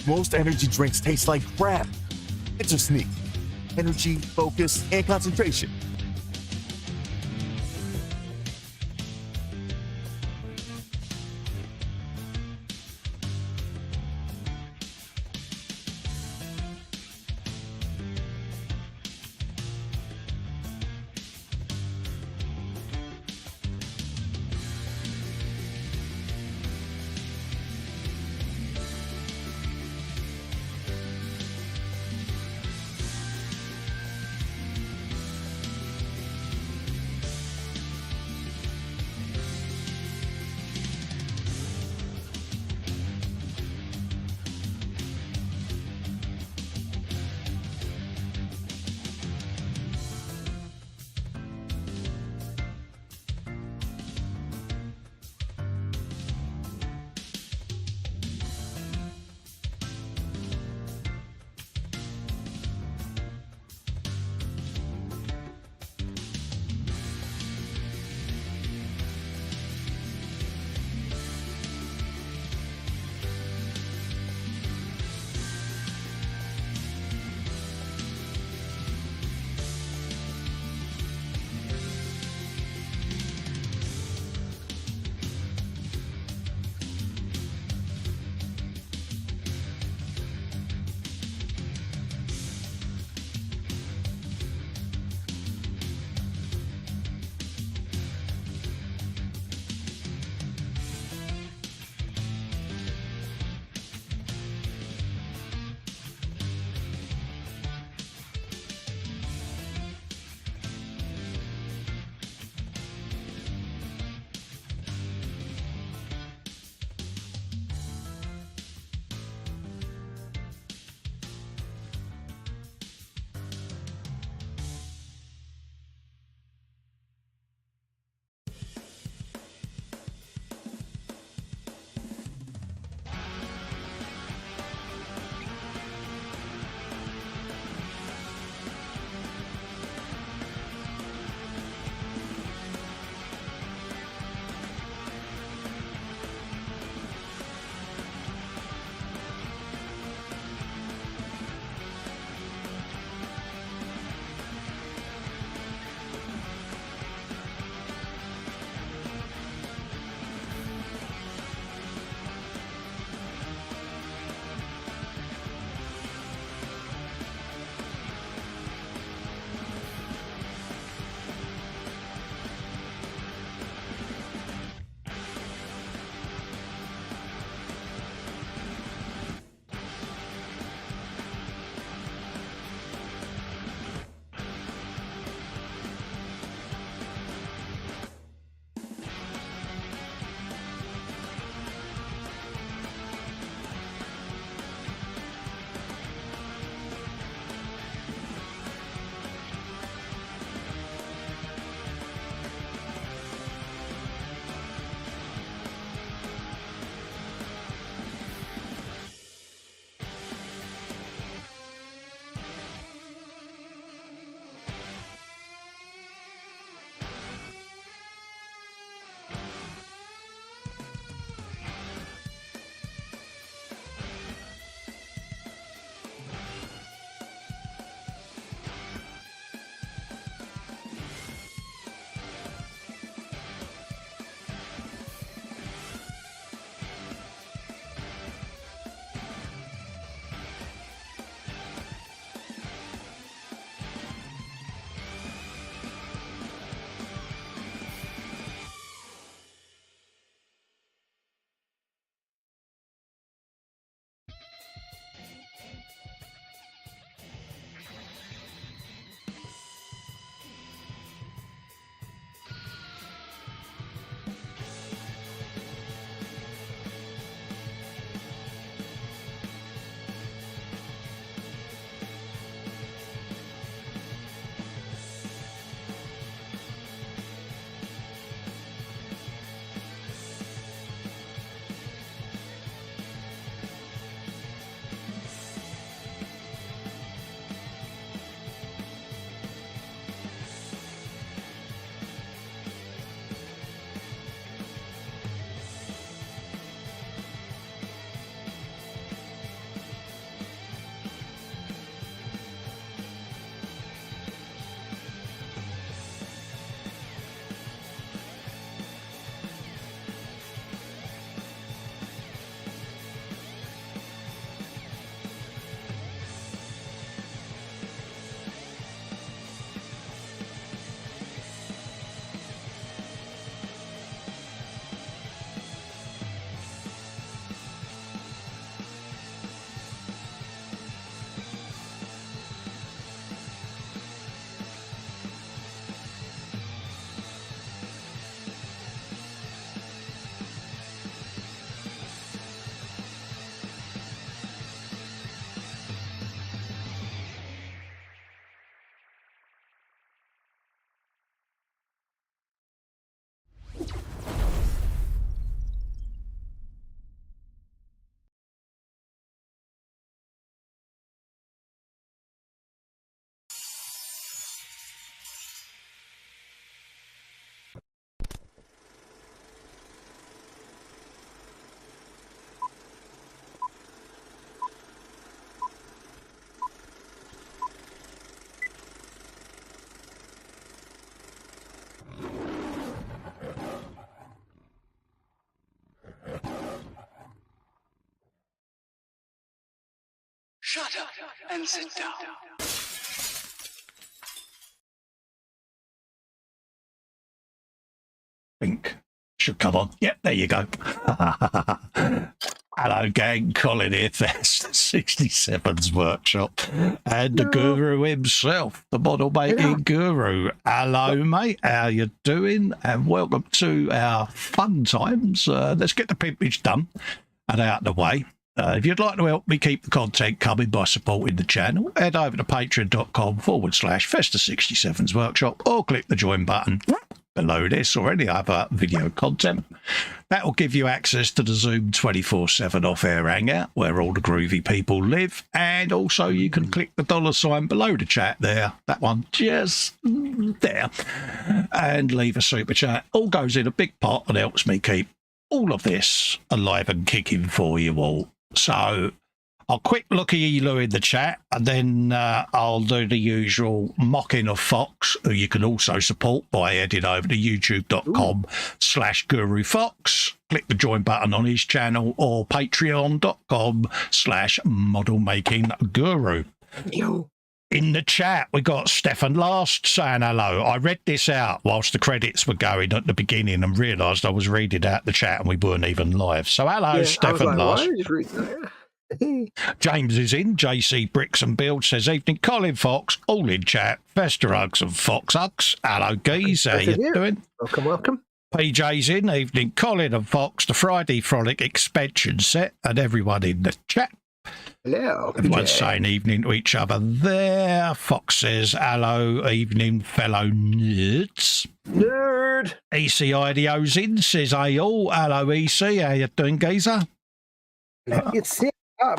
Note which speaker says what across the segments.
Speaker 1: Most energy drinks taste like crap. It's a sneak. Energy, focus, and concentration.
Speaker 2: Shut up and sit down.
Speaker 3: Think should come on. Yep, there you go. Hello, gang. Colin here, Festa 67's workshop, and the guru himself, the model making guru. Hello, mate. How you doing? And welcome to our fun times. Let's get the pimpage done and out of the way. If you'd like to help me keep the content coming by supporting the channel, head over to patreon.com/Festa 67's workshop, or click the join button below this or any other video content. That will give you access to the Zoom 24/7 off-air hangout where all the groovy people live, and also you can click the $ below the chat there, that one just there, and leave a super chat. All goes in a big pot and helps me keep all of this alive and kicking for you all. So I'll quick look at you in the chat, and then I'll do the usual mocking of Fox, who you can also support by heading over to youtube.com/Guru Fox. Click the join button on his channel, or patreon.com/Model Making Guru. In the chat, we got Stefan Last saying hello. I read this out whilst the credits were going at the beginning and realised I was reading out the chat and we weren't even live. So hello, Stefan Last. James is in. JC Bricks and Build says, evening, Colin Fox, all in chat. Festa Hugs and Fox Hugs. Hello, geez. How you doing?
Speaker 4: Welcome, welcome.
Speaker 3: PJ's in. Evening, Colin and Fox, the Friday Frolic expansion set, and everyone in the chat.
Speaker 4: Hello.
Speaker 3: Everyone's saying evening to each other there. Fox says, hello, evening, fellow nerds.
Speaker 4: Nerd.
Speaker 3: EC Ideo's in, says, hey all. Hello, EC. How you doing, geezer?
Speaker 4: It's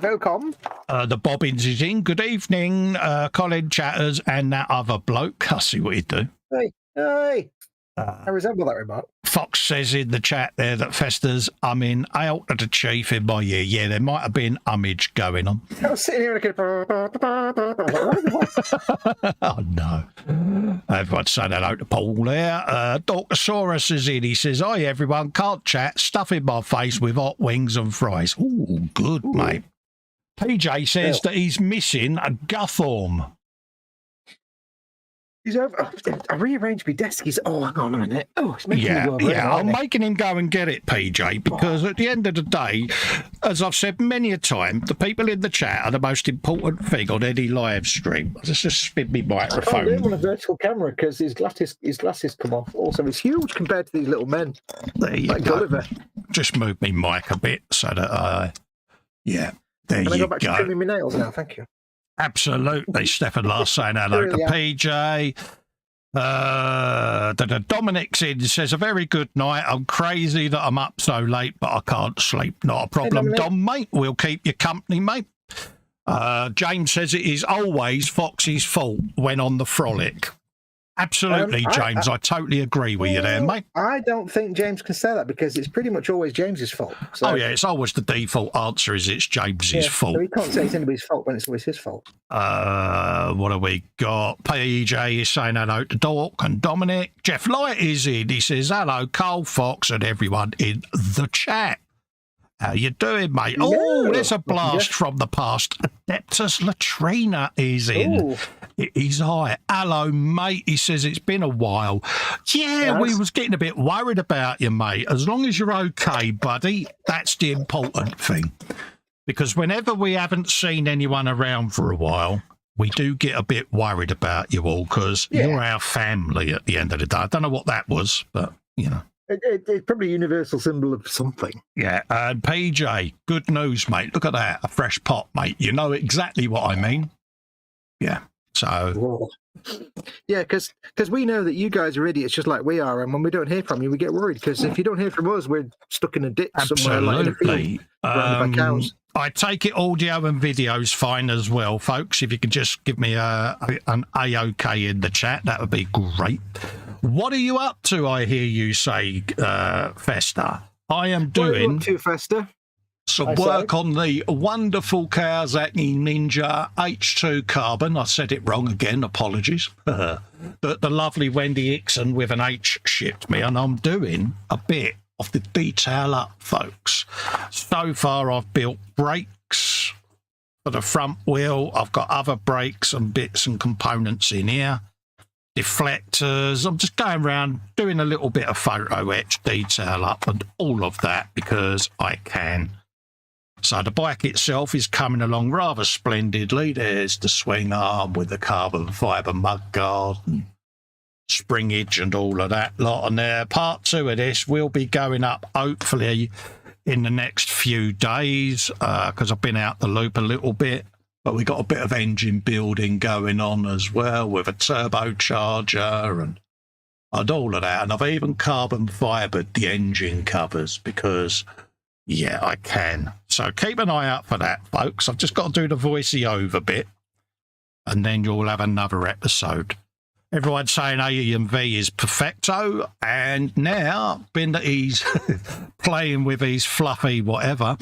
Speaker 4: welcome.
Speaker 3: The Bobbins is in. Good evening, Colin Chatters and that other bloke. I see what you do.
Speaker 4: Hey, hey. I resemble that remark.
Speaker 3: Fox says in the chat there that Festa's umming out to the chief in my ear. Yeah, there might have been ummage going on.
Speaker 4: I was sitting here looking.
Speaker 3: Oh, no. Everyone's saying hello to Paul there. Dorkosaurus is in. He says, hi, everyone. Can't chat. Stuff in my face with hot wings and fries. Ooh, good, mate. PJ says that he's missing a Guthorm.
Speaker 4: He's over. I rearranged my desk. Oh, hang on a minute. Oh, it's making me go over.
Speaker 3: Yeah, I'm making him go and get it, PJ, because at the end of the day, as I've said many a time, the people in the chat are the most important thing on any live stream. Let's just spin me microphone.
Speaker 4: I can't do it on a vertical camera because his glasses come off. Also, it's huge compared to these little men.
Speaker 3: There you
Speaker 4: like
Speaker 3: go.
Speaker 4: Gulliver.
Speaker 3: Just move me mic a bit so that yeah, there
Speaker 4: Can
Speaker 3: you
Speaker 4: I go back to trimming my nails now? Thank you.
Speaker 3: Absolutely. Stefan Last saying hello to PJ. Dominic's in, says, a very good night. I'm crazy that I'm up so late, but I can't sleep. Not a problem,
Speaker 4: Hey,
Speaker 3: Dom, mate. We'll keep you company, mate. James says it is always Fox's fault when on the Frolic. Absolutely, James. I totally agree with you there, mate.
Speaker 4: I don't think James can say that because it's pretty much always James's fault. So,
Speaker 3: oh, yeah, it's always the default answer is it's James's fault.
Speaker 4: So he can't say it's anybody's fault when it's always his fault.
Speaker 3: What have we got? PJ is saying hello to Dork and Dominic. Jeff Light is in. He says, hello, Carl Fox and everyone in the chat. How you doing, mate?
Speaker 4: Yeah.
Speaker 3: Oh, there's a blast from the past. Adeptus Latrina is in. He's high. Hello, mate. He says, it's been a while. Yeah, we was getting a bit worried about you, mate. As long as you're okay, buddy, that's the important thing. Because whenever we haven't seen anyone around for a while, we do get a bit worried about you all because you're our family at the end of the day. I don't know what that was, but, you know.
Speaker 4: It's probably a universal symbol of something.
Speaker 3: Yeah, and PJ, good news, mate. Look at that, a fresh pot, mate. You know exactly what I mean. Yeah, so...
Speaker 4: Whoa. Yeah, because we know that you guys are idiots just like we are, and when we don't hear from you, we get worried, because if you don't hear from us, we're stuck in a ditch somewhere like in a field, surrounded by cows.
Speaker 3: I take it audio and video's fine as well, folks. If you could just give me an A-OK in the chat, that would be great. What are you up to, I hear you say, Festa? I am doing...
Speaker 4: What are you up to, Festa?
Speaker 3: some work on the wonderful Kawasaki Ninja H2 Carbon. I said it wrong again, apologies. The lovely Wendy Ixon with an H shipped me, and I'm doing a bit of the detail up, folks. So far I've built brakes, for the front wheel. I've got other brakes and bits and components in here. Deflectors. I'm just going around doing a little bit of photo etch detail up and all of that because I can. So the bike itself is coming along rather splendidly. There's the swing arm with the carbon fibre mudguard and springage and all of that lot on there. Part 2 of this will be going up hopefully in the next few days because I've been out the loop a little bit. But we got a bit of engine building going on as well with a turbocharger and all of that. And I've even carbon fibered the engine covers because, yeah, I can. So keep an eye out for that, folks. I've just got to do the voicey over bit and then you'll have another episode. Everyone's saying A&V is perfecto, and now, being that he's playing with his fluffy whatever,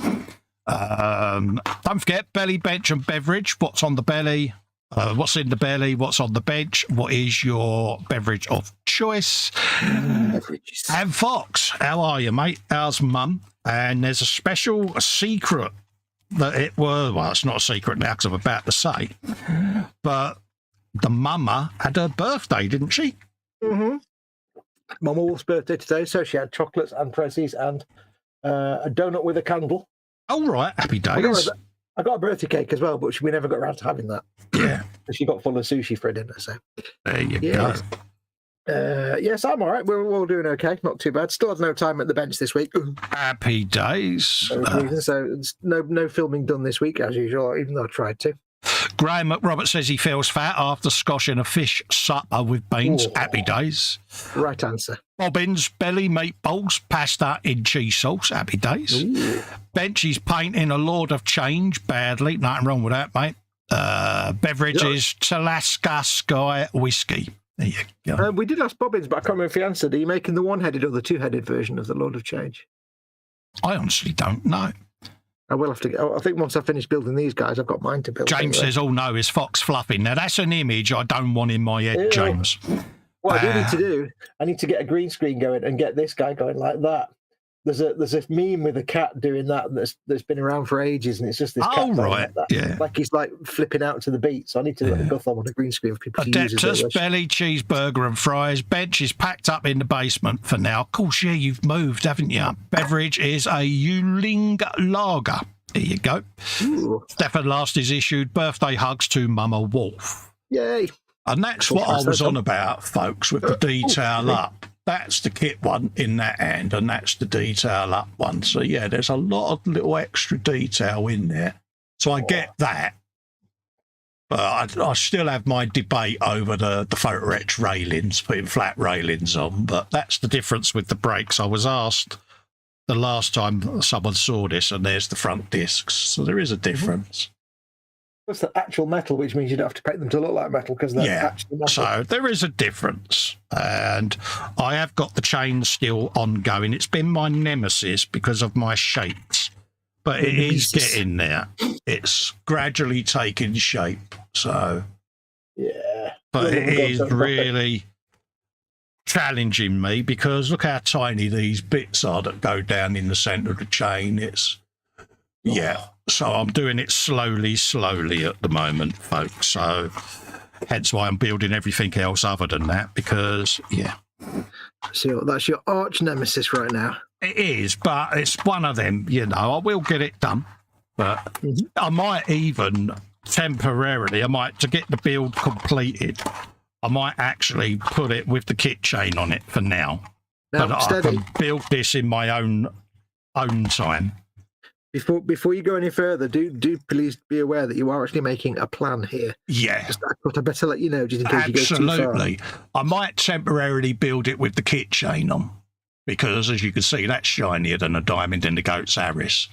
Speaker 3: don't forget belly, bench and beverage. What's on the belly? What's in the belly? What's on the bench? What is your beverage of choice?
Speaker 4: Beverages.
Speaker 3: And Fox, how are you, mate? How's mum? And there's a special secret that it was, well, it's not a secret now because I'm about to say, but the mama had her birthday, didn't she?
Speaker 4: Mm-hmm. Mama Wolf's birthday today, so she had chocolates and prezzies and a donut with a candle.
Speaker 3: All right, happy days.
Speaker 4: I got a birthday cake as well, but we never got around to having that.
Speaker 3: Yeah.
Speaker 4: She got full of sushi for dinner, so.
Speaker 3: There you go.
Speaker 4: Yes, I'm all right. We're all doing okay. Not too bad. Still had no time at the bench this week.
Speaker 3: Happy days.
Speaker 4: So it's no filming done this week, as usual, even though I tried to.
Speaker 3: Graham McRobert says he feels fat after scoshing a fish supper with beans.
Speaker 4: Oh.
Speaker 3: Happy days.
Speaker 4: Right answer.
Speaker 3: Bobbins, belly, meatballs, pasta in cheese sauce. Happy days.
Speaker 4: Ooh.
Speaker 3: Bench is painting a Lord of Change badly. Nothing wrong with that, mate. Beverages, Talaska Sky whiskey. There you go.
Speaker 4: We did ask Bobbins, but I can't remember if he answered. Are you making the one-headed or the two-headed version of the Lord of Change?
Speaker 3: I honestly don't know.
Speaker 4: I will have to get. I think once I finish building these guys, I've got mine to build.
Speaker 3: James says, "Oh no, is Fox fluffing?" Now that's an image I don't want in my head, James.
Speaker 4: What I do need to do, I need to get a green screen going and get this guy going like that. There's a meme with a cat doing that's been around for ages, and it's just this cat.
Speaker 3: Oh right,
Speaker 4: like that.
Speaker 3: Yeah.
Speaker 4: Like he's like flipping out to the beat. So I need to go on a green screen for people to use.
Speaker 3: Adeptus, belly, cheeseburger and fries. Bench is packed up in the basement for now. Of course, yeah, you've moved, haven't you? Beverage is a Yuling lager. There you go.
Speaker 4: Ooh.
Speaker 3: Stefan Last is issued birthday hugs to Mama Wolf.
Speaker 4: Yay.
Speaker 3: And that's what I was on about, folks, with the detail up. That's the kit one in that hand, and that's the detail up one. So, yeah, there's a lot of little extra detail in there. So I get that. But I still have my debate over the photo etch railings, putting flat railings on. But that's the difference with the brakes. I was asked the last time someone saw this, and there's the front discs. So there is a difference.
Speaker 4: That's the actual metal, which means you don't have to paint them to look like metal because they're actually metal.
Speaker 3: So there is a difference. And I have got the chain still ongoing. It's been my nemesis because of my shapes. But it is getting there. It's gradually taking shape. So,
Speaker 4: yeah.
Speaker 3: But it is really challenging me because look how tiny these bits are that go down in the centre of the chain. It's, yeah. So I'm doing it slowly at the moment, folks. So hence why I'm building everything else other than that because, yeah.
Speaker 4: So that's your arch nemesis right now.
Speaker 3: It is, but it's one of them, you know. I will get it done, but I might even temporarily, to get the build completed, I might actually put it with the kit chain on it for now. But I can build this in my own time.
Speaker 4: Before you go any further, do please be aware that you are actually making a plan here.
Speaker 3: Yeah.
Speaker 4: But I better let you know just in case you go too far.
Speaker 3: Absolutely. I might temporarily build it with the kit chain on because, as you can see, that's shinier than a diamond in the goat's Harris.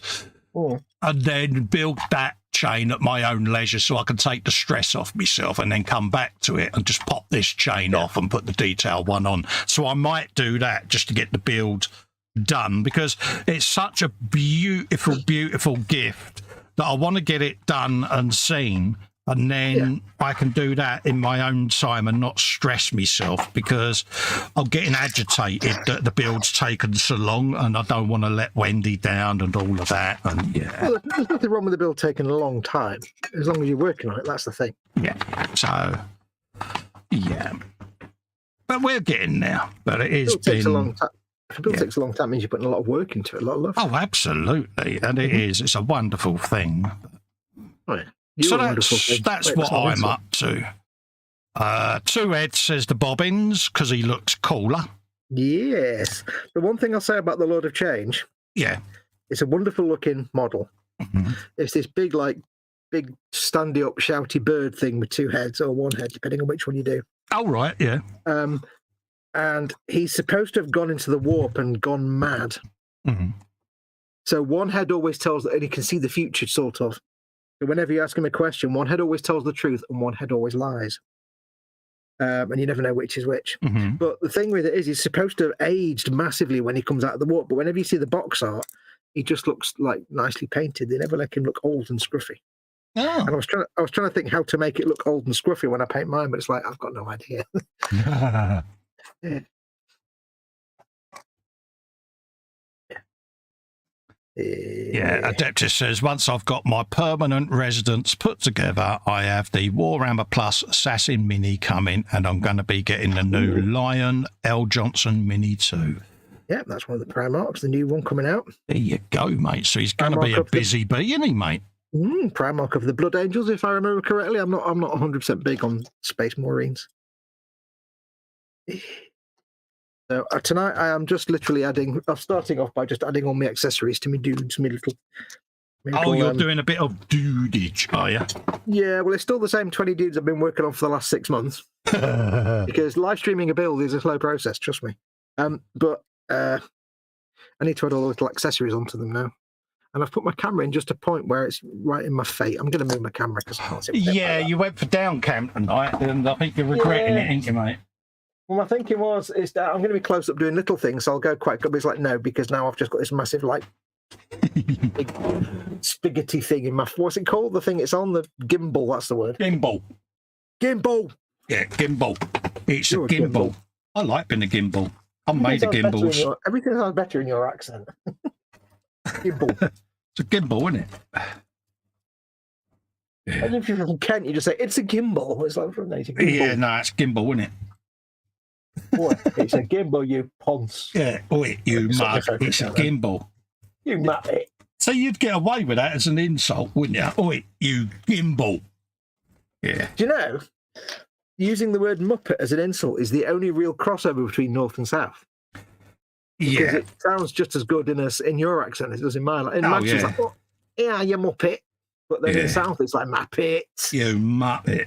Speaker 4: Oh.
Speaker 3: And then build that chain at my own leisure so I can take the stress off myself and then come back to it and just pop this chain off and put the detail one on. So I might do that just to get the build done because it's such a beautiful gift that I want to get it done and seen And then I can do that in my own time and not stress myself, because I'm getting agitated that the build's taken so long and I don't want to let Wendy down and all of that. And
Speaker 4: Well, there's nothing wrong with the build taking a long time, as long as you're working on it. That's the thing.
Speaker 3: Yeah. So, yeah. But we're getting there. But it has been...
Speaker 4: Takes a long time. If a build takes a long time, it means you're putting a lot of work into it, a lot of love.
Speaker 3: Oh, absolutely. And it is. It's a wonderful thing.
Speaker 4: Oh, yeah.
Speaker 3: So that's what I'm up to. Two Ed says the bobbins because he looks cooler.
Speaker 4: Yes. The one thing I'll say about the Lord of Change, it's a wonderful looking model. It's this big standy up shouty bird thing with two heads or one head, depending on which one you do.
Speaker 3: Oh, right, yeah.
Speaker 4: And he's supposed to have gone into the warp and gone mad. So one head always tells, and he can see the future, sort of. But whenever you ask him a question, one head always tells the truth and one head always lies. And you never know which is which. But the thing with it is, he's supposed to have aged massively when he comes out of the warp. But whenever you see the box art, he just looks like nicely painted. They never let him look old and scruffy.
Speaker 3: Oh.
Speaker 4: And I was trying to think how to make it look old and scruffy when I paint mine, but it's like I've got no idea.
Speaker 3: Yeah, Adeptus says, once I've got my permanent residence put together, I have the Warhammer Plus Assassin Mini coming, and I'm going to be getting the new Lion L. Johnson Mini 2.
Speaker 4: Yeah, that's one of the Primarchs, the new one coming out.
Speaker 3: There you go, mate. So he's going to be a busy bee, isn't he, mate?
Speaker 4: Primarch of the Blood Angels, if I remember correctly. I'm not 100% big on Space Marines. So tonight I am just literally I'm starting off by just adding all my accessories to my dudes, my little...
Speaker 3: Oh, you're doing a bit of dudage, are you?
Speaker 4: Yeah, well, it's still the same 20 dudes I've been working on for the last 6 months. Because live streaming a build is a slow process, trust me. But I need to add all the little accessories onto them now. And I've put my camera in just a point where it's right in my fate. I'm going to move my camera because I can't see.
Speaker 3: Yeah, you went for down cam tonight, and I think you're regretting it, ain't you, mate?
Speaker 4: Well, my thinking is that I'm going to be close up doing little things, so I'll go quite good. But it's like, no, because now I've just got this massive, big spaghetti thing in my... What's it called? The thing it's on, the gimbal, that's the word.
Speaker 3: Gimbal.
Speaker 4: Gimbal!
Speaker 3: Yeah, gimbal. It's a gimbal. I like being a gimbal. I made the gimbals.
Speaker 4: Everything sounds better in your accent. Gimbal.
Speaker 3: It's a gimbal, isn't it?
Speaker 4: Yeah. And if you're from Kent, you just say, it's a gimbal. It's like from native gimbal.
Speaker 3: Yeah, no, it's gimbal, isn't it?
Speaker 4: What? It's a gimbal, you ponce.
Speaker 3: Yeah, oi, you mug. It's a gimbal.
Speaker 4: You muppet.
Speaker 3: So you'd get away with that as an insult, wouldn't you? Oi, you gimbal. Yeah.
Speaker 4: Do you know, using the word muppet as an insult is the only real crossover between North and South. Because it sounds just as good in your accent as it does in mine. In Manchester, it's like, yeah, you muppet. But then in the South, it's like, muppet.
Speaker 3: You muppet.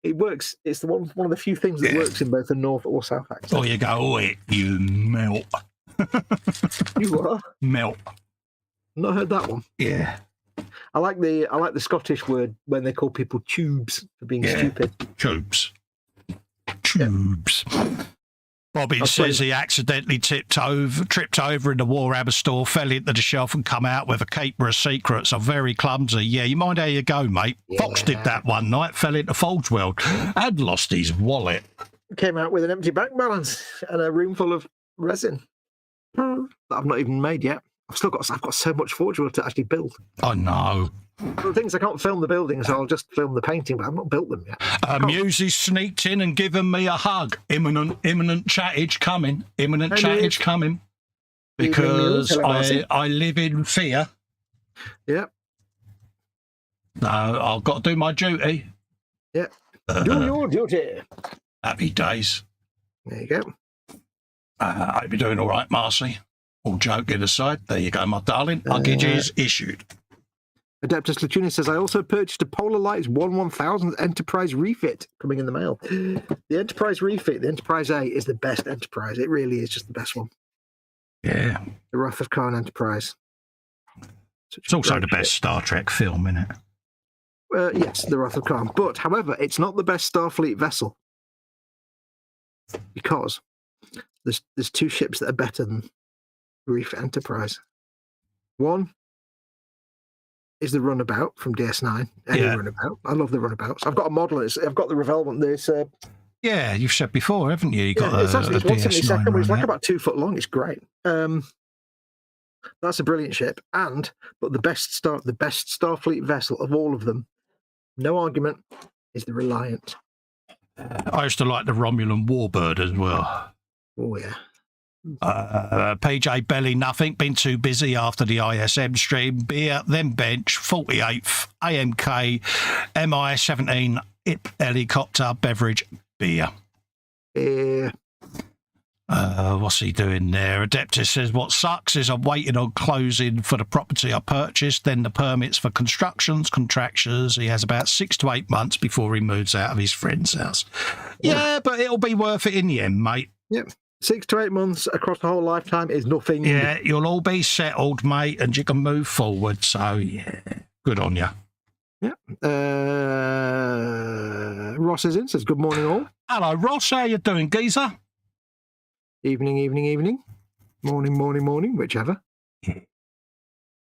Speaker 4: It works. It's the one of the few things that works in both the North or South accent.
Speaker 3: Oh, you go, oi, you melt.
Speaker 4: You what?
Speaker 3: Melt.
Speaker 4: Not heard that one.
Speaker 3: Yeah.
Speaker 4: I like the Scottish word when they call people tubes for being stupid.
Speaker 3: Tubes. Tubes. Bobby says he accidentally tripped over in the Warhammer store, fell into the shelf and come out with a caper of secrets. I'm very clumsy. Yeah, you mind how you go, mate? Yeah. Fox did that one night, fell into Fold's World and lost his wallet.
Speaker 4: Came out with an empty bank balance and a room full of resin that I've not even made yet. I've got so much Forge World to actually build.
Speaker 3: I know.
Speaker 4: The things I can't film the building, so I'll just film the painting, but I've not built them yet.
Speaker 3: Musey sneaked in and given me a hug. Imminent chattage coming. Imminent chattage coming. Because I live in fear.
Speaker 4: Yeah.
Speaker 3: No, I've got to do my duty.
Speaker 4: Yeah. Do your duty.
Speaker 3: Happy days.
Speaker 4: There you go.
Speaker 3: I hope you're doing all right, Marcy. All joking aside, there you go, my darling. Luggage is issued.
Speaker 4: Adeptus Latuna says, I also purchased a Polar Lights 1/1000 Enterprise refit coming in the mail. The Enterprise refit, the Enterprise A, is the best Enterprise. It really is just the best one.
Speaker 3: Yeah.
Speaker 4: The Wrath of Khan Enterprise.
Speaker 3: It's also the best Star Trek film, isn't it?
Speaker 4: Yes, the Wrath of Khan. But, however, it's not the best Starfleet vessel. Because there's two ships that are better than Reef Enterprise. One is the runabout from DS9. Any runabout. I love the runabouts. I've got a model. I've got the Revell. This.
Speaker 3: Yeah, you've said before, haven't you? You got
Speaker 4: it's actually it's 172nd, but it's like
Speaker 3: out.
Speaker 4: about 2 foot long. It's great. That's a brilliant ship. But the best Starfleet vessel of all of them, no argument, is the Reliant.
Speaker 3: I used to like the Romulan Warbird as well.
Speaker 4: Oh yeah.
Speaker 3: PJ Belly, nothing. Been too busy after the ISM stream. Beer, then bench. 48th AMK MI17 IP helicopter beverage beer. What's he doing there? Adeptus says, what sucks is I'm waiting on closing for the property I purchased, then the permits for constructions, contractors. He has about 6 to 8 months before he moves out of his friend's house. Yeah, but it'll be worth it in the end, mate.
Speaker 4: Yep. 6 to 8 months across the whole lifetime is nothing.
Speaker 3: Yeah, you'll all be settled, mate, and you can move forward. So, yeah, good on you.
Speaker 4: Yeah. Ross is in, says, good morning, all.
Speaker 3: Hello, Ross. How you doing, geezer?
Speaker 4: Evening, evening, evening. Morning, morning, morning, whichever.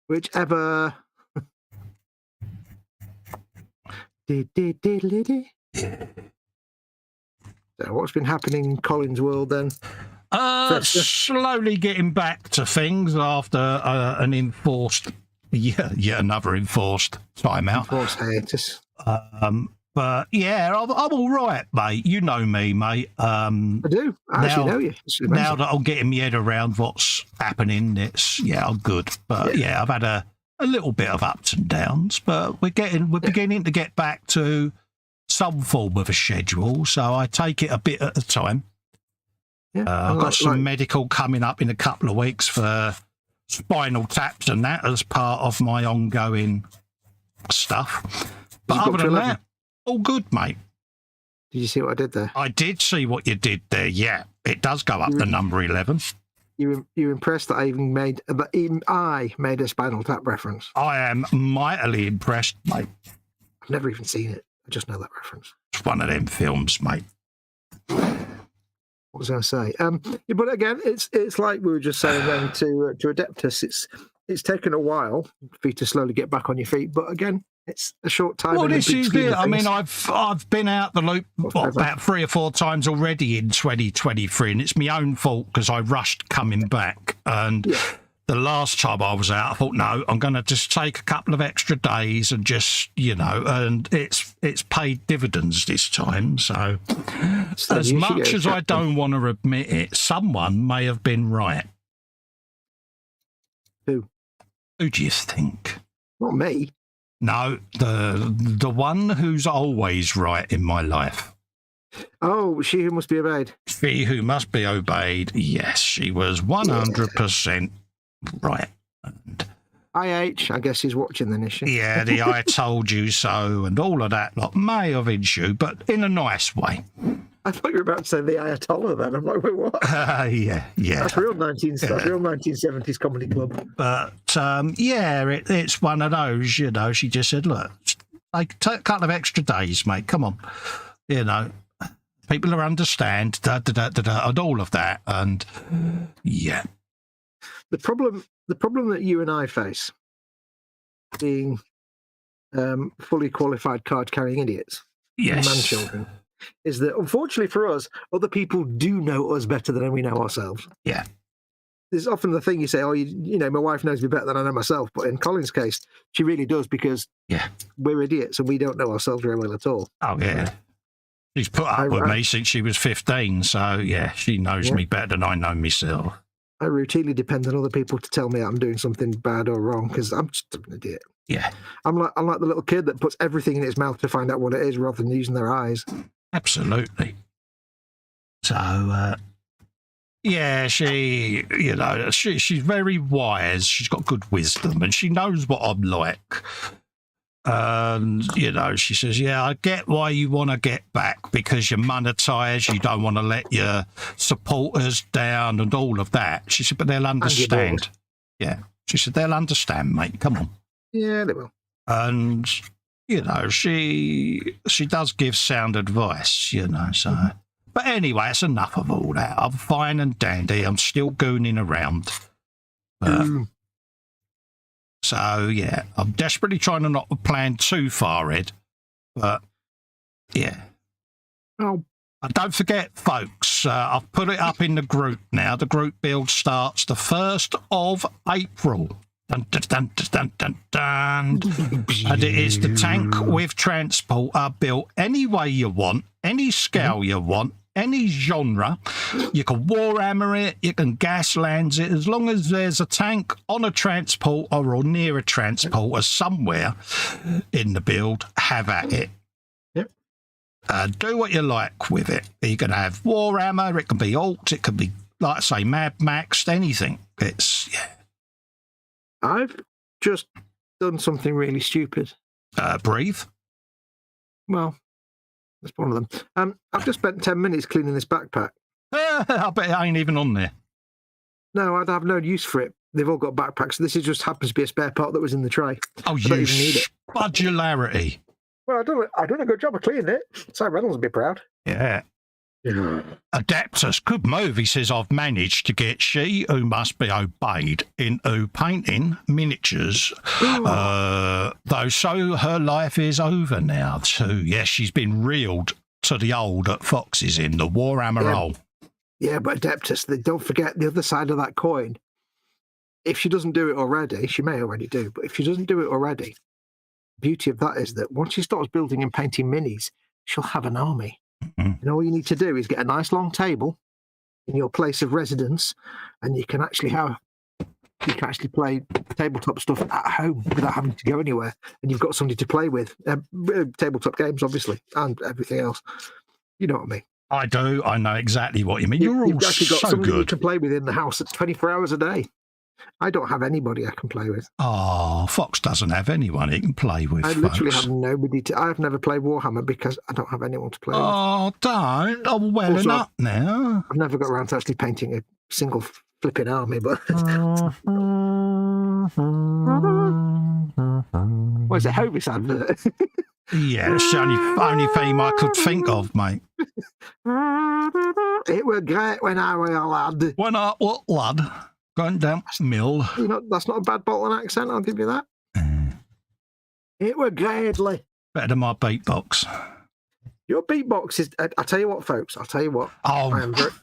Speaker 4: Whichever. So what's been happening in Colin's world then?
Speaker 3: Slowly getting back to things after an enforced, another enforced timeout.
Speaker 4: Enforced hiatus.
Speaker 3: But yeah, I'm all right, mate. You know me, mate.
Speaker 4: I do. I actually know you.
Speaker 3: Now that I'm getting my head around what's happening, I'm good. But yeah, I've had a little bit of ups and downs, but we're beginning to get back to some form of a schedule. So I take it a bit at a time. Yeah, I've got some medical coming up in a couple of weeks for spinal taps and that as part of my ongoing stuff. But other than that, all good, mate.
Speaker 4: Did you see what I did there?
Speaker 3: I did see what you did there. Yeah, it does go up to number 11.
Speaker 4: You're impressed that I made a Spinal Tap reference.
Speaker 3: I am mightily impressed, mate.
Speaker 4: I've never even seen it. I just know that reference.
Speaker 3: It's one of them films, mate.
Speaker 4: What was I going to say? But again, it's like we were just saying then to Adeptus. It's taken a while for you to slowly get back on your feet, but again, it's a short time.
Speaker 3: Well, this is it. I mean, I've been out the loop about 3 or 4 times already in 2023, and it's my own fault because I rushed coming back. And the last time I was out, I thought, no, I'm going to just take a couple of extra days and just, and it's paid dividends this time. So as much as I don't want to admit it, someone may have been right.
Speaker 4: Who?
Speaker 3: Who do you think?
Speaker 4: Not me.
Speaker 3: No, the one who's always right in my life.
Speaker 4: Oh, she who must be obeyed.
Speaker 3: She who must be obeyed. Yes, she was 100% right. And
Speaker 4: IH, I guess he's watching then, is she?
Speaker 3: Yeah, the I told you so and all of that lot may have ensued, but in a nice way.
Speaker 4: I thought you were about to say the Ayatollah then. I'm like, wait, what?
Speaker 3: Yeah.
Speaker 4: That's real 1970s comedy club.
Speaker 3: But, it's one of those, she just said, look, take a couple of extra days, mate, come on. People will understand, and all of that, and, yeah.
Speaker 4: The problem that you and I face, being fully qualified card-carrying idiots, man-children, is that unfortunately for us, other people do know us better than we know ourselves.
Speaker 3: Yeah.
Speaker 4: There's often the thing you say, my wife knows me better than I know myself. But in Colin's case, she really does because we're idiots and we don't know ourselves very well at all.
Speaker 3: Oh, yeah. She's put up with me since she was 15. So, she knows me better than I know myself.
Speaker 4: I routinely depend on other people to tell me I'm doing something bad or wrong because I'm just an idiot.
Speaker 3: Yeah. I'm
Speaker 4: like the little kid that puts everything in his mouth to find out what it is rather than using their eyes.
Speaker 3: Absolutely. So, she's very wise. She's got good wisdom and she knows what I'm like. And, she says, I get why you want to get back because you're monetized. You don't want to let your supporters down and all of that. She said, but they'll understand. Yeah. She said, they'll understand, mate. Come on.
Speaker 4: Yeah, they will.
Speaker 3: And, she does give sound advice, so. But anyway, it's enough of all that. I'm fine and dandy. I'm still gooning around. So, yeah, I'm desperately trying to not plan too far ahead. But, yeah.
Speaker 4: Oh.
Speaker 3: Don't forget, folks, I've put it up in the group now. The group build starts the 1st of April. Dun, dun, dun, dun, dun, dun. And it is the tank with transporter built any way you want, any scale you want, any genre. You can warhammer it, you can gas lands it, as long as there's a tank on a transporter or near a transporter somewhere in the build, have at it. Do what you like with it. You can have Warhammer, it can be Alt, it can be, like I say, Mad Max, anything. It's, yeah.
Speaker 4: I've just done something really stupid.
Speaker 3: Breathe.
Speaker 4: Well, that's one of them. I've just spent 10 minutes cleaning this backpack.
Speaker 3: I bet it ain't even on there.
Speaker 4: No, I'd have no use for it. They've all got backpacks. This just happens to be a spare part that was in the tray.
Speaker 3: Oh,
Speaker 4: I
Speaker 3: you
Speaker 4: don't even need it.
Speaker 3: spudularity.
Speaker 4: Well, I done a good job of cleaning it. So Reynolds will be proud.
Speaker 3: Yeah. Adeptus, good move. He says, I've managed to get she who must be obeyed into painting miniatures, though so her life is over now too. Yes, she's been reeled to the old at Fox's in the Warhammer hole.
Speaker 4: Yeah, but Adeptus, don't forget the other side of that coin. If she doesn't do it already, she may already do, but if she doesn't do it already, the beauty of that is that once she starts building and painting minis, she'll have an army. And all you need to do is get a nice long table in your place of residence, and you can actually play tabletop stuff at home without having to go anywhere. And you've got somebody to play with. Tabletop games, obviously, and everything else. You know what I mean? I
Speaker 3: do. I know exactly what you mean. You've
Speaker 4: actually got
Speaker 3: so
Speaker 4: somebody
Speaker 3: good.
Speaker 4: you can play with in the house at 24 hours a day. I don't have anybody I can play with.
Speaker 3: Oh, Fox doesn't have anyone he can play with.
Speaker 4: I literally
Speaker 3: folks.
Speaker 4: have nobody to. I've never played Warhammer because I don't have anyone to play with.
Speaker 3: Oh, don't. I'm welling up now.
Speaker 4: I've never got around to actually painting a single flipping army, but. What's it, Hobie's advert?
Speaker 3: Yeah, it's the only theme I could think of, mate.
Speaker 4: It was great when I was a lad.
Speaker 3: When I was a lad. Going down mill.
Speaker 4: That's not a bad Bolton accent, I'll give you that. It were greatly.
Speaker 3: Better than my beatbox.
Speaker 4: Your beatbox is... I'll tell you what, folks. I'll tell you what.
Speaker 3: Oh,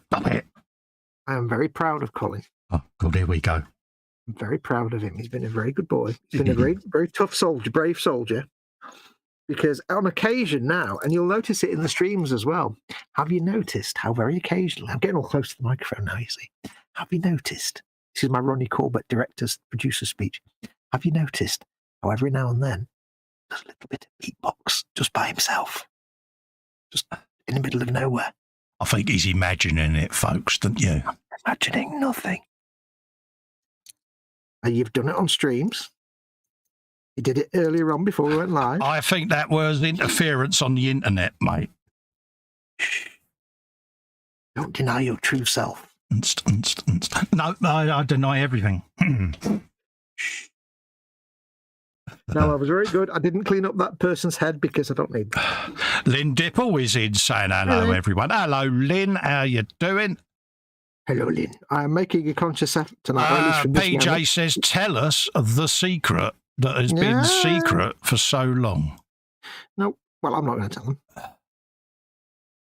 Speaker 3: stop it.
Speaker 4: I am very proud of Colin.
Speaker 3: Oh, good, here we go.
Speaker 4: I'm very proud of him. He's been a very good boy. He's been a very, very tough soldier, brave soldier. Because on occasion now, and you'll notice it in the streams as well, have you noticed how very occasionally... I'm getting all close to the microphone now, you see. Have you noticed... This is my Ronnie Corbett director's producer speech. Have you noticed how every now and then there's a little bit of beatbox just by himself? Just in the middle of nowhere.
Speaker 3: I think he's imagining it, folks, don't you?
Speaker 4: I'm imagining nothing. And you've done it on streams. You did it earlier on before we went live.
Speaker 3: I think that was interference on the internet, mate.
Speaker 4: Shh. Don't deny your true self.
Speaker 3: No, I deny everything.
Speaker 4: No, I was very good. I didn't clean up that person's head because I don't need that.
Speaker 3: Lynn Dipple is in saying hello, everyone. Hello, Lynn. How you doing?
Speaker 4: Hello, Lynn. I'm making a conscious effort tonight.
Speaker 3: PJ says, tell us the secret that has been secret for so long.
Speaker 4: No, well, I'm not going to tell them.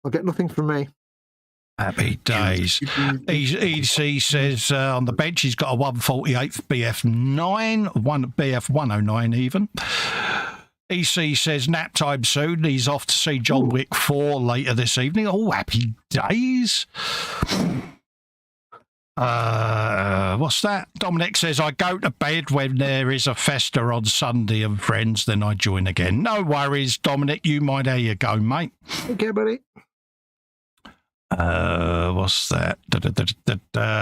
Speaker 4: I'll get nothing from me.
Speaker 3: Happy days. EC says on the bench he's got a 148th BF9, one BF 109 even. EC says nap time soon. He's off to see John Wick 4 later this evening. Oh, happy days. What's that? Dominic says, I go to bed when there is a festa on Sunday and friends, then I join again. No worries, Dominic. You mind. There you go, mate.
Speaker 4: Okay, buddy.
Speaker 3: What's that?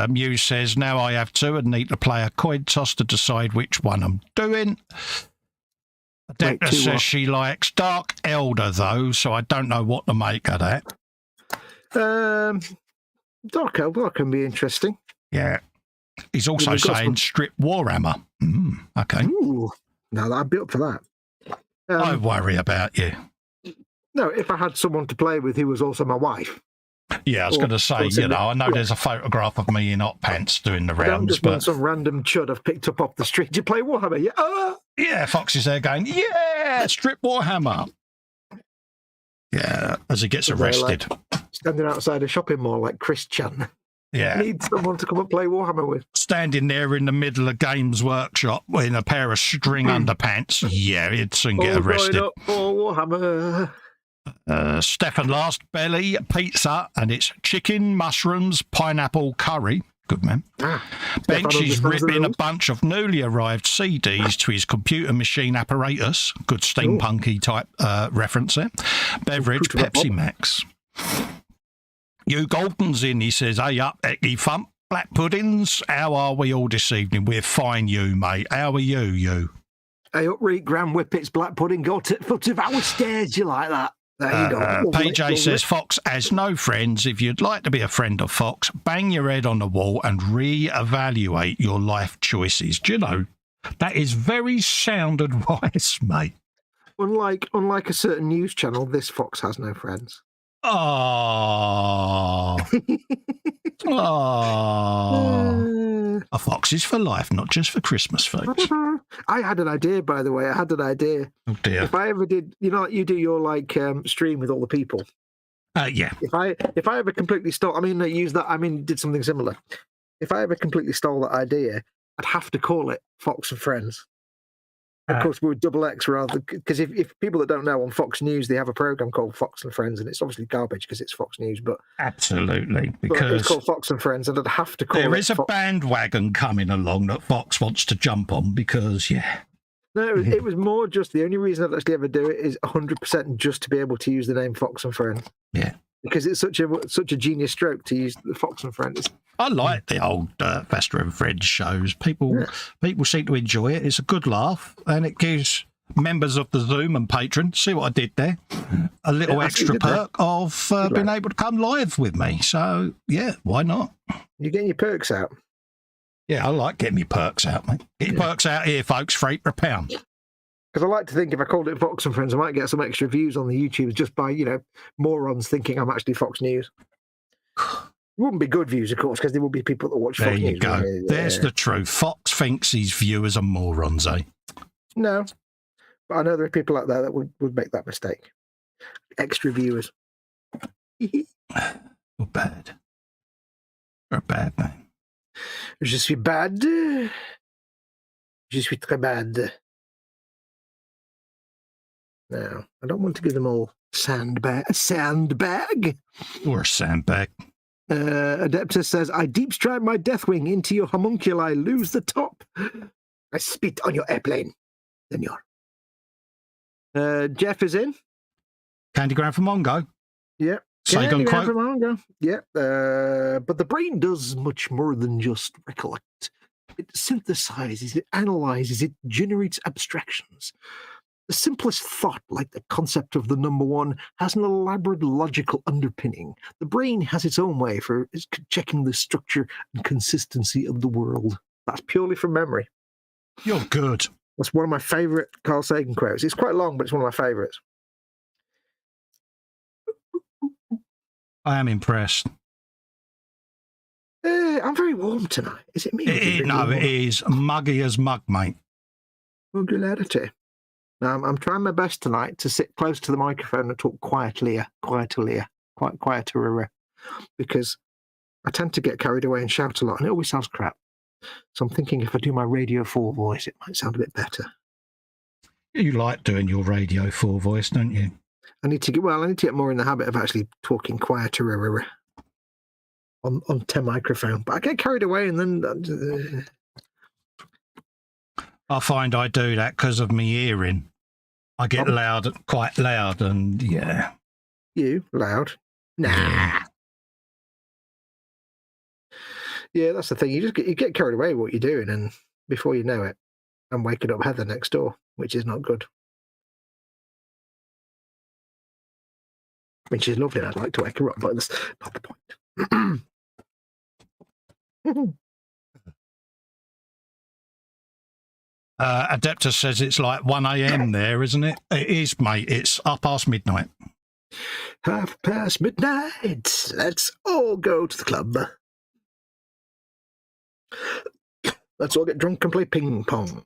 Speaker 3: Muse says, now I have to and need to play a coin toss to decide which one I'm doing. Adepta says she likes Dark Elder, though, so I don't know what to make of that.
Speaker 4: Dark Elder can be interesting.
Speaker 3: Yeah. He's also saying Strip Warhammer. Okay.
Speaker 4: Ooh, now I'd be up for that.
Speaker 3: I worry about you.
Speaker 4: No, if I had someone to play with who was also my wife.
Speaker 3: Yeah, I was going to say, I know there's a photograph of me in hot pants doing the rounds,
Speaker 4: just
Speaker 3: but
Speaker 4: some random chud I've picked up off the street. Do you play Warhammer? Yeah.
Speaker 3: Yeah, Fox is there going, yeah, strip Warhammer. Yeah, as he gets arrested.
Speaker 4: Standing outside a shopping mall like Chris Chan.
Speaker 3: Yeah.
Speaker 4: Need someone to come and play Warhammer with.
Speaker 3: Standing there in the middle of Games Workshop in a pair of string underpants. Yeah, he'd soon get arrested.
Speaker 4: Up for Warhammer.
Speaker 3: Stefan last belly pizza, and it's chicken, mushrooms, pineapple curry. Good man. Bench is ripping a bunch of newly arrived CDs to his computer machine apparatus. Good steampunky type reference there. Beverage, Pepsi Max. Hugh Golden's in, he says, hey up, Ecky Thump, Black Puddings. How are we all this evening? We're fine, you, mate. How are you?
Speaker 4: Hey up, Reed, Grand Whippets, Black Pudding, go to the foot of our stairs, you like that? There you go.
Speaker 3: PJ says, Fox has no friends. If you'd like to be a friend of Fox, bang your head on the wall and re-evaluate your life choices. Do you know, that is very sound advice, mate.
Speaker 4: Unlike a certain news channel, this Fox has no friends.
Speaker 3: Oh. Oh. A Fox is for life, not just for Christmas, folks.
Speaker 4: I had an idea, by the way. Oh, dear. If I ever did, you do your stream with all the people.
Speaker 3: Yeah.
Speaker 4: If I ever completely stole, did something similar. If I ever completely stole that idea, I'd have to call it Fox and Friends. Of course, we would double X rather, because if people that don't know, on Fox News, they have a program called Fox and Friends, and it's obviously garbage because it's Fox News, but
Speaker 3: absolutely, because
Speaker 4: it's called Fox and Friends, and I'd have to call it.
Speaker 3: There is a bandwagon coming along that Fox wants to jump on because,
Speaker 4: No, it was more just the only reason I'd actually ever do it is 100% just to be able to use the name Fox and Friends.
Speaker 3: Yeah.
Speaker 4: Because it's such a genius stroke to use the Fox and Friends.
Speaker 3: I like the old Festa and Friends shows. People seem to enjoy it. It's a good laugh, and it gives members of the Zoom and Patron, see what I did there, a little extra perk of being able to come live with me. So, yeah, why not?
Speaker 4: You're getting your perks out.
Speaker 3: Yeah, I like getting your perks out, mate. Get your perks out here, folks, for £8 a pound.
Speaker 4: Because I like to think if I called it Fox and Friends, I might get some extra views on the YouTube just by, morons thinking I'm actually Fox News. It wouldn't be good views, of course, because there will be people that watch Fox News.
Speaker 3: There you go. There's the truth. Fox thinks his viewers are morons, eh?
Speaker 4: No. But I know there are people out there that would make that mistake. Extra viewers.
Speaker 3: Or bad. Or bad, man.
Speaker 4: Je suis bad. Je suis très bad. Now, I don't want to give them all a sandbag.
Speaker 3: Or a sandbag.
Speaker 4: Adeptus says, I deep strike my Deathwing into your homunculi, lose the top. I spit on your airplane, senor. Jeff is in.
Speaker 3: Candygram from Mongo.
Speaker 4: Yeah.
Speaker 3: Saigon quote.
Speaker 4: From Mongo. Yeah. But the brain does much more than just recollect. It synthesizes, it analyzes, it generates abstractions. The simplest thought, like the concept of the number one, has an elaborate logical underpinning. The brain has its own way for checking the structure and consistency of the world. That's purely from memory.
Speaker 3: You're good.
Speaker 4: That's one of my favourite Carl Sagan quotes. It's quite long, but it's one of my favourites.
Speaker 3: I am impressed.
Speaker 4: I'm very warm tonight. Is it me?
Speaker 3: It is muggy as mug, mate.
Speaker 4: Regularity. I'm trying my best tonight to sit close to the microphone and talk quieter, because I tend to get carried away and shout a lot, and it always sounds crap. So I'm thinking if I do my Radio 4 voice, it might sound a bit better.
Speaker 3: You like doing your Radio 4 voice, don't you?
Speaker 4: I need to get more in the habit of actually talking quieter onto microphone. But I get carried away, and then
Speaker 3: I find I do that because of me hearing. I get quite loud, and yeah.
Speaker 4: You loud? Nah. Yeah, that's the thing. You get carried away with what you're doing, and before you know it, I'm waking up Heather next door, which is not good. I mean, she's lovely, and I'd like to wake her up, but that's not the point.
Speaker 3: Adeptus says it's like 1 a.m. there, isn't it? It is, mate. It's up past midnight.
Speaker 4: midnight. Let's all go to the club. Let's all get drunk and play ping pong.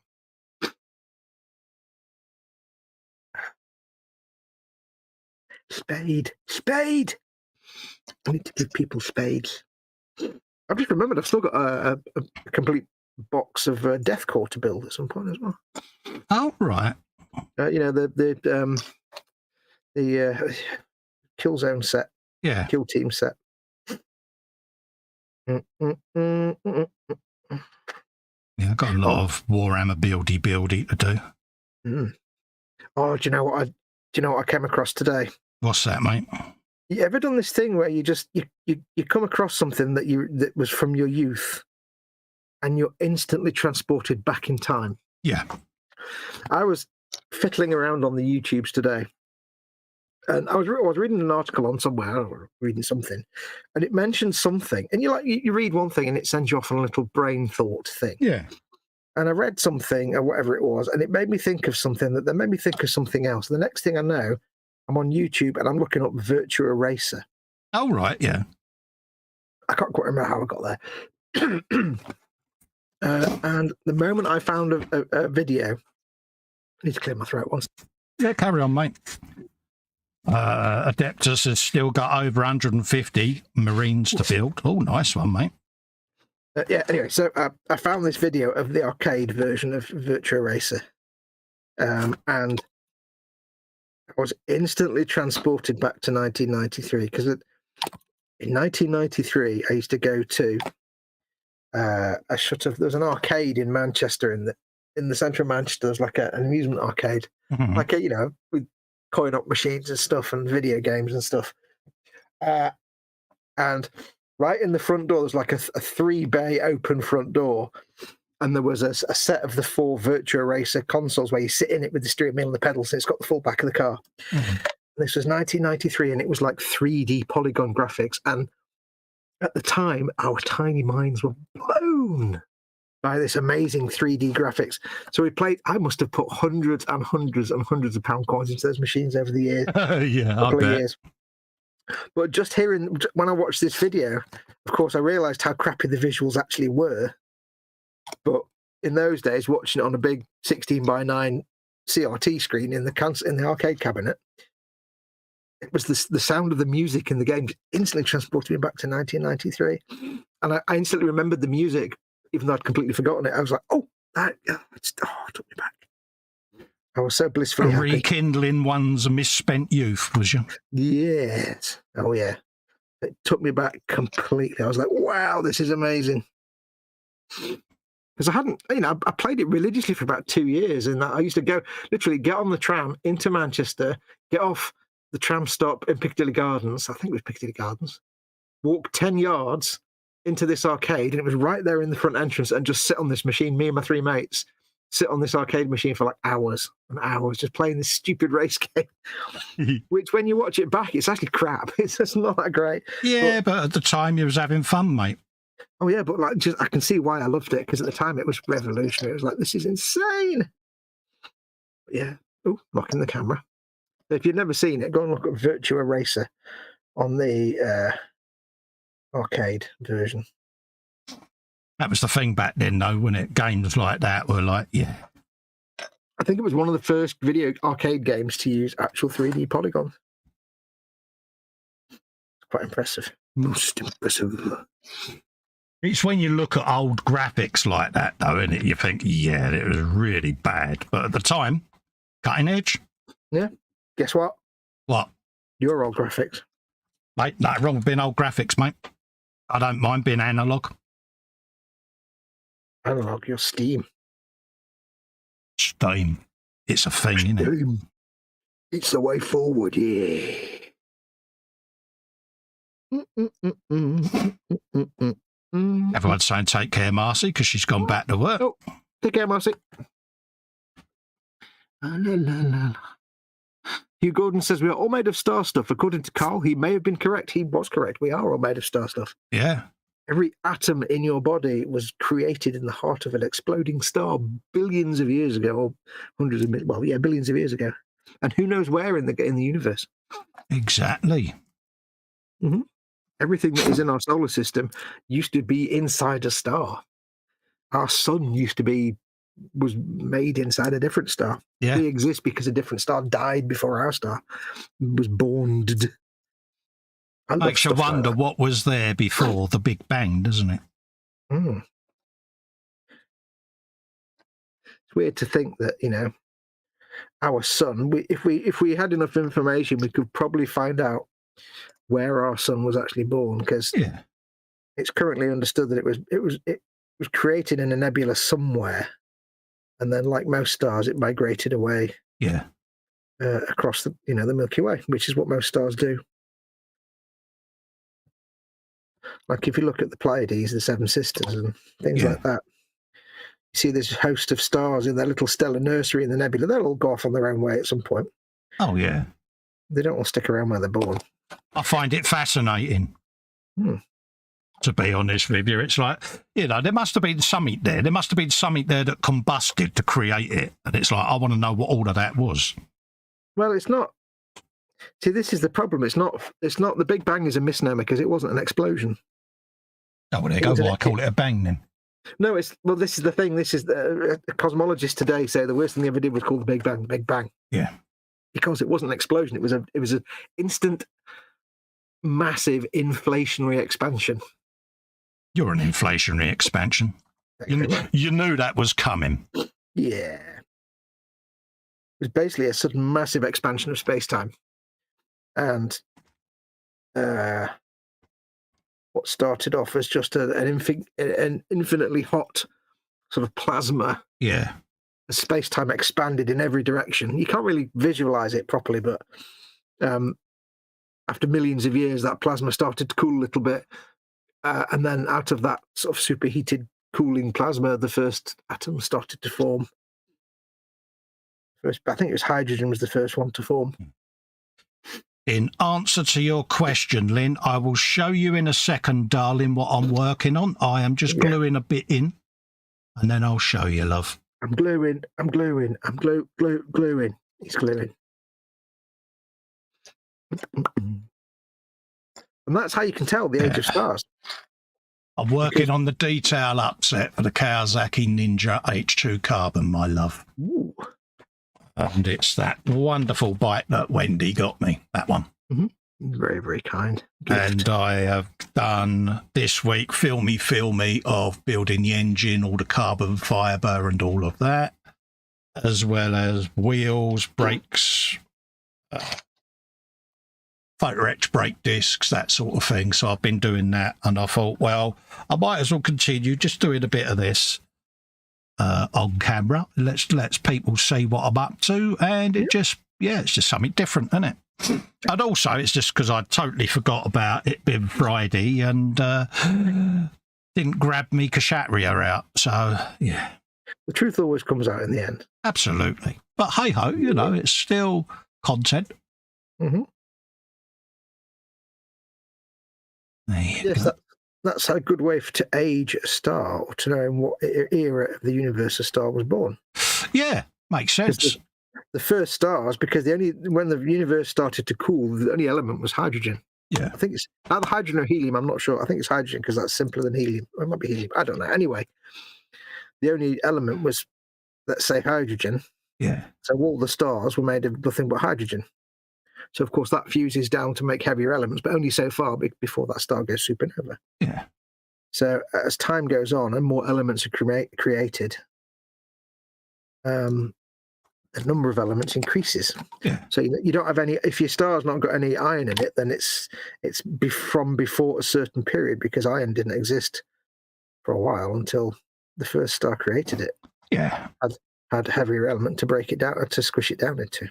Speaker 4: Spade. I need to give people spades. I've just remembered I've still got a complete box of deathcore to build at some point as well.
Speaker 3: Oh, right.
Speaker 4: The kill zone set.
Speaker 3: Yeah.
Speaker 4: Kill team set.
Speaker 3: Yeah, I've got a lot of Warhammer buildy to do.
Speaker 4: Oh, do you know what I came across today?
Speaker 3: What's that, mate?
Speaker 4: You ever done this thing where you come across something that was from your youth, and you're instantly transported back in time?
Speaker 3: Yeah.
Speaker 4: I was fiddling around on the YouTubes today, and I was reading an article on somewhere, or reading something, and it mentioned something, and you read one thing and it sends you off on a little brain thought thing.
Speaker 3: Yeah.
Speaker 4: And I read something or whatever it was, and it made me think of something that made me think of something else. The next thing I know, I'm on YouTube and I'm looking up Virtua Racer.
Speaker 3: Oh, right, yeah.
Speaker 4: I can't quite remember how I got there. And the moment I found a video, I need to clear my throat once.
Speaker 3: Yeah, carry on, mate. Adeptus has still got over 150 Marines to build. Oh, nice one, mate.
Speaker 4: Anyway, so I found this video of the arcade version of Virtua Racer. And I was instantly transported back to 1993, because in 1993, I used to go to there was an arcade in Manchester, in the centre of Manchester. There's like an amusement arcade, like with coin-op machines and stuff and video games and stuff. And right in the front door, there's like a 3-bay open front door, and there was a set of the 4 Virtua Racer consoles where you sit in it with the steering wheel and the pedals, and it's got the full back of the car. This was 1993, and it was like 3D polygon graphics. And at the time, our tiny minds were blown by this amazing 3D graphics. So we played. I must have put hundreds and hundreds and hundreds of pound coins into those machines over the years.
Speaker 3: Yeah, I bet.
Speaker 4: Years. But just when I watched this video, of course, I realised how crappy the visuals actually were. But in those days, watching it on a big 16:9 CRT screen in the arcade cabinet, it was the sound of the music in the game instantly transported me back to 1993. And I instantly remembered the music, even though I'd completely forgotten it. I was like, it took me back. I was so blissfully happy.
Speaker 3: Rekindling one's misspent youth, was you?
Speaker 4: Yes. Oh, yeah. It took me back completely. I was like, wow, this is amazing. Because I hadn't, I played it religiously for about 2 years. And I used to literally get on the tram into Manchester, get off the tram stop in Piccadilly Gardens. I think it was Piccadilly Gardens. Walk 10 yards into this arcade, and it was right there in the front entrance, and just sit on this machine, me and my 3 mates, sit on this arcade machine for like hours and hours, just playing this stupid race game, which when you watch it back, it's actually crap. It's just not that great.
Speaker 3: Yeah, but at the time you was having fun, mate.
Speaker 4: Oh, yeah, but I can see why I loved it, because at the time it was revolutionary. It was like, this is insane. But yeah. Oh, locking the camera. So if you've never seen it, go and look at Virtua Racer on the arcade version.
Speaker 3: That was the thing back then, though, when games like that were like, yeah.
Speaker 4: I think it was one of the first video arcade games to use actual 3D polygons. It's quite impressive. Most impressive.
Speaker 3: It's when you look at old graphics like that, though, isn't it? You think, yeah, it was really bad. But at the time, cutting edge.
Speaker 4: Yeah. Guess what?
Speaker 3: What?
Speaker 4: Your old graphics.
Speaker 3: Mate, nothing wrong with being old graphics, mate. I don't mind being analog.
Speaker 4: Analog, your Steam.
Speaker 3: Steam. It's a thing, isn't it?
Speaker 4: It's the way forward, yeah.
Speaker 3: Everyone's saying take care, Marcy, because she's gone back to work.
Speaker 4: Oh, take care, Marcy. La, la, la. Hugh Gordon says we are all made of star stuff. According to Carl, he may have been correct. He was correct. We are all made of star stuff.
Speaker 3: Yeah.
Speaker 4: Every atom in your body was created in the heart of an exploding star billions of years ago, or hundreds of millions, billions of years ago. and who knows where in the universe.
Speaker 3: Exactly.
Speaker 4: Mm-hmm. Everything that is in our solar system used to be inside a star. Our sun was made inside a different star.
Speaker 3: Yeah.
Speaker 4: We exist because a different star died before our star was born.
Speaker 3: Makes you wonder what was there before the Big Bang, doesn't it?
Speaker 4: Mm. It's weird to think that, you know, our sun, if we had enough information, we could probably find out where our sun was actually born, because it's currently understood that it was created in a nebula somewhere, and then, like most stars, it migrated away across the Milky Way, which is what most stars do. Like if you look at the Pleiades, the Seven Sisters, and things like that, you see this host of stars in their little stellar nursery in the nebula. They'll all go off on their own way at some point.
Speaker 3: Oh, yeah.
Speaker 4: They don't all stick around where they're born.
Speaker 3: I find it fascinating, to be honest with you. It's like, you know, there must have been something there. There must have been something there that combusted to create it. And it's like, I want to know what all of that was.
Speaker 4: Well, it's not. See, this is the problem. It's not. The Big Bang is a misnomer because it wasn't an explosion.
Speaker 3: Oh, well, there you go. Why call it a bang then?
Speaker 4: No, this is the thing. This is the cosmologists today say the worst thing they ever did was call the Big Bang the Big Bang. Yeah. Because it wasn't an explosion. It was an instant, massive inflationary expansion.
Speaker 3: You're an inflationary expansion. You knew that was coming.
Speaker 4: Yeah. It was basically a sudden massive expansion of space-time. And what started off as just an infinitely hot sort of plasma.
Speaker 3: Yeah.
Speaker 4: As space-time expanded in every direction. You can't really visualize it properly, but after millions of years, that plasma started to cool a little bit. And then out of that sort of superheated cooling plasma, the first atoms started to form. I think it was hydrogen was the first one to form.
Speaker 3: In answer to your question, Lynn, I will show you in a second, darling, what I'm working on. I am just gluing a bit in, and then I'll show you, love.
Speaker 4: I'm gluing. He's gluing. And that's how you can tell the age of stars.
Speaker 3: I'm working on the detail upset for the Kawasaki Ninja H2 Carbon, my love.
Speaker 4: Ooh.
Speaker 3: And it's that wonderful bike that Wendy got me, that one.
Speaker 4: Mm-hmm. Very, very kind gift.
Speaker 3: And I have done this week filmy of building the engine, all the carbon fibre and all of that, as well as wheels, brakes, photo etch brake discs, that sort of thing. So I've been doing that, and I thought, well, I might as well continue just doing a bit of this on camera. Let's people see what I'm up to, and it's just something different, isn't it? And also, it's just because I totally forgot about it being Friday and didn't grab me Kshatriya out. So, yeah.
Speaker 4: The truth always comes out in the end.
Speaker 3: Absolutely. But hey-ho, you know, it's still content.
Speaker 4: Mm-hmm. Yes, that's a good way to age a star, or to know in what era of the universe a star was born.
Speaker 3: Yeah, makes sense.
Speaker 4: The first stars, because when the universe started to cool, the only element was hydrogen.
Speaker 3: Yeah.
Speaker 4: I think it's either hydrogen or helium. I'm not sure. I think it's hydrogen because that's simpler than helium. Or it might be helium. I don't know. Anyway, the only element was, let's say, hydrogen.
Speaker 3: Yeah.
Speaker 4: So all the stars were made of nothing but hydrogen. So, of course, that fuses down to make heavier elements, but only so far before that star goes supernova.
Speaker 3: Yeah.
Speaker 4: So as time goes on and more elements are created, the number of elements increases.
Speaker 3: Yeah.
Speaker 4: So you don't have any. If your star's not got any iron in it, then it's from before a certain period, because iron didn't exist for a while until the first star created it.
Speaker 3: Yeah.
Speaker 4: Had a heavier element to break it down, to squish it down into.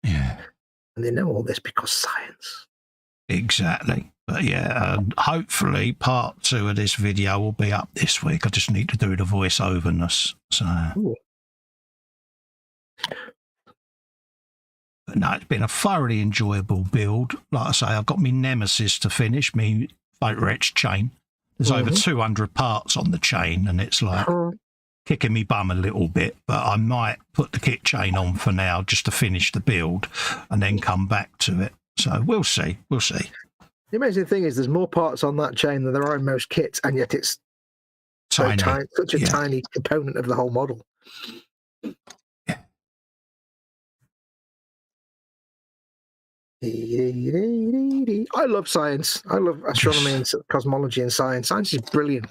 Speaker 3: Yeah.
Speaker 4: And they know all this because science.
Speaker 3: Exactly. But yeah, hopefully part 2 of this video will be up this week. I just need to do the voiceoverness. So.
Speaker 4: Ooh.
Speaker 3: But no, it's been a thoroughly enjoyable build. Like I say, I've got my nemesis to finish, me photo etch chain. There's over 200 parts on the chain, and it's like, kicking me bum a little bit, but I might put the kit chain on for now just to finish the build and then come back to it. So we'll see. We'll see.
Speaker 4: The amazing thing is there's more parts on that chain than there are in most kits, and yet it's
Speaker 3: Tiny.
Speaker 4: such a tiny component of the whole model. I love science. I love astronomy and cosmology and science. Science is brilliant.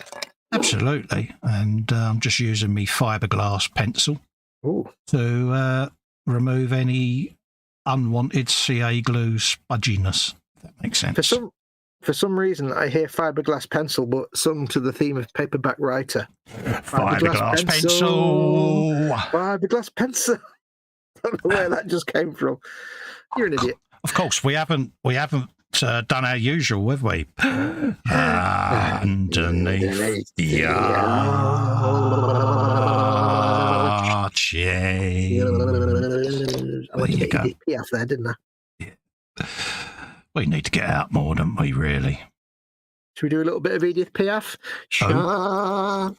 Speaker 3: Absolutely. And I'm just using my fiberglass pencil to remove any unwanted CA glue spudginess. If that makes sense.
Speaker 4: For some reason, I hear fiberglass pencil, but sung to the theme of paperback writer.
Speaker 3: Fiberglass pencil.
Speaker 4: Fiberglass pencil. I don't know where that just came from. You're an idiot.
Speaker 3: Of course, we haven't done our usual, have we? Underneath the arching.
Speaker 4: I went to get EDP off there, didn't I?
Speaker 3: Yeah. We need to get out more, don't we, really?
Speaker 4: Should we do a little bit of Edith Piaf? Chanson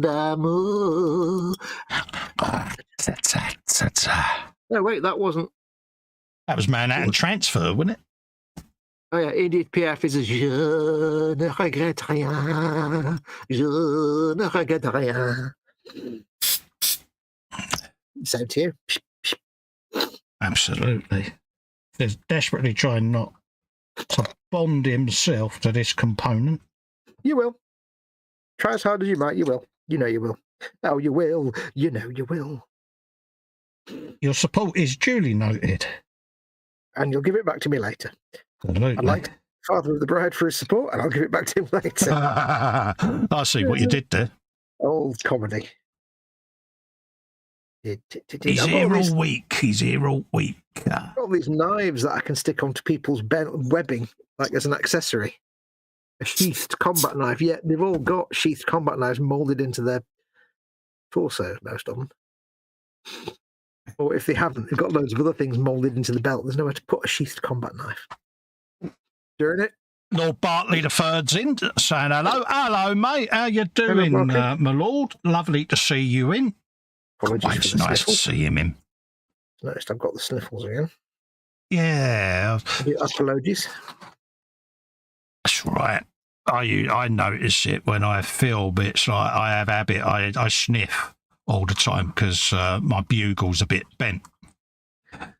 Speaker 4: d'amour. No, wait, that wasn't.
Speaker 3: That was Manhattan Transfer, wasn't it?
Speaker 4: Oh, yeah, Edith Piaf is a Je ne regrette rien. Je ne regrette rien. Same to you.
Speaker 3: Absolutely. He's desperately trying not to bond himself to this component.
Speaker 4: You will. Try as hard as you might, you will. You know you will. Oh, you will. You know you will.
Speaker 3: Your support is duly noted.
Speaker 4: And you'll give it back to me later.
Speaker 3: Absolutely.
Speaker 4: I'd like Father of the Bride for his support, and I'll give it back to him later.
Speaker 3: I see what you did there.
Speaker 4: Old comedy.
Speaker 3: He's here all week. He's here all week.
Speaker 4: All these knives that I can stick onto people's webbing, like as an accessory. A sheathed combat knife. Yeah, they've all got sheathed combat knives molded into their torso, most of them. Or if they haven't, they've got loads of other things molded into the belt. There's nowhere to put a sheathed combat knife. Doing it?
Speaker 3: Lord Bartley the Third's in, saying hello. Hello, mate. How you doing, my lord? Lovely to see you in.
Speaker 4: Apologies
Speaker 3: it's nice to see him in.
Speaker 4: Noticed I've got the sniffles again.
Speaker 3: Yeah.
Speaker 4: Apologies.
Speaker 3: That's right. I notice it when I film. It's like I have habit. I sniff all the time because my bugle's a bit bent.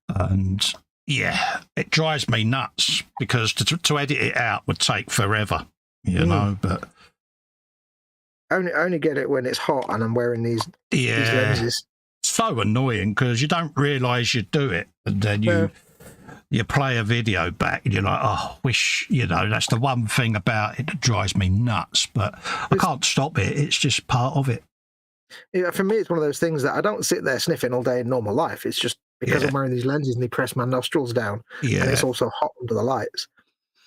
Speaker 3: And yeah, it drives me nuts because to edit it out would take forever, you know, but...
Speaker 4: I only get it when it's hot and I'm wearing these lenses.
Speaker 3: So annoying because you don't realise you do it, and then you play a video back and you're like, oh, wish, that's the one thing about it that drives me nuts, but I can't stop it. It's just part of it.
Speaker 4: Yeah, for me, it's one of those things that I don't sit there sniffing all day in normal life. It's just because I'm wearing these lenses and they press my nostrils down, and it's also hot under the lights.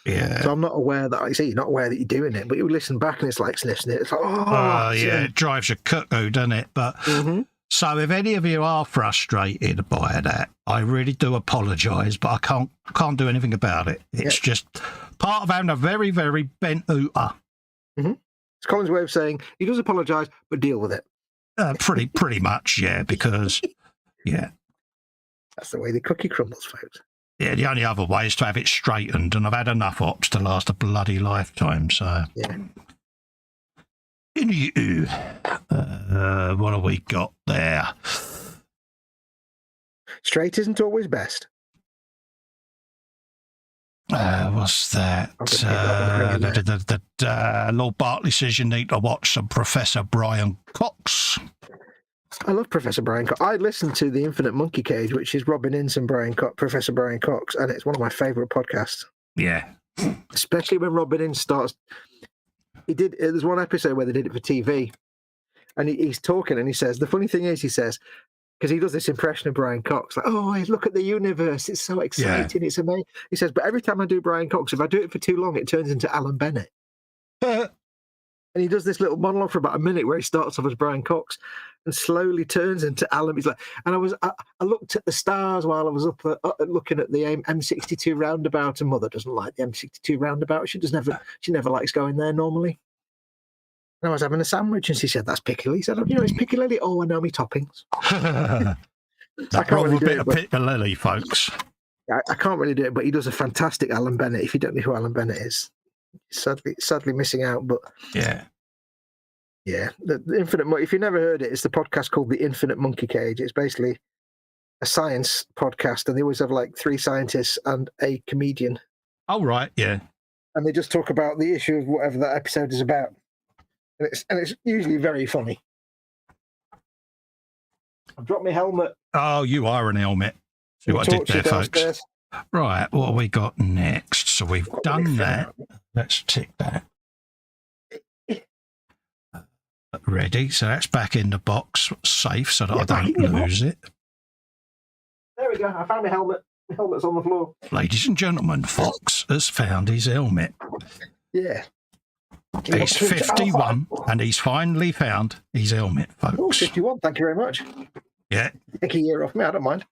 Speaker 3: Yeah.
Speaker 4: So I'm not aware that, you're not aware that you're doing it, but you listen back and it's like sniffing it. It's like,
Speaker 3: it drives you cuckoo, doesn't it? But so if any of you are frustrated by that, I really do apologise, but I can't do anything about it. It's just part of having a very, very bent ooter.
Speaker 4: It's Colin's way of saying he does apologise, but deal with it.
Speaker 3: Pretty much, yeah, because,
Speaker 4: That's the way the cookie crumbles, folks.
Speaker 3: Yeah, the only other way is to have it straightened, and I've had enough ops to last a bloody lifetime, so...
Speaker 4: Yeah.
Speaker 3: What have we got there?
Speaker 4: Straight isn't always best.
Speaker 3: What's that? Lord Bartley says you need to watch some Professor Brian Cox.
Speaker 4: I love Professor Brian Cox. I listened to The Infinite Monkey Cage, which is Robin Ince and Professor Brian Cox, and it's one of my favourite podcasts.
Speaker 3: Yeah.
Speaker 4: Especially when Robin Ince starts... There's one episode where they did it for TV, and he's talking, and he says, the funny thing is, he says, because he does this impression of Brian Cox, like, oh, look at the universe, it's so exciting, it's amazing. He says, but every time I do Brian Cox, if I do it for too long, it turns into Alan Bennett. And he does this little monologue for about a minute where he starts off as Brian Cox and slowly turns into Alan. He's like, and I looked at the stars while I was up looking at the M62 roundabout, and Mother doesn't like the M62 roundabout. She never likes going there normally. I was having a sandwich, and she said, "That's Piccalilli." He said, "You know, it's Piccalilli." "Oh, I know me toppings."
Speaker 3: That raw really bit of Piccalilli, folks.
Speaker 4: I can't really do it, but he does a fantastic Alan Bennett. If you don't know who Alan Bennett is, sadly missing out. But
Speaker 3: yeah,
Speaker 4: the Infinite. If you never heard it, it's the podcast called The Infinite Monkey Cage. It's basically a science podcast, and they always have like 3 scientists and a comedian.
Speaker 3: Oh right, yeah.
Speaker 4: And they just talk about the issue of whatever that episode is about, and it's usually very funny. I've dropped my helmet.
Speaker 3: Oh, you are an helmet. See what I did there, folks. Right, what have we got next? So we've done that. Let's tick that. Ready. So that's back in the box, safe, so that I don't lose it.
Speaker 4: There we go. I found my helmet. My helmet's on the floor.
Speaker 3: Ladies and gentlemen, Fox has found his helmet.
Speaker 4: Yeah.
Speaker 3: He's 51, and he's finally found his helmet, folks.
Speaker 4: Oh, 51. Thank you very much.
Speaker 3: Yeah.
Speaker 4: Take a year off me. I don't mind.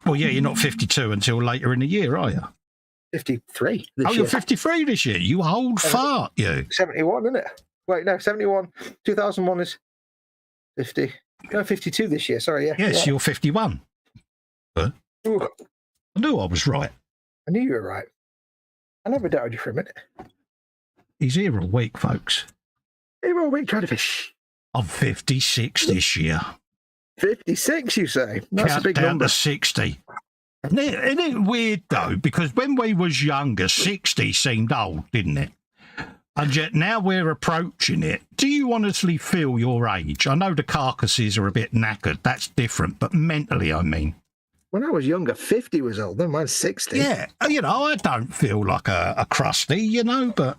Speaker 3: Well, yeah, you're not 52 until later in the year, are you?
Speaker 4: 53 this year.
Speaker 3: You're 53 this year. You old fart, you.
Speaker 4: 71, isn't it? Wait, no, 71. 2001 is 50. No, 52 this year. Sorry, yeah.
Speaker 3: Yes,
Speaker 4: right.
Speaker 3: You're 51. Huh?
Speaker 4: Ooh.
Speaker 3: I knew I was right.
Speaker 4: I knew you were right. I never doubted you for a minute.
Speaker 3: He's here all week, folks.
Speaker 4: Here all week trying to fish.
Speaker 3: I'm 56 this year.
Speaker 4: 56, you say? That's
Speaker 3: Count
Speaker 4: a big
Speaker 3: down
Speaker 4: number.
Speaker 3: to 60. Isn't it weird, though? Because when we was younger, 60 seemed old, didn't it? And yet now we're approaching it. Do you honestly feel your age? I know the carcasses are a bit knackered. That's different. But mentally, I mean.
Speaker 4: When I was younger, 50 was old. Then mine's 60.
Speaker 3: Yeah. You know, I don't feel like a crusty, you know, but.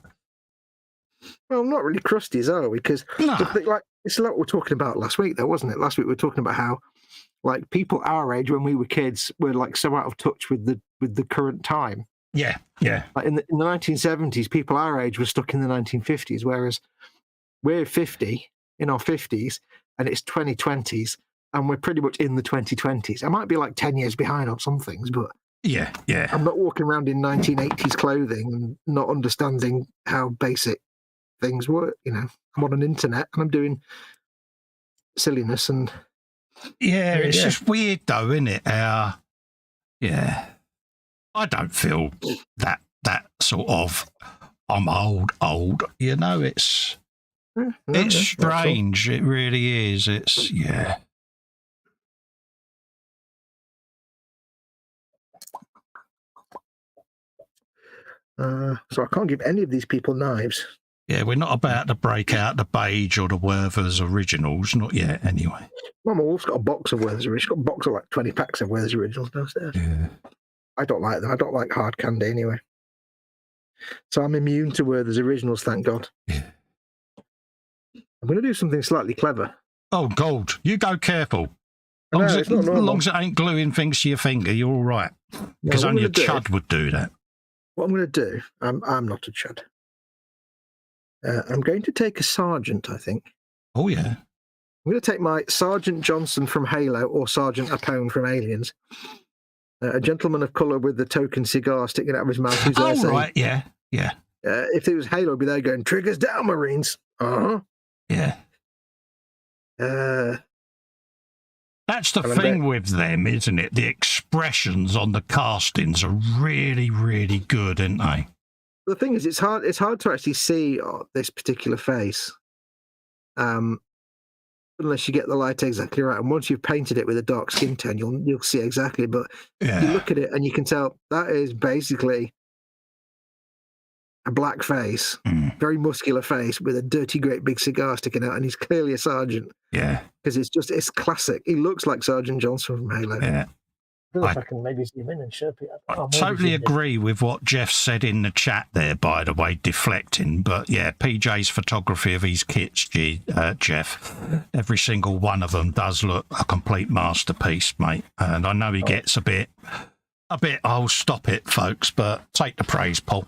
Speaker 4: Well, I'm not really crusty, are we? Because it's like we were talking about last week, though, wasn't it? Last week we were talking about how, like, people our age when we were kids were like so out of touch with the current time.
Speaker 3: Yeah, yeah.
Speaker 4: Like in the 1970s, people our age were stuck in the 1950s, whereas we're 50 in our 50s, and it's 2020s, and we're pretty much in the 2020s. I might be like 10 years behind on some things, but
Speaker 3: yeah.
Speaker 4: I'm not walking around in 1980s clothing and not understanding how basic things work. You know, I'm on an internet and I'm doing silliness and
Speaker 3: it's just weird though, isn't it? Yeah, I don't feel that sort of I'm old. You know, it's strange. It really is. It's
Speaker 4: So I can't give any of these people knives.
Speaker 3: Yeah, we're not about to break out the Beige or the Werther's originals, not yet, anyway.
Speaker 4: Mama Wolf's got a box of Werther's originals. She's got a box of like 20 packs of Werther's originals downstairs.
Speaker 3: Yeah.
Speaker 4: I don't like them. I don't like hard candy anyway. So I'm immune to Werther's originals, thank God.
Speaker 3: Yeah.
Speaker 4: I'm going to do something slightly clever.
Speaker 3: Oh, God, you go careful. As long as it ain't gluing things to your finger, you're all right. Because only a chud would do that.
Speaker 4: What I'm going to do, I'm not a chud. I'm going to take a sergeant, I think.
Speaker 3: Oh, yeah.
Speaker 4: I'm going to take my Sergeant Johnson from Halo or Sergeant Apone from Aliens. A gentleman of colour with the token cigar sticking out of his mouth. Who's there saying,
Speaker 3: right, yeah.
Speaker 4: If it was Halo, I'd be there going, "Triggers down, Marines."
Speaker 3: Yeah. That's the thing with them, isn't it? The expressions on the castings are really, really good, aren't they?
Speaker 4: The thing is, it's hard to actually see this particular face, unless you get the light exactly right. And once you've painted it with a dark skin tone, you'll see exactly. But you look at it and you can tell that is basically a black face, very muscular face with a dirty, great big cigar sticking out, and he's clearly a sergeant.
Speaker 3: Yeah,
Speaker 4: because it's classic. He looks like Sergeant Johnson from Halo.
Speaker 3: Yeah.
Speaker 4: I don't know if I can maybe zoom in and show people.
Speaker 3: I totally agree with what Jeff said in the chat there, by the way, deflecting. But yeah, PJ's photography of his kits, Jeff, every single one of them does look a complete masterpiece, mate. And I know he gets a bit, oh, stop it, folks, but take the praise, Paul.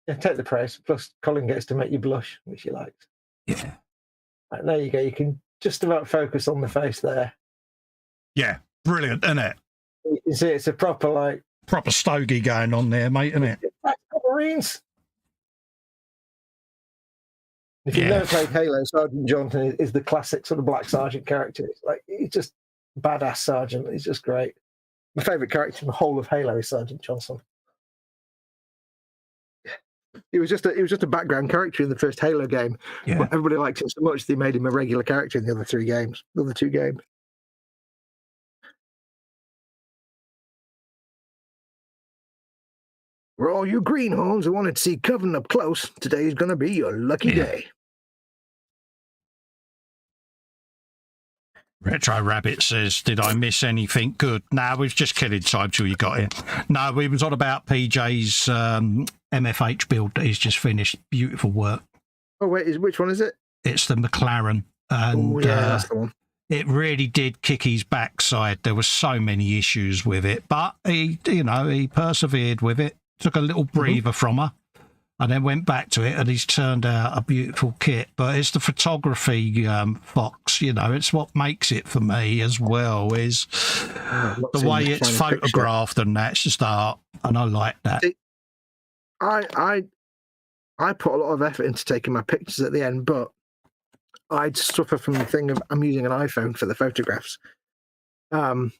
Speaker 4: Yeah, take the praise. Plus, Colin gets to make you blush, which he likes.
Speaker 3: Yeah.
Speaker 4: Right, there you go. You can just about focus on the face there.
Speaker 3: Yeah, brilliant, isn't it?
Speaker 4: You can see it's a proper
Speaker 3: stogie going on there, mate, isn't it?
Speaker 4: Marines. If you've never played Halo, Sergeant Johnson is the classic sort of Black Sergeant character. It's like, he's just badass Sergeant. He's just great. My favourite character in the whole of Halo is Sergeant Johnson. He was just a background character in the first Halo game.
Speaker 3: Yeah.
Speaker 4: But everybody liked him so much they made him a regular character in the other two games. For all you greenhorns who wanted to see Coven up close, today's going to be your lucky day.
Speaker 3: Retro Rabbit says, did I miss anything good? No, we was just killing time till you got here. No, we was on about PJ's MFH build that he's just finished. Beautiful work.
Speaker 4: Oh, wait, which one is it?
Speaker 3: It's the McLaren. And,
Speaker 4: that's the one.
Speaker 3: It really did kick his backside. There were so many issues with it. But he persevered with it, took a little breather from her, and then went back to it, and he's turned out a beautiful kit. But it's the photography, Fox, it's what makes it for me as well, is the way it's photographed, and that's just art, and I like that.
Speaker 4: I put a lot of effort into taking my pictures at the end, but I'd suffer from the thing of I'm using an iPhone for the photographs. And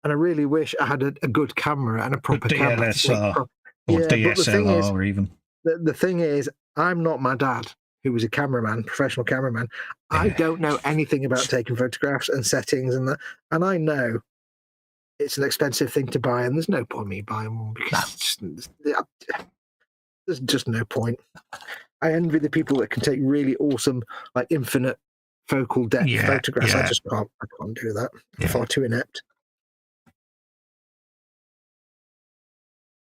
Speaker 4: I really wish I had a good camera and a proper camera.
Speaker 3: DSLR or DSLR even.
Speaker 4: The thing is, I'm not my dad, who was a cameraman, professional cameraman. Yeah. I don't know anything about taking photographs and settings and that. And I know it's an expensive thing to buy, and there's no point in me buying one because there's just no point. I envy the people that can take really awesome, like infinite focal depth photographs. I can't do that. I'm far too inept.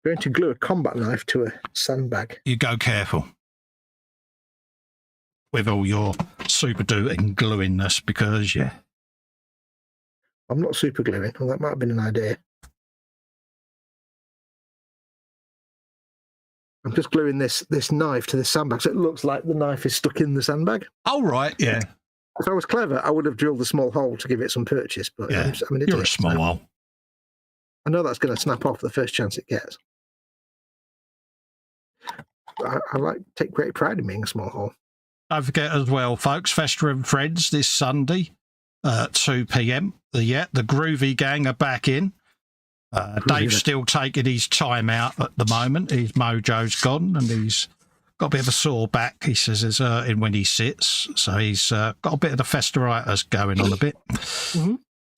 Speaker 4: Going to glue a combat knife to a sandbag.
Speaker 3: You go careful with all your super doing gluingness, because
Speaker 4: I'm not super gluing. Well, that might have been an idea. I'm just gluing this knife to the sandbag, so it looks like the knife is stuck in the sandbag.
Speaker 3: Oh, right, yeah.
Speaker 4: If I was clever, I would have drilled a small hole to give it some purchase. But
Speaker 3: I'm an idiot. You're a small hole.
Speaker 4: I know that's going to snap off the first chance it gets. I take great pride in being a small hole.
Speaker 3: Don't forget as well, folks, Festa and Friends this Sunday at 2 p.m. The Groovy Gang are back in. Dave's still taking his time out at the moment. His mojo's gone and he's got a bit of a sore back. He says it's hurting when he sits. So he's got a bit of the Festeritis going on a bit.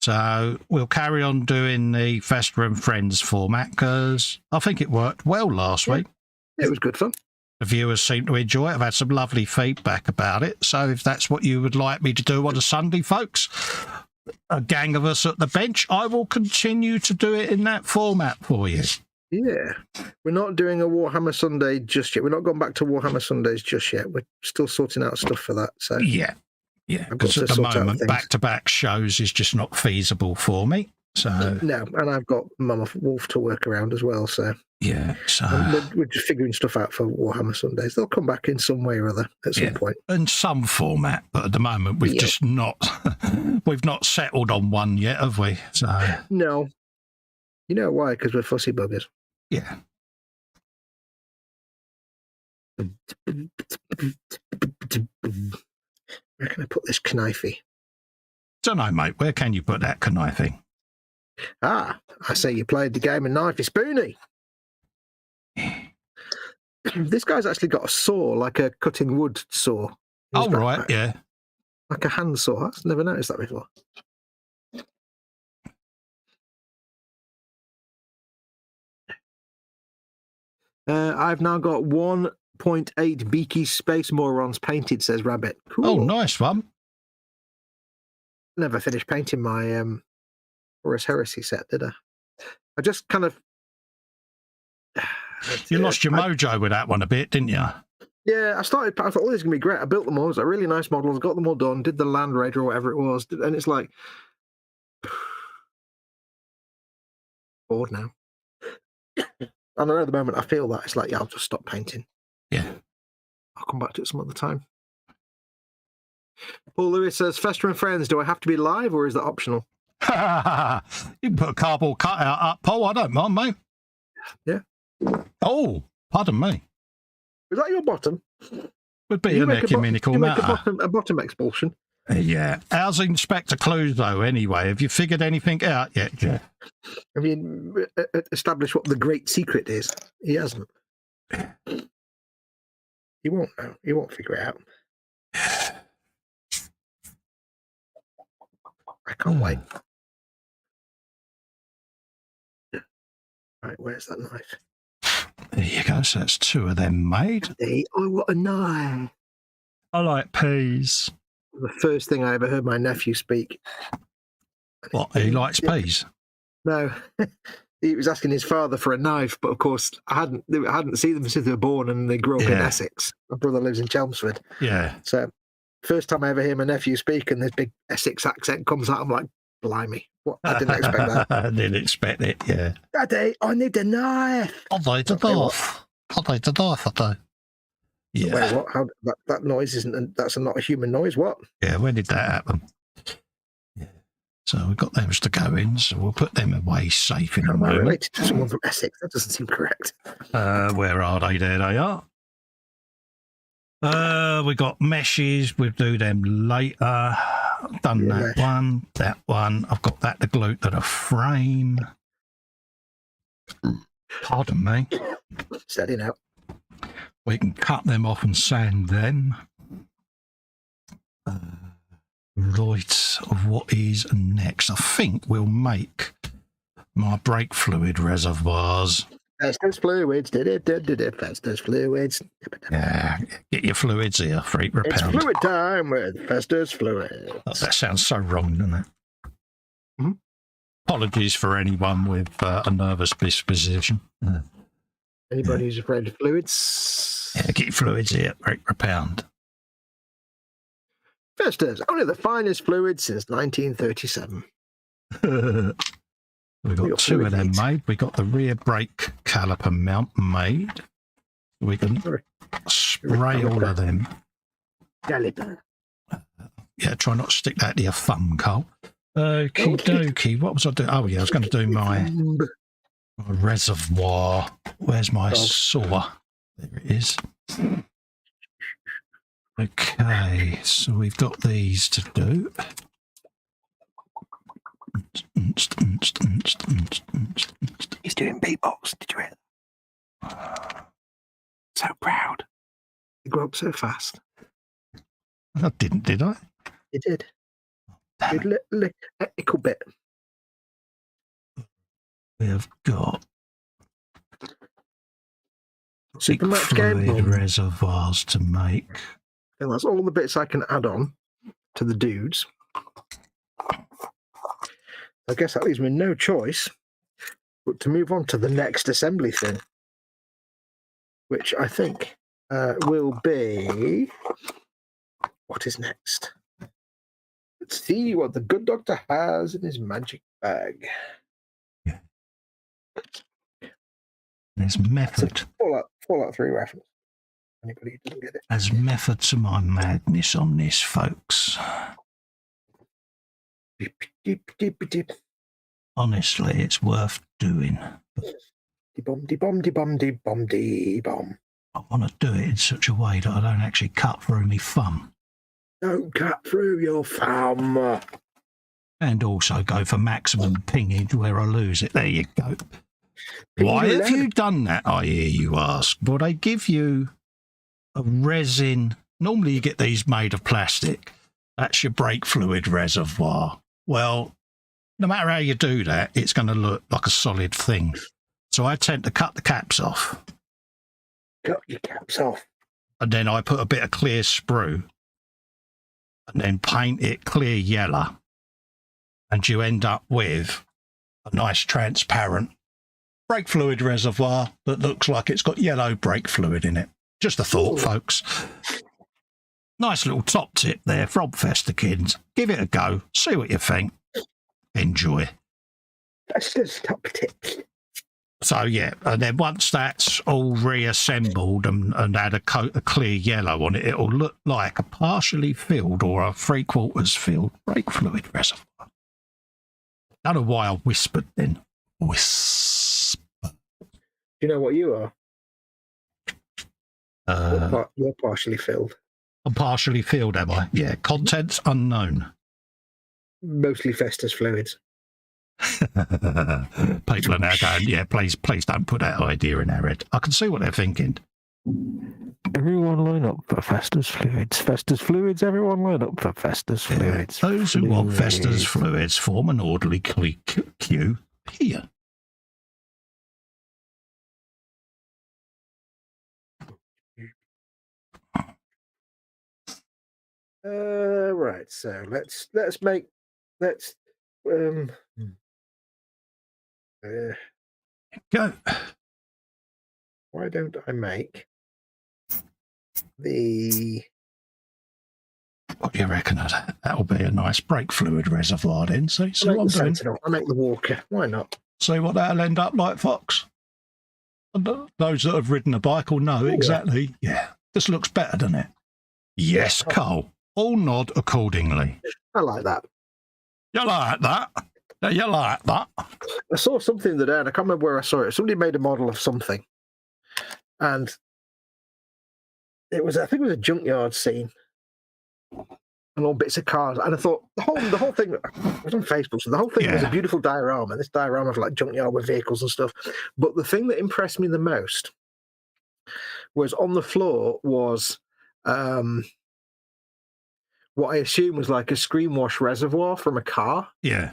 Speaker 3: So we'll carry on doing the Festa and Friends format because I think it worked well last week.
Speaker 4: It was good fun.
Speaker 3: The viewers seem to enjoy it. I've had some lovely feedback about it. So if that's what you would like me to do on a Sunday, folks, a gang of us at the bench, I will continue to do it in that format for you.
Speaker 4: Yeah. We're not doing a Warhammer Sunday just yet. We're not going back to Warhammer Sundays just yet. We're still sorting out stuff for that. So
Speaker 3: yeah, because at the moment, back-to-back shows is just not feasible for me. So
Speaker 4: no, and I've got Mama Wolf to work around as well. So
Speaker 3: so
Speaker 4: we're just figuring stuff out for Warhammer Sundays. They'll come back in some way or other at some point,
Speaker 3: in some format. But at the moment, we've just not settled on one yet, have we? So
Speaker 4: no, you know why? Because we're fussy buggers.
Speaker 3: Yeah.
Speaker 4: Where can I put this knifey?
Speaker 3: Don't know, mate. Where can you put that knifey?
Speaker 4: I say you played the game of Knifey Spoony. This guy's actually got a saw, like a cutting wood saw.
Speaker 3: Oh, right, yeah.
Speaker 4: Like a hand saw. I've never noticed that before. I've now got 1.8 Beaky Space Morons painted, says Rabbit. Cool.
Speaker 3: Oh, nice one.
Speaker 4: Never finished painting my Horus Heresy set, did I? I just kind of...
Speaker 3: You lost your mojo with that one a bit, didn't you?
Speaker 4: Yeah, I thought, oh, this is going to be great. I built them all. It was a really nice models, got them all done, did the Land Raider or whatever it was, and it's like... bored now. And I know at the moment I feel that. It's like, I'll just stop painting.
Speaker 3: Yeah.
Speaker 4: I'll come back to it some other time. Paul Lewis says, Festa and Friends, do I have to be live or is that optional?
Speaker 3: You can put a cardboard cutout up, Paul. I don't mind, mate.
Speaker 4: Yeah.
Speaker 3: Oh, pardon me.
Speaker 4: Is that your bottom?
Speaker 3: Would be
Speaker 4: You
Speaker 3: an
Speaker 4: make
Speaker 3: ecumenical matter.
Speaker 4: a bottom expulsion.
Speaker 3: Yeah. How's Inspector Clouseau anyway? Have you figured anything out yet, Jeff?
Speaker 4: I mean, establish what the great secret is. He hasn't. He won't know. He won't figure it out. I can't wait. Right, where's that knife?
Speaker 3: There you go. So that's 2 of them made.
Speaker 4: Oh, what a knife.
Speaker 3: I like peas.
Speaker 4: The first thing I ever heard my nephew speak.
Speaker 3: What? He likes peas?
Speaker 4: No. He was asking his father for a knife, but of course I hadn't seen them since they were born, and they grew up in Essex. My brother lives in Chelmsford.
Speaker 3: Yeah.
Speaker 4: So first time I ever hear my nephew speak and this big Essex accent comes out, I'm like, blimey. What? I didn't expect that.
Speaker 3: I didn't expect it, yeah.
Speaker 4: Daddy, I need a knife.
Speaker 3: I need a knife. I need a knife, I do. Yeah.
Speaker 4: Wait, what? How that noise isn't? That's not a human noise. What?
Speaker 3: Yeah, when did that happen? Yeah. So we've got those to go in, so we'll put them away safe in a
Speaker 4: Am I
Speaker 3: moment.
Speaker 4: related to someone from Essex? That doesn't seem correct.
Speaker 3: Where are they? There they are. We got meshes. We'll do them later. Done that one. That one. I've got that to glue to the frame. Pardon me.
Speaker 4: Steady now.
Speaker 3: We can cut them off and sand them. Right, what is next? I think we'll make my brake fluid reservoirs.
Speaker 4: Festus fluids. Festus fluids.
Speaker 3: Yeah, get your fluids here, freak
Speaker 4: It's
Speaker 3: repellent.
Speaker 4: fluid time with Festus fluids.
Speaker 3: Oh, that sounds so wrong, doesn't it?
Speaker 4: Hmm?
Speaker 3: Apologies for anyone with a nervous disposition.
Speaker 4: Anybody who's afraid of fluids?
Speaker 3: Yeah, get your fluids here, freak repellent.
Speaker 4: Festus, only the finest fluid since 1937.
Speaker 3: We've got 2 of them made. We got the rear brake caliper mount made. We can spray all of them.
Speaker 4: Caliper.
Speaker 3: Yeah, try not to stick that to your thumb, Cole. Okie dokie. What was I doing? Oh, yeah, I was going to do my reservoir. Where's my saw? There it is. Okay, so we've got these to do.
Speaker 4: He's doing beatbox. Did you hear that? So proud. He grew up so fast.
Speaker 3: I didn't, did I?
Speaker 4: He did. Little bit.
Speaker 3: We have got
Speaker 4: Supermax game
Speaker 3: fluid reservoirs to make.
Speaker 4: And that's all the bits I can add on to the dudes. I guess that leaves me no choice but to move on to the next assembly thing, which I think will be... What is next? Let's see what the good doctor has in his magic bag.
Speaker 3: Yeah. There's method.
Speaker 4: Fallout 3 reference. Anybody who doesn't get it.
Speaker 3: There's method to my madness on this, folks. Honestly, it's worth doing.
Speaker 4: Bomb.
Speaker 3: I want to do it in such a way that I don't actually cut through my thumb.
Speaker 4: Don't cut through your thumb.
Speaker 3: And also go for maximum pingage where I lose it. There you go. Why have you done that, I hear you ask? Well, they give you a resin. Normally you get these made of plastic. That's your brake fluid reservoir. Well, no matter how you do that, it's going to look like a solid thing. So I tend to cut the caps off.
Speaker 4: Cut your caps off.
Speaker 3: And then I put a bit of clear sprue and then paint it clear yellow. And you end up with a nice transparent brake fluid reservoir that looks like it's got yellow brake fluid in it. Just a thought, folks. Nice little top tip there from Festa Kids. Give it a go. See what you think. Enjoy.
Speaker 4: That's just top tips.
Speaker 3: So, yeah, and then once that's all reassembled and add a coat of clear yellow on it, it'll look like a partially filled or a 3/4 filled brake fluid reservoir. I don't know why I whispered then. Whisper.
Speaker 4: You know what you are? You're partially filled.
Speaker 3: I'm partially filled, am I? Yeah. Contents unknown.
Speaker 4: Mostly Festa's fluids.
Speaker 3: People are now going, yeah, please don't put that idea in our head. I can see what they're thinking.
Speaker 5: Everyone line up for Festa's fluids. Festa's fluids, everyone line up for Festa's fluids.
Speaker 3: Those who want Festa's fluids form an orderly queue here.
Speaker 4: Right, so let's
Speaker 3: Go.
Speaker 4: why don't I make the...
Speaker 3: What do you reckon of that? That'll be a nice brake fluid reservoir then. See what I'm doing?
Speaker 4: I'll make the Walker. Why not?
Speaker 3: See what that'll end up like, Fox? Those that have ridden a bike will know exactly. Yeah, this looks better, doesn't it? Yes, Cole. All nod accordingly.
Speaker 4: I like that.
Speaker 3: You like that? You like that?
Speaker 4: I saw something the other day, and I can't remember where I saw it. Somebody made a model of something, and I think it was a junkyard scene, and all bits of cars. And I thought the whole thing. It was on Facebook, so the whole thing was a beautiful diorama. This diorama of like junkyard with vehicles and stuff. But the thing that impressed me the most was on the floor was what I assume was like a screen wash reservoir from a car.
Speaker 3: Yeah.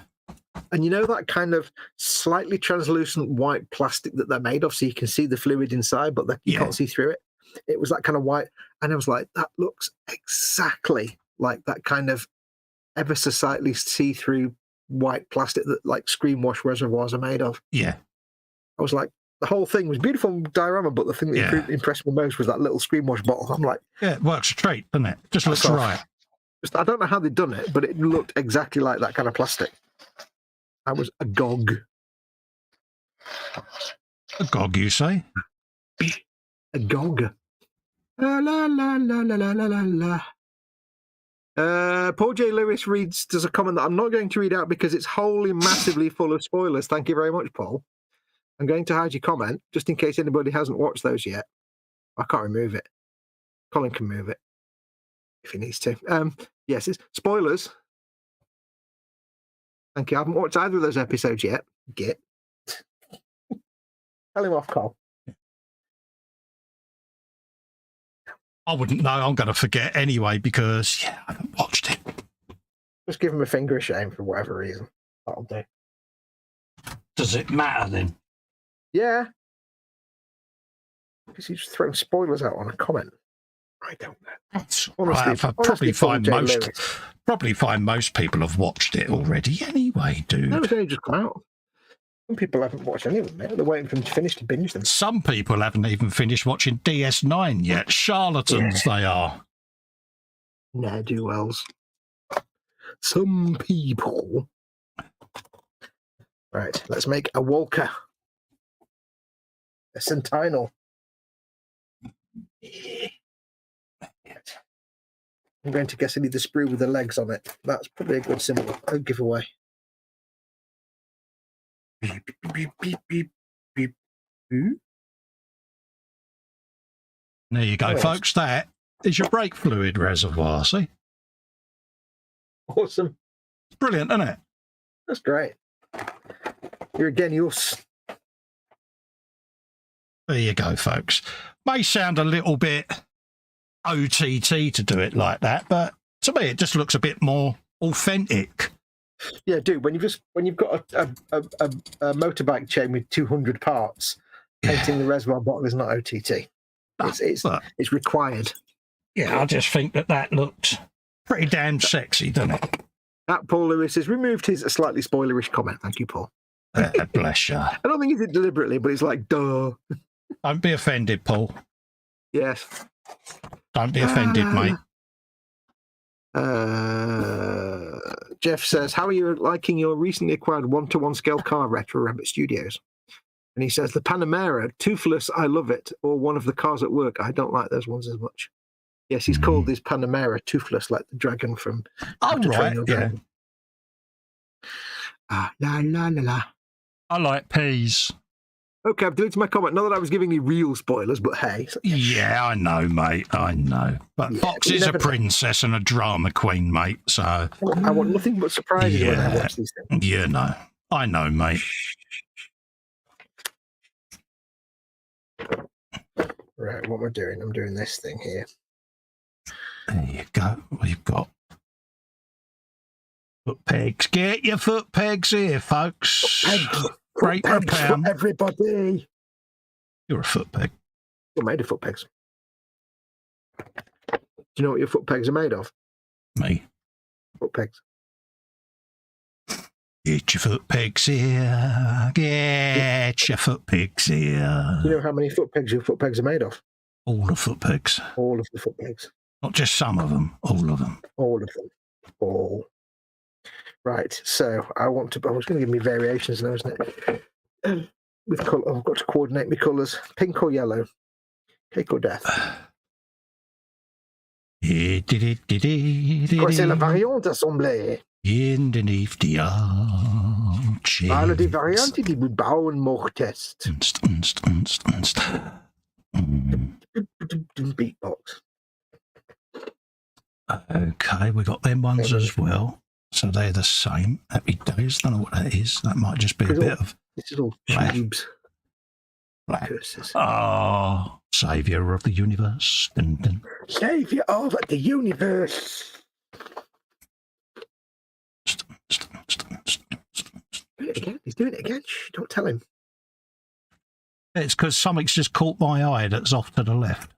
Speaker 4: And you know that kind of slightly translucent white plastic that they're made of, so you can see the fluid inside, but you can't see through it. It was that kind of white, and I was like, that looks exactly like that kind of ever so slightly see-through white plastic that like screen wash reservoirs are made of.
Speaker 3: Yeah. I
Speaker 4: was like, the whole thing was beautiful diorama, but the thing that impressed me most was that little screen wash bottle. I'm like,
Speaker 3: yeah, it works a treat, doesn't it? Just looks right.
Speaker 4: I don't know how they've done it, but it looked exactly like that kind of plastic. I was agog.
Speaker 3: Agog, you say?
Speaker 4: Agog. La la la la la la la la. Paul J. Lewis does a comment that I'm not going to read out because it's wholly massively full of spoilers. Thank you very much, Paul. I'm going to hide your comment just in case anybody hasn't watched those yet. I can't remove it. Colin can move it if he needs to. Yes, it's spoilers. Thank you. I haven't watched either of those episodes yet. Tell him off, Cole.
Speaker 3: I wouldn't know. I'm going to forget anyway because I haven't watched it.
Speaker 4: Just give him a finger of shame for whatever reason. That'll do.
Speaker 3: Does it matter then?
Speaker 4: Yeah. Because he's just throwing spoilers out on a comment. I don't know.
Speaker 3: That's honestly, right. Probably find most people have watched it already anyway, dude.
Speaker 4: No, it's only just come out. Some people haven't watched any of them yet. They're waiting for them to finish to binge them.
Speaker 3: Some people haven't even finished watching DS9 yet. Charlatans they are.
Speaker 4: Ne'er-do-wells. Some people. Right, let's make a Walker. A Sentinel. I'm going to guess I need the sprue with the legs on it. That's probably a good symbol. A giveaway. Beep, beep, beep, beep, beep.
Speaker 3: There you go, folks. That is your brake fluid reservoir, see?
Speaker 4: Awesome.
Speaker 3: It's brilliant, isn't it?
Speaker 4: That's great. You're
Speaker 3: There you go, folks. May sound a little bit OTT to do it like that, but to me it just looks a bit more authentic.
Speaker 4: Yeah, dude, when you've got a motorbike chain with 200 parts, painting the reservoir bottle is not OTT. It's required.
Speaker 3: Yeah, I just think that looked pretty damn sexy, doesn't it?
Speaker 4: That Paul Lewis has removed his slightly spoilerish comment. Thank you, Paul.
Speaker 3: Bless you.
Speaker 4: I don't think he did it deliberately, but it's like, duh.
Speaker 3: Don't be offended, Paul.
Speaker 4: Yes.
Speaker 3: Don't be offended, mate.
Speaker 4: Jeff says, how are you liking your recently acquired 1-to-1 scale car retro Rabbit Studios? And he says, the Panamera, toothless, I love it, or one of the cars at work. I don't like those ones as much. Yes, he's called this Panamera toothless, like the dragon from
Speaker 3: How to Train Your Dragon.
Speaker 4: La, la, la, la.
Speaker 3: I like peas.
Speaker 4: Okay, I've deleted my comment. Not that I was giving you real spoilers, but hey.
Speaker 3: Yeah, I know, mate. I know. But
Speaker 4: Yeah,
Speaker 3: Fox
Speaker 4: but you
Speaker 3: is a
Speaker 4: never know.
Speaker 3: princess and a drama queen, mate. So
Speaker 4: I want nothing but surprises when I
Speaker 3: yeah,
Speaker 4: watch these things.
Speaker 3: yeah, no, I know, mate.
Speaker 4: Right, what am I doing? I'm doing this thing here.
Speaker 3: There you go. We've got foot pegs. Get your foot pegs here, folks.
Speaker 4: Pegs.
Speaker 3: Great
Speaker 4: Foot pegs
Speaker 3: repair.
Speaker 4: for everybody.
Speaker 3: You're a foot peg.
Speaker 4: You're made of foot pegs. Do you know what your foot pegs are made of?
Speaker 3: Me.
Speaker 4: Foot pegs.
Speaker 3: Get your foot pegs here. Get your foot pegs here.
Speaker 4: Do you know how many foot pegs your foot pegs are made of?
Speaker 3: All the foot pegs.
Speaker 4: All of the foot pegs.
Speaker 3: Not just some of them. All of them.
Speaker 4: All of them. All. Right, so I was going to give me variations now, isn't it? With colour, I've got to coordinate my colours. Pink or yellow? Cake or death? C'est la variante assemblée.
Speaker 3: Underneath the arch.
Speaker 4: Alle die Variante, die wir bauen möchtest. Beatbox.
Speaker 3: Okay, we got them ones as well. So they're the same. Happy days. Don't know what that is. That might just be a bit of.
Speaker 4: This is all
Speaker 3: Black.
Speaker 4: tubes.
Speaker 3: Black.
Speaker 4: Curses.
Speaker 3: Oh, saviour of the universe. Dun, dun.
Speaker 4: Saviour of the universe. Do it again. He's doing it again. Shh, don't tell him.
Speaker 3: It's because something's just caught my eye that's off to the left.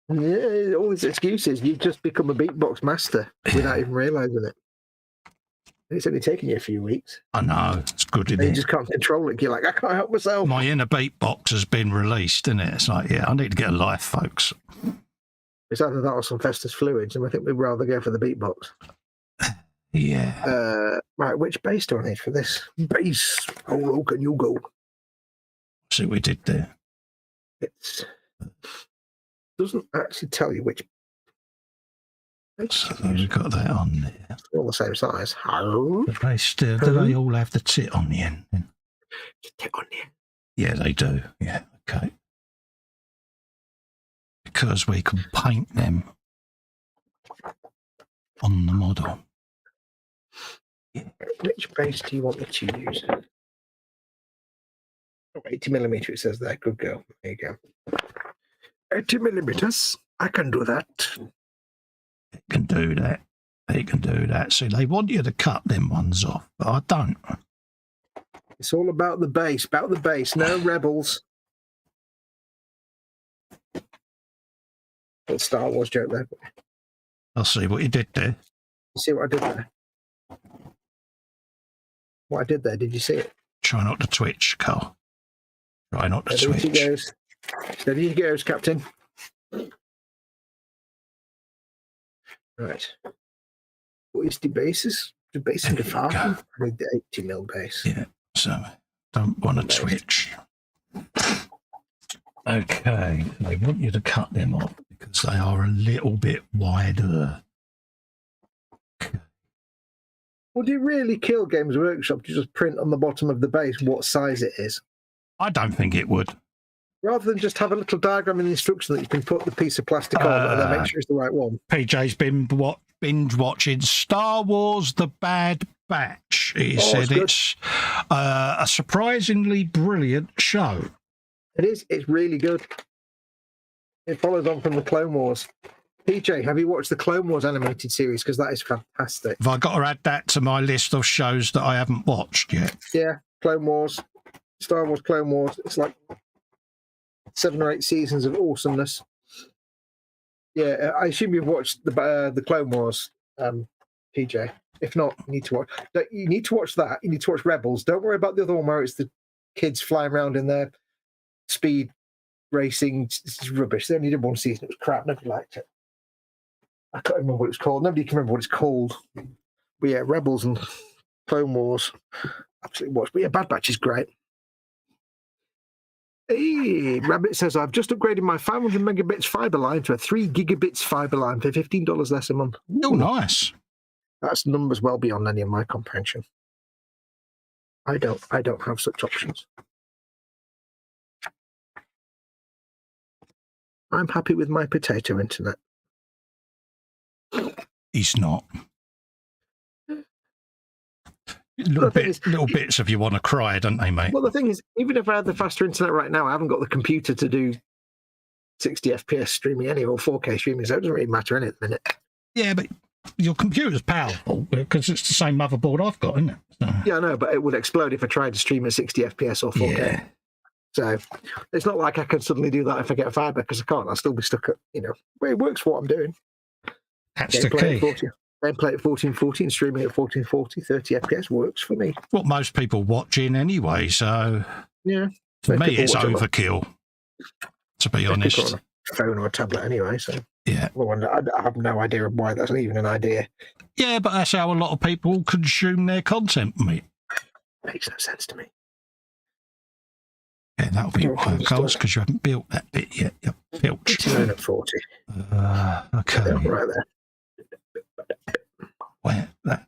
Speaker 4: Yeah, all these excuses. You've just become a beatbox master without even realising it. It's only taken you a few weeks.
Speaker 3: I know. It's good, isn't
Speaker 4: And you
Speaker 3: it?
Speaker 4: just can't control it. You're like, I can't help myself.
Speaker 3: My inner beatbox has been released, isn't it? It's like, yeah, I need to get a life, folks.
Speaker 4: It's either that or some Festus fluids, and I think we'd rather go for the beatbox.
Speaker 3: Yeah.
Speaker 4: Right, which base do I need for this? Base. How low can you go?
Speaker 3: See what we did there.
Speaker 4: It doesn't actually tell you which.
Speaker 3: So we've got that on there.
Speaker 4: They're all the same size. How?
Speaker 3: But they still, do they all have the tit on the end?
Speaker 4: Tit on there.
Speaker 3: Yeah, they do. Yeah, okay. Because we can paint them on the model.
Speaker 4: Which base do you want me to use? Oh, 80mm, it says there. Good girl. There you go. 80mm. I can do that.
Speaker 3: It can do that. It can do that. See, they want you to cut them ones off, but I don't.
Speaker 4: It's all about the base. About the base. No rebels. Little Star Wars joke there.
Speaker 3: I'll see what you did there.
Speaker 4: You see what I did there? What I did there, did you see it?
Speaker 3: Try not to twitch, Carl. Try not to
Speaker 4: Steady she
Speaker 3: twitch.
Speaker 4: goes. Steady she goes, Captain. Right. What is the basis? The base in the
Speaker 3: There you go.
Speaker 4: farm? I need the 80mm base.
Speaker 3: Yeah, so don't want to twitch. Okay, they want you to cut them off because they are a little bit wider.
Speaker 4: Would it really kill Games Workshop to just print on the bottom of the base what size it is?
Speaker 3: I don't think it would.
Speaker 4: Rather than just have a little diagram in the instruction that you can put the piece of plastic on and then make sure it's the right one.
Speaker 3: PJ's been binge watching Star Wars The Bad Batch. He said
Speaker 4: it's
Speaker 3: a surprisingly brilliant show.
Speaker 4: It is. It's really good. It follows on from the Clone Wars. PJ, have you watched the Clone Wars animated series? Because that is fantastic.
Speaker 3: Have I got to add that to my list of shows that I haven't watched yet?
Speaker 4: Yeah, Clone Wars, Star Wars, Clone Wars. It's like 7 or 8 seasons of awesomeness. Yeah, I assume you've watched the Clone Wars, PJ. If not, you need to watch. You need to watch that. You need to watch Rebels. Don't worry about the other one where it's the kids flying around in their speed racing. It's rubbish. They only did 1 season. It was crap. Nobody liked it. I can't remember what it's called. Nobody can remember what it's called. But yeah, Rebels and Clone Wars. Absolutely watch. But yeah, Bad Batch is great. Hey, Rabbit says, I've just upgraded my 500 megabits fiber line to a 3 gigabits fiber line for $15 less a month.
Speaker 3: Oh, nice.
Speaker 4: That's numbers well beyond any of my comprehension. I don't have such options. I'm happy with my potato internet.
Speaker 3: He's not. Little bits of you want to cry, don't they, mate?
Speaker 4: Well, the thing is, even if I had the faster internet right now, I haven't got the computer to do 60 FPS streaming anyway, or 4K streaming, so it doesn't really matter in it at the minute.
Speaker 3: Yeah, but your computer's powerful because it's the same motherboard I've got, isn't it? So.
Speaker 4: Yeah, I know, but it would explode if I tried to stream at 60 FPS or 4K.
Speaker 3: Yeah.
Speaker 4: So it's not like I can suddenly do that if I get fibre, because I can't. I'll still be stuck at, well, it works for what I'm doing.
Speaker 3: That's the key.
Speaker 4: Then play at 1440 and streaming at 1440, 30 FPS works for me.
Speaker 3: What most people watching anyway, so
Speaker 4: yeah.
Speaker 3: For me, it's overkill, to be honest.
Speaker 4: On a phone or a tablet anyway, so
Speaker 3: yeah.
Speaker 4: Well, I have no idea of why that's even an idea.
Speaker 3: Yeah, but that's how a lot of people consume their content, mate.
Speaker 4: Makes no sense to me.
Speaker 3: Yeah, that'll be why, because you haven't built that bit yet. Yep. Filch.
Speaker 4: 29 at 40.
Speaker 3: Okay.
Speaker 4: Yeah, right there.
Speaker 3: Where that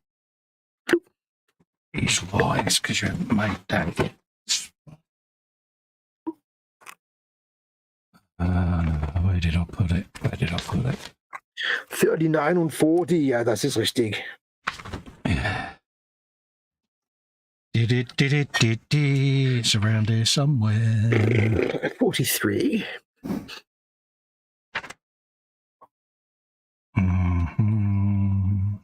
Speaker 3: is wise, because you haven't made that yet. Where did I put it?
Speaker 4: 39 und 40, ja, das ist richtig.
Speaker 3: Yeah. It's around here somewhere.
Speaker 4: 43.
Speaker 3: Mm-hmm.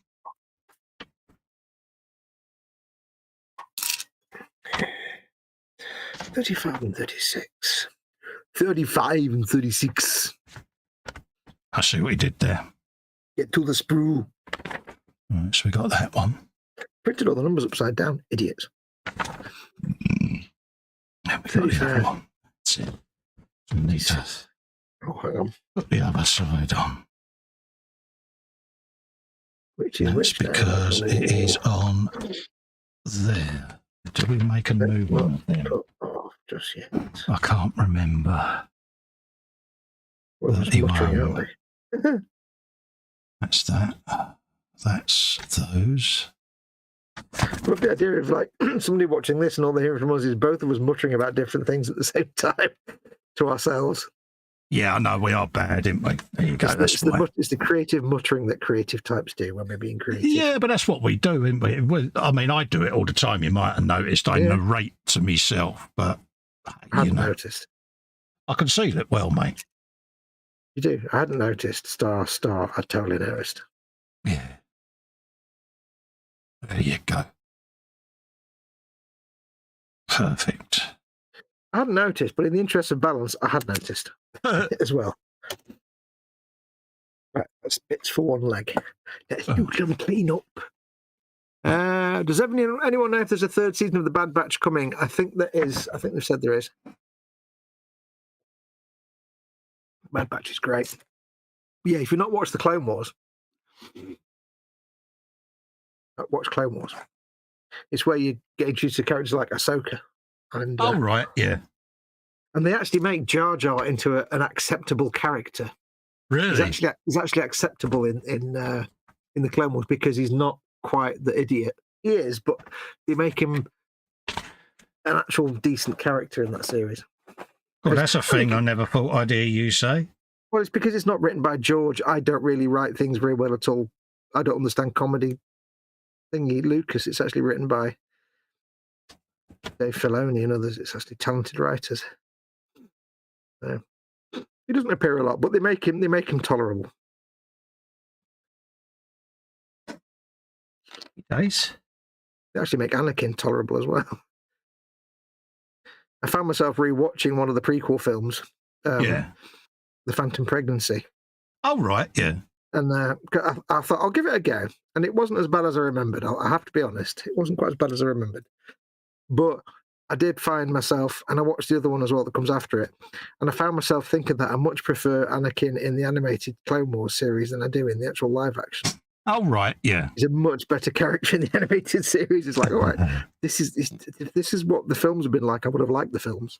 Speaker 4: $35 and 36. 35 and 36.
Speaker 3: I see what he did there.
Speaker 4: Get to the sprue.
Speaker 3: Right, so we got that one.
Speaker 4: Printed all the numbers upside down, idiots.
Speaker 3: And we got the other one. That's it. So we need to
Speaker 4: hang on.
Speaker 3: put the other side on.
Speaker 4: Which is
Speaker 3: That's
Speaker 4: which
Speaker 3: because it is on there. Did we make a new one there?
Speaker 4: Off just yet.
Speaker 3: I can't remember.
Speaker 4: Well,
Speaker 3: 31. That's that. That's those.
Speaker 4: Love the idea of like somebody watching this and all they're hearing from us is both of us muttering about different things at the same time to ourselves.
Speaker 3: Yeah, I know we are bad, didn't we? There you go.
Speaker 4: It's the creative muttering that creative types do when we're being creative.
Speaker 3: Yeah, but that's what we do, isn't we? I mean, I do it all the time. You might have noticed. I narrate to myself, but
Speaker 4: I hadn't noticed.
Speaker 3: I can see that well, mate.
Speaker 4: You do. I hadn't noticed. Star. I totally noticed.
Speaker 3: Yeah. There you go. Perfect.
Speaker 4: I hadn't noticed, but in the interest of balance, I had noticed as well. Right, that's bits for one leg. Let's do some clean up. Does anyone know if there's a third season of The Bad Batch coming? I think there is. I think they've said there is. Bad Batch is great. Yeah, if you've not watched the Clone Wars, watch Clone Wars. It's where you get introduced to characters like Ahsoka. And,
Speaker 3: right, yeah.
Speaker 4: And they actually make Jar Jar into an acceptable character.
Speaker 3: Really?
Speaker 4: He's actually acceptable in the Clone Wars because he's not quite the idiot he is, but they make him an actual decent character in that series.
Speaker 3: Well, that's a thing I never thought I'd hear you say.
Speaker 4: Well, it's because it's not written by George. I don't really write things very well at all. I don't understand comedy thingy. Lucas, it's actually written by Dave Filoni and others. It's actually talented writers. So, he doesn't appear a lot, but they make him tolerable.
Speaker 3: Nice.
Speaker 4: They actually make Anakin tolerable as well. I found myself rewatching one of the prequel films, The Phantom Pregnancy.
Speaker 3: Oh, right, yeah.
Speaker 4: And I thought, I'll give it a go. And it wasn't as bad as I remembered. I have to be honest. It wasn't quite as bad as I remembered. But I did find myself, and I watched the other one as well that comes after it, and I found myself thinking that I much prefer Anakin in the animated Clone Wars series than I do in the actual live action.
Speaker 3: Oh, right, yeah.
Speaker 4: He's a much better character in the animated series. It's like, all right, this is what the films have been like. I would have liked the films.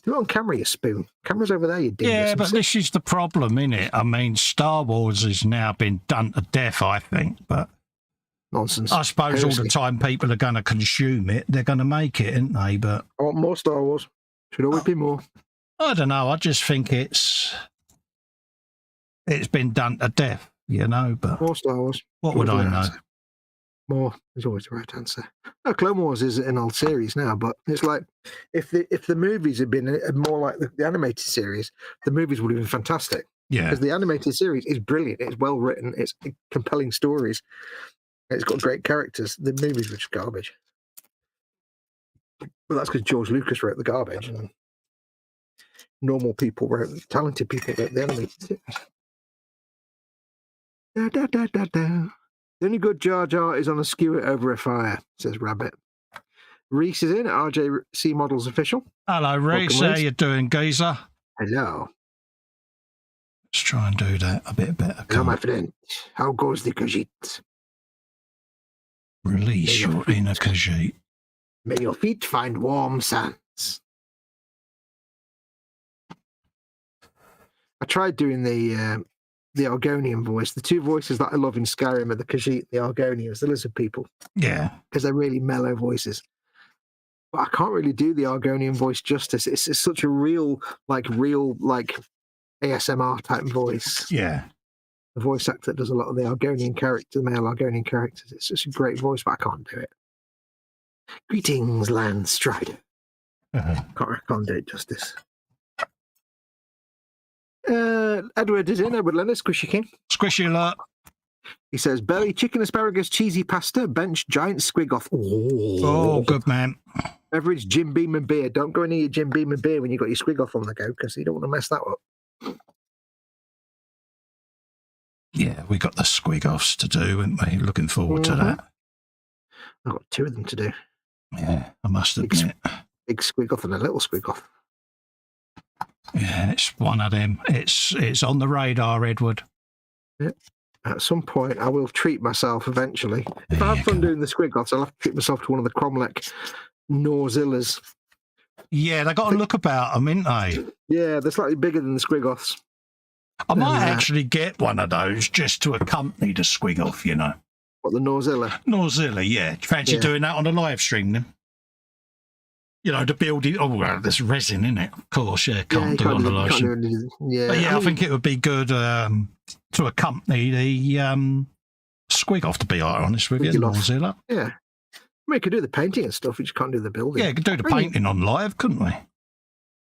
Speaker 4: Do it on camera, you spoon. Camera's over there, you dingus.
Speaker 3: Yeah, but this is the problem, innit? I mean, Star Wars has now been done to death, I think, but
Speaker 4: nonsense.
Speaker 3: I suppose all the time people are going to consume it, they're going to make it, aren't they? But
Speaker 4: I want more Star Wars. Should always be more.
Speaker 3: I don't know. I just think it's it's been done to death, you know. But
Speaker 4: More Star Wars.
Speaker 3: what would I know?
Speaker 4: More is always the right answer. No, Clone Wars is an old series now, but it's like if the movies had been more like the animated series, the movies would have been fantastic.
Speaker 3: Yeah,
Speaker 4: because the animated series is brilliant. It's well written. It's compelling stories. It's got great characters. The movies were just garbage. But that's because George Lucas wrote the garbage, and normal people wrote, talented people wrote the animated series. Da, da, da, da, da. The only good Jar Jar is on a skewer over a fire, says Rabbit. Reese is in, RJC Models official.
Speaker 3: hello, Reese.
Speaker 4: Welcome,
Speaker 3: How
Speaker 4: Reese.
Speaker 3: you doing, geezer?
Speaker 4: Hello.
Speaker 3: Let's try and do that a bit better.
Speaker 4: Hello, my friend. How goes the Khajiit?
Speaker 3: Release your inner Khajiit.
Speaker 4: May your feet find warm sands. I tried doing the Argonian voice. The two voices that I love in Skyrim are the Khajiit, the Argonians, the lizard people.
Speaker 3: Yeah.
Speaker 4: Because they're really mellow voices. But I can't really do the Argonian voice justice. It's such a real ASMR type voice.
Speaker 3: Yeah.
Speaker 4: The voice actor does a lot of the Argonian characters, the male Argonian characters. It's just a great voice, but I can't do it. Greetings, Land Strider. Can't do it justice. Edward is in. Edward Leonard, Squishy King.
Speaker 3: Squishy alert.
Speaker 4: He says, belly, chicken, asparagus, cheesy pasta, bench, giant squig off.
Speaker 3: Oh, good man.
Speaker 4: Beverage, Jim Beam and beer. Don't go near your Jim Beam and beer when you've got your squig off on the go, because you don't want to mess that up.
Speaker 3: Yeah, we got the squig offs to do, haven't we? Looking forward to that.
Speaker 4: I've got two of them to do.
Speaker 3: Yeah, I must admit.
Speaker 4: Big squig off and a little squig off.
Speaker 3: Yeah, it's one of them. It's on the radar, Edward.
Speaker 4: Yeah. At some point, I will treat myself eventually. If I have fun doing the squig offs, I'll have to treat myself to one of the Cromlech Norzillas.
Speaker 3: Yeah, they got a look about them, ain't they?
Speaker 4: Yeah, they're slightly bigger than the squig offs.
Speaker 3: I might actually get one of those just to accompany the squig off, you know.
Speaker 4: What, the Norzilla?
Speaker 3: Norzilla, yeah. Do you fancy doing that on a live stream then? You know, the building. Oh, well, there's resin in it. Of course, yeah. Can't do it on the live stream.
Speaker 4: Yeah,
Speaker 3: but yeah, I think it would be good to accompany the squig off, to be honest with you, Norzilla.
Speaker 4: Yeah. I mean, we could do the painting and stuff, we just can't do the building.
Speaker 3: Yeah, we could do the painting on live, couldn't we?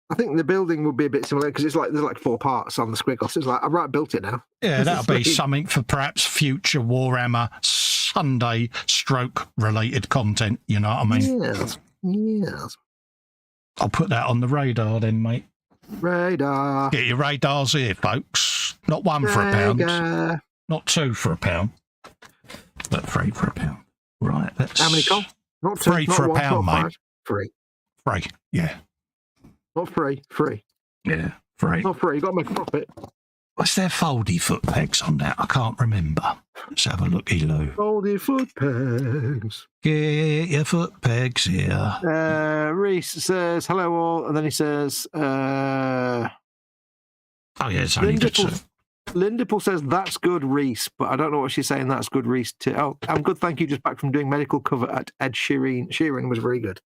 Speaker 4: I think the building would be a bit similar because it's like there's like 4 parts on the squig off. So it's like I've built it now.
Speaker 3: Yeah, that'll be something for perhaps future Warhammer Sunday stroke related content. You know what I mean?
Speaker 4: Yes. Yes.
Speaker 3: I'll put that on the radar then, mate.
Speaker 4: Radar.
Speaker 3: Get your radars here, folks. Not one for £1, not 2 for £1, but 3 for £1. Right. That's
Speaker 4: how many, Col? Not 2,
Speaker 3: 3
Speaker 4: not
Speaker 3: for
Speaker 4: one,
Speaker 3: £1,
Speaker 4: not
Speaker 3: mate.
Speaker 4: 5. 3.
Speaker 3: 3. Yeah.
Speaker 4: Not 3. 3.
Speaker 3: Yeah. 3.
Speaker 4: Not 3. You've got to make a profit.
Speaker 3: Was there foldy foot pegs on that? I can't remember. Let's have a looky, Lou.
Speaker 4: Foldy foot pegs.
Speaker 3: Get your foot pegs here.
Speaker 4: Reese says, hello all. And then he says,
Speaker 3: oh, yeah, it's only the 2.
Speaker 4: Lindipple says, that's good, Reese. But I don't know what she's saying. That's good, Reese. Oh, I'm good. Thank you. Just back from doing medical cover at Ed Sheeran. Sheeran was very good.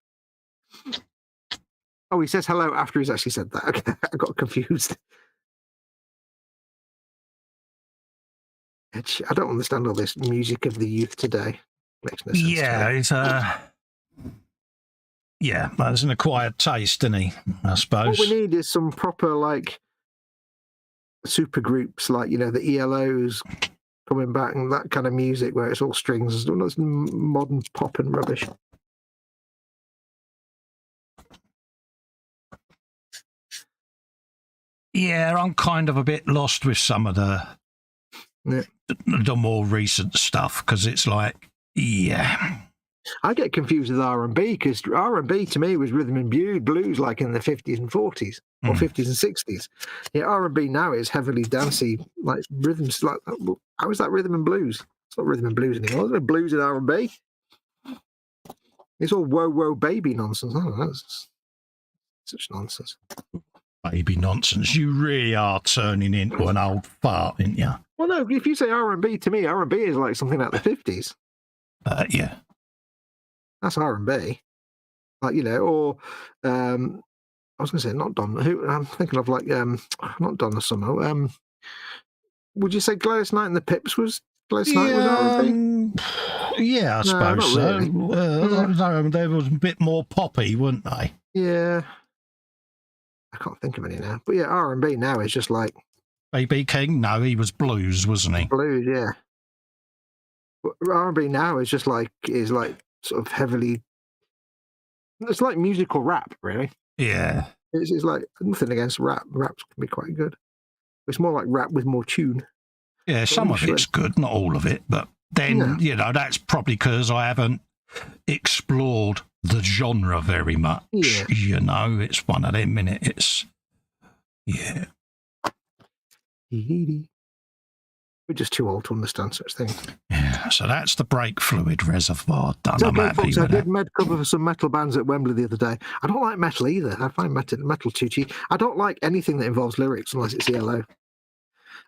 Speaker 4: Oh, he says hello after he's actually said that. Okay, I got confused. I don't understand all this music of the youth today. Makes no sense.
Speaker 3: Yeah, it's yeah, that's an acquired taste, isn't he? I suppose.
Speaker 4: What we need is some proper like super groups, like the ELOs coming back and that kind of music where it's all strings. It's modern pop and rubbish.
Speaker 3: Yeah, I'm kind of a bit lost with some of the more recent stuff because it's like, yeah.
Speaker 4: I get confused with R&B because R&B to me was rhythm and blues like in the 50s and 40s or 50s and 60s. Yeah, R&B now is heavily dancey, like rhythms. Like, how is that rhythm and blues? It's not rhythm and blues anymore. There's no blues in R&B. It's all whoa, whoa, baby nonsense. Oh, that's such nonsense.
Speaker 3: Baby nonsense. You really are turning into an old fart, aren't you?
Speaker 4: Well, no, if you say R&B, to me, R&B is like something out of the 50s.
Speaker 3: Yeah.
Speaker 4: That's R&B. Like, or I was going to say not Donna. Who I'm thinking of, like, not Donna Summer. would you say Gladys Knight and the Pips was Gladys Knight was R&B?
Speaker 3: Yeah, I suppose
Speaker 4: not
Speaker 3: so.
Speaker 4: really.
Speaker 3: No, they was a bit more poppy, weren't they?
Speaker 4: Yeah. I can't think of any now. But yeah, R&B now is just like...
Speaker 3: B.B. King? No, he was blues, wasn't he?
Speaker 4: Blues, yeah. But R&B now is just like, sort of heavily... It's like musical rap, really.
Speaker 3: Yeah.
Speaker 4: It's like, nothing against rap. Raps can be quite good. It's more like rap with more tune.
Speaker 3: Yeah, some of it's good, not all of it. But then, you know, that's probably because I haven't explored the genre very much.
Speaker 4: Yeah.
Speaker 3: You know, it's one of them minutes. It's, yeah.
Speaker 4: We're just too old to understand such things.
Speaker 3: Yeah, so that's the brake fluid reservoir done.
Speaker 4: So,
Speaker 3: I'm happy
Speaker 4: folks,
Speaker 3: with
Speaker 4: I did med cover for some metal bands at Wembley the other day. I don't like metal either. I find metal too cheap. I don't like anything that involves lyrics unless it's ELO.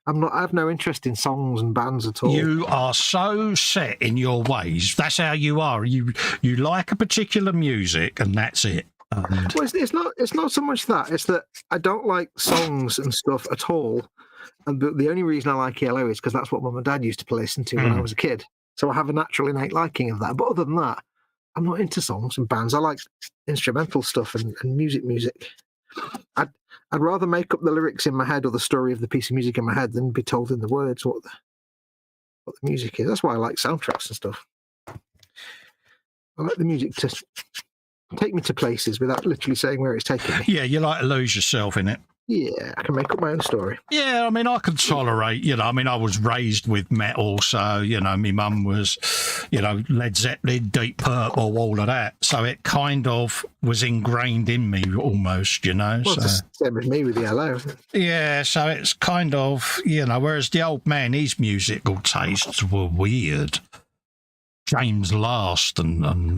Speaker 4: I have no interest in songs and bands at all.
Speaker 3: You are so set in your ways. That's how you are. You like a particular music, and that's it.
Speaker 4: Well, it's not so much that. It's that I don't like songs and stuff at all. And the only reason I like ELO is because that's what Mum and Dad used to listen to when I was a kid. So I have a natural innate liking of that. But other than that, I'm not into songs and bands. I like instrumental stuff and music. I'd rather make up the lyrics in my head or the story of the piece of music in my head than be told in the words what the music is. That's why I like soundtracks and stuff. I like the music to take me to places without literally saying where it's taking me.
Speaker 3: Yeah, you like to lose yourself in it.
Speaker 4: Yeah, I can make up my own story.
Speaker 3: Yeah, I mean, I can tolerate, you know, I mean, I was raised with metal, so, you know, my mum was, you know, Led Zeppelin, Deep Purple, all of that. So it kind of was ingrained in me almost, you know.
Speaker 4: Well,
Speaker 3: so.
Speaker 4: it's the same with me with ELO.
Speaker 3: Yeah, so it's kind of, you know, whereas the old man, his musical tastes were weird. James Last and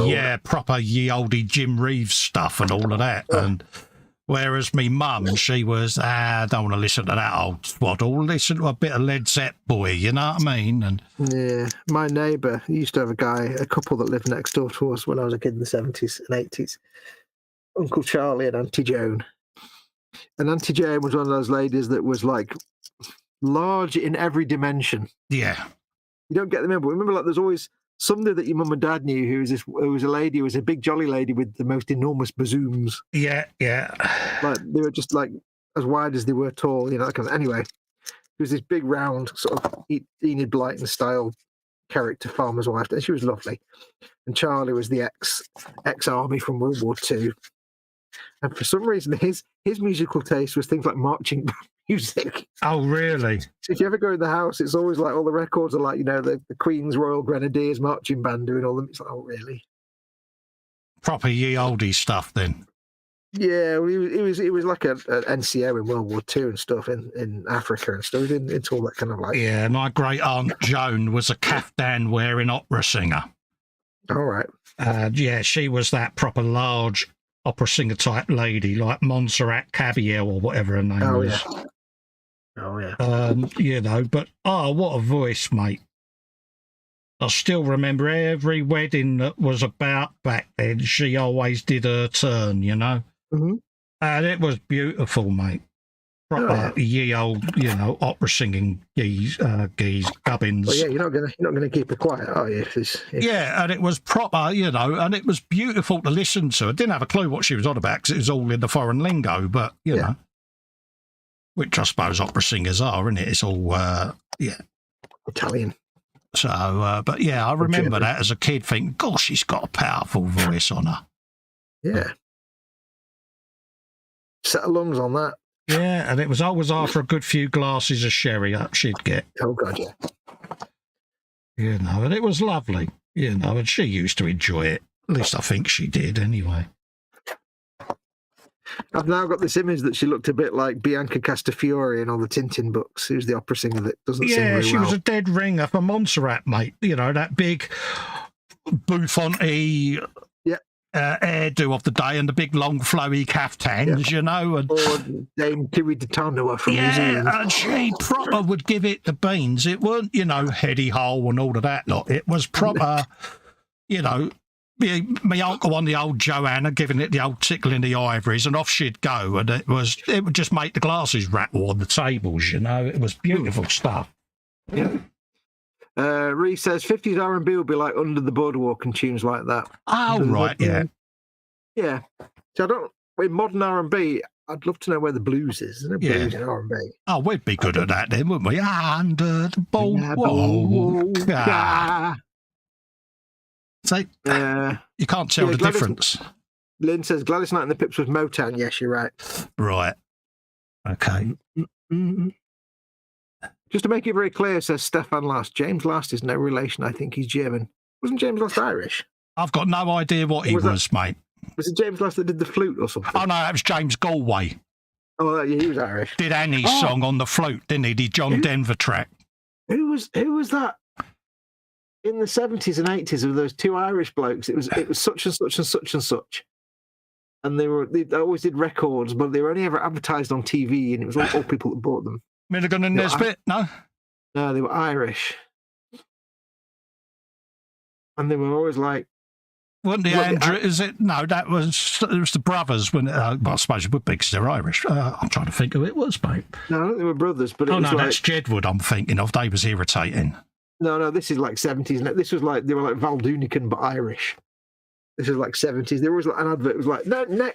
Speaker 3: yeah, proper ye olde Jim Reeves stuff and all of that. And whereas me mum, she was, I don't want to listen to that old swaddle. Listen to a bit of Led Zepp, boy, you know what I mean? And
Speaker 4: yeah, my neighbour used to have a couple that lived next door to us when I was a kid in the 70s and 80s. Uncle Charlie and Auntie Joan. And Auntie Joan was one of those ladies that was like large in every dimension.
Speaker 3: yeah.
Speaker 4: You don't get them in, but remember, like, there's always somebody that your mum and dad knew who was a lady, who was a big jolly lady with the most enormous bazooms.
Speaker 3: Yeah, yeah.
Speaker 4: Like, they were just like as wide as they were tall, you know. Anyway, it was this big, round, sort of Enid Blyton style character, farmer's wife, and she was lovely. And Charlie was the ex-army from World War II. And for some reason, his musical taste was things like marching band music.
Speaker 3: Oh, really?
Speaker 4: So if you ever go in the house, it's always like all the records are like, you know, the Queen's Royal Grenadiers marching band doing all them. It's like, oh, really?
Speaker 3: Proper ye olde stuff then.
Speaker 4: Yeah, well, it was like an NCO in World War II and stuff in Africa and stuff. It's all that kind of like.
Speaker 3: Yeah, my great aunt Joan was a caftan wearing opera singer.
Speaker 4: All right.
Speaker 3: Yeah, she was that proper large opera singer type lady, like Montserrat Caballé or whatever her name was.
Speaker 4: Yeah. Oh, yeah.
Speaker 3: You know, but what a voice, mate. I still remember every wedding that was about back then, she always did her turn, you know.
Speaker 4: Mm-hmm.
Speaker 3: And it was beautiful, mate. Proper ye old, you know, opera singing gubbins.
Speaker 4: Well, yeah, you're not gonna keep it quiet, are you?
Speaker 3: Yeah, and it was proper, you know, and it was beautiful to listen to. I didn't have a clue what she was on about because it was all in the foreign lingo, but you know, which I suppose opera singers are, isn't it? It's all
Speaker 4: Italian.
Speaker 3: So, but yeah, I remember that as a kid, thinking, "Gosh, she's got a powerful voice on her."
Speaker 4: Yeah, set of lungs on that.
Speaker 3: Yeah, and it was always after a good few glasses of sherry up she'd get.
Speaker 4: Oh, God, yeah.
Speaker 3: You know, and it was lovely, you know, and she used to enjoy it. At least I think she did anyway.
Speaker 4: I've now got this image that she looked a bit like Bianca Castafiore in all the Tintin books, who's the opera singer that doesn't sing very well.
Speaker 3: Yeah, she was a dead ringer for Montserrat, mate. You know, that big bouffant-y hairdo of the day and the big long flowy caftans, you know. And,
Speaker 4: or Dame Kiwi Detanua from New Zealand.
Speaker 3: And she proper would give it the beans. It weren't, you know, heady hole and all of that lot. It was proper, you know, my uncle on the old Joanna, giving it the old tickle in the ivories, and off she'd go, and it would just make the glasses rattle on the tables. You know, it was beautiful stuff.
Speaker 4: Yeah. Reese says 50s R&B will be like Under the Boardwalk and tunes like that.
Speaker 3: Oh, right, yeah.
Speaker 4: Yeah. So with modern R&B, I'd love to know where the blues is. Isn't there blues in R&B?
Speaker 3: Oh, we'd be good at that then, wouldn't we? Under the boardwalk. So, you can't tell the difference.
Speaker 4: Lynn says Gladys Knight and the Pips was Motown. Yes, you're right.
Speaker 3: Right. Okay.
Speaker 4: Just to make it very clear, says Stefan Last, James Last is no relation. I think he's German. Wasn't James Last Irish?
Speaker 3: I've got no idea what he was, mate.
Speaker 4: Was it James Last that did the flute or something?
Speaker 3: Oh, no, that was James Galway.
Speaker 4: Oh, yeah, he was Irish.
Speaker 3: Did Annie's song on the flute, didn't he? The John Denver track.
Speaker 4: Who was that? In the 70s and 80s, of those two Irish blokes, it was such and such and such and such. And they always did records, but they were only ever advertised on TV, and it was all people that bought them.
Speaker 3: Milligan and Nesbitt? No?
Speaker 4: No, they were Irish. And they were always like...
Speaker 3: Wasn't the Andrew, is it? No, it was the brothers. Well, I suppose it would be because they're Irish. I'm trying to think who it was, mate.
Speaker 4: No, I don't think they were brothers, but
Speaker 3: that's Jedwood I'm thinking of. They was irritating.
Speaker 4: No, this is like 70s. This was like, they were like Val Doonican, but Irish. This is like 70s. There was like an advert. It was like,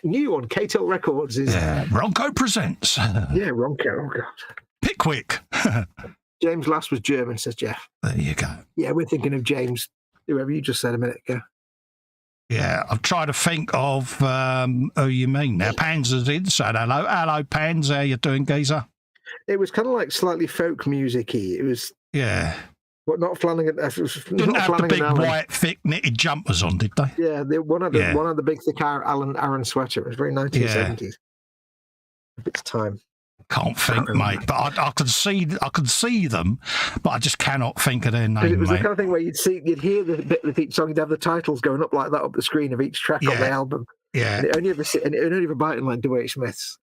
Speaker 4: new on KTEL Records is...
Speaker 3: Yeah, Ronco presents.
Speaker 4: Yeah, Ronco. Oh, God.
Speaker 3: Pickwick.
Speaker 4: James Last was German, says Jeff.
Speaker 3: There you go.
Speaker 4: Yeah, we're thinking of James, whoever you just said a minute ago.
Speaker 3: Yeah, I'm trying to think of who you mean now. Panzer's in, so hello. Hello, Pans. How you doing, geezer?
Speaker 4: It was kind of like slightly folk music-y. It was...
Speaker 3: Yeah.
Speaker 4: But not Flanagan.
Speaker 3: Didn't have the big white, thick knitted jumpers on, did they?
Speaker 4: Yeah, one had the big, thick Aaron sweater. It was very 1970s. Yeah. Of its time.
Speaker 3: Can't think, mate. But I could see them, but I just cannot think of their name.
Speaker 4: It was
Speaker 3: mate.
Speaker 4: the kind of thing where you'd hear the bit of each song, you'd have the titles going up like that up the screen of each track on the album.
Speaker 3: Yeah.
Speaker 4: And it only ever biting like Dwayne Smith's.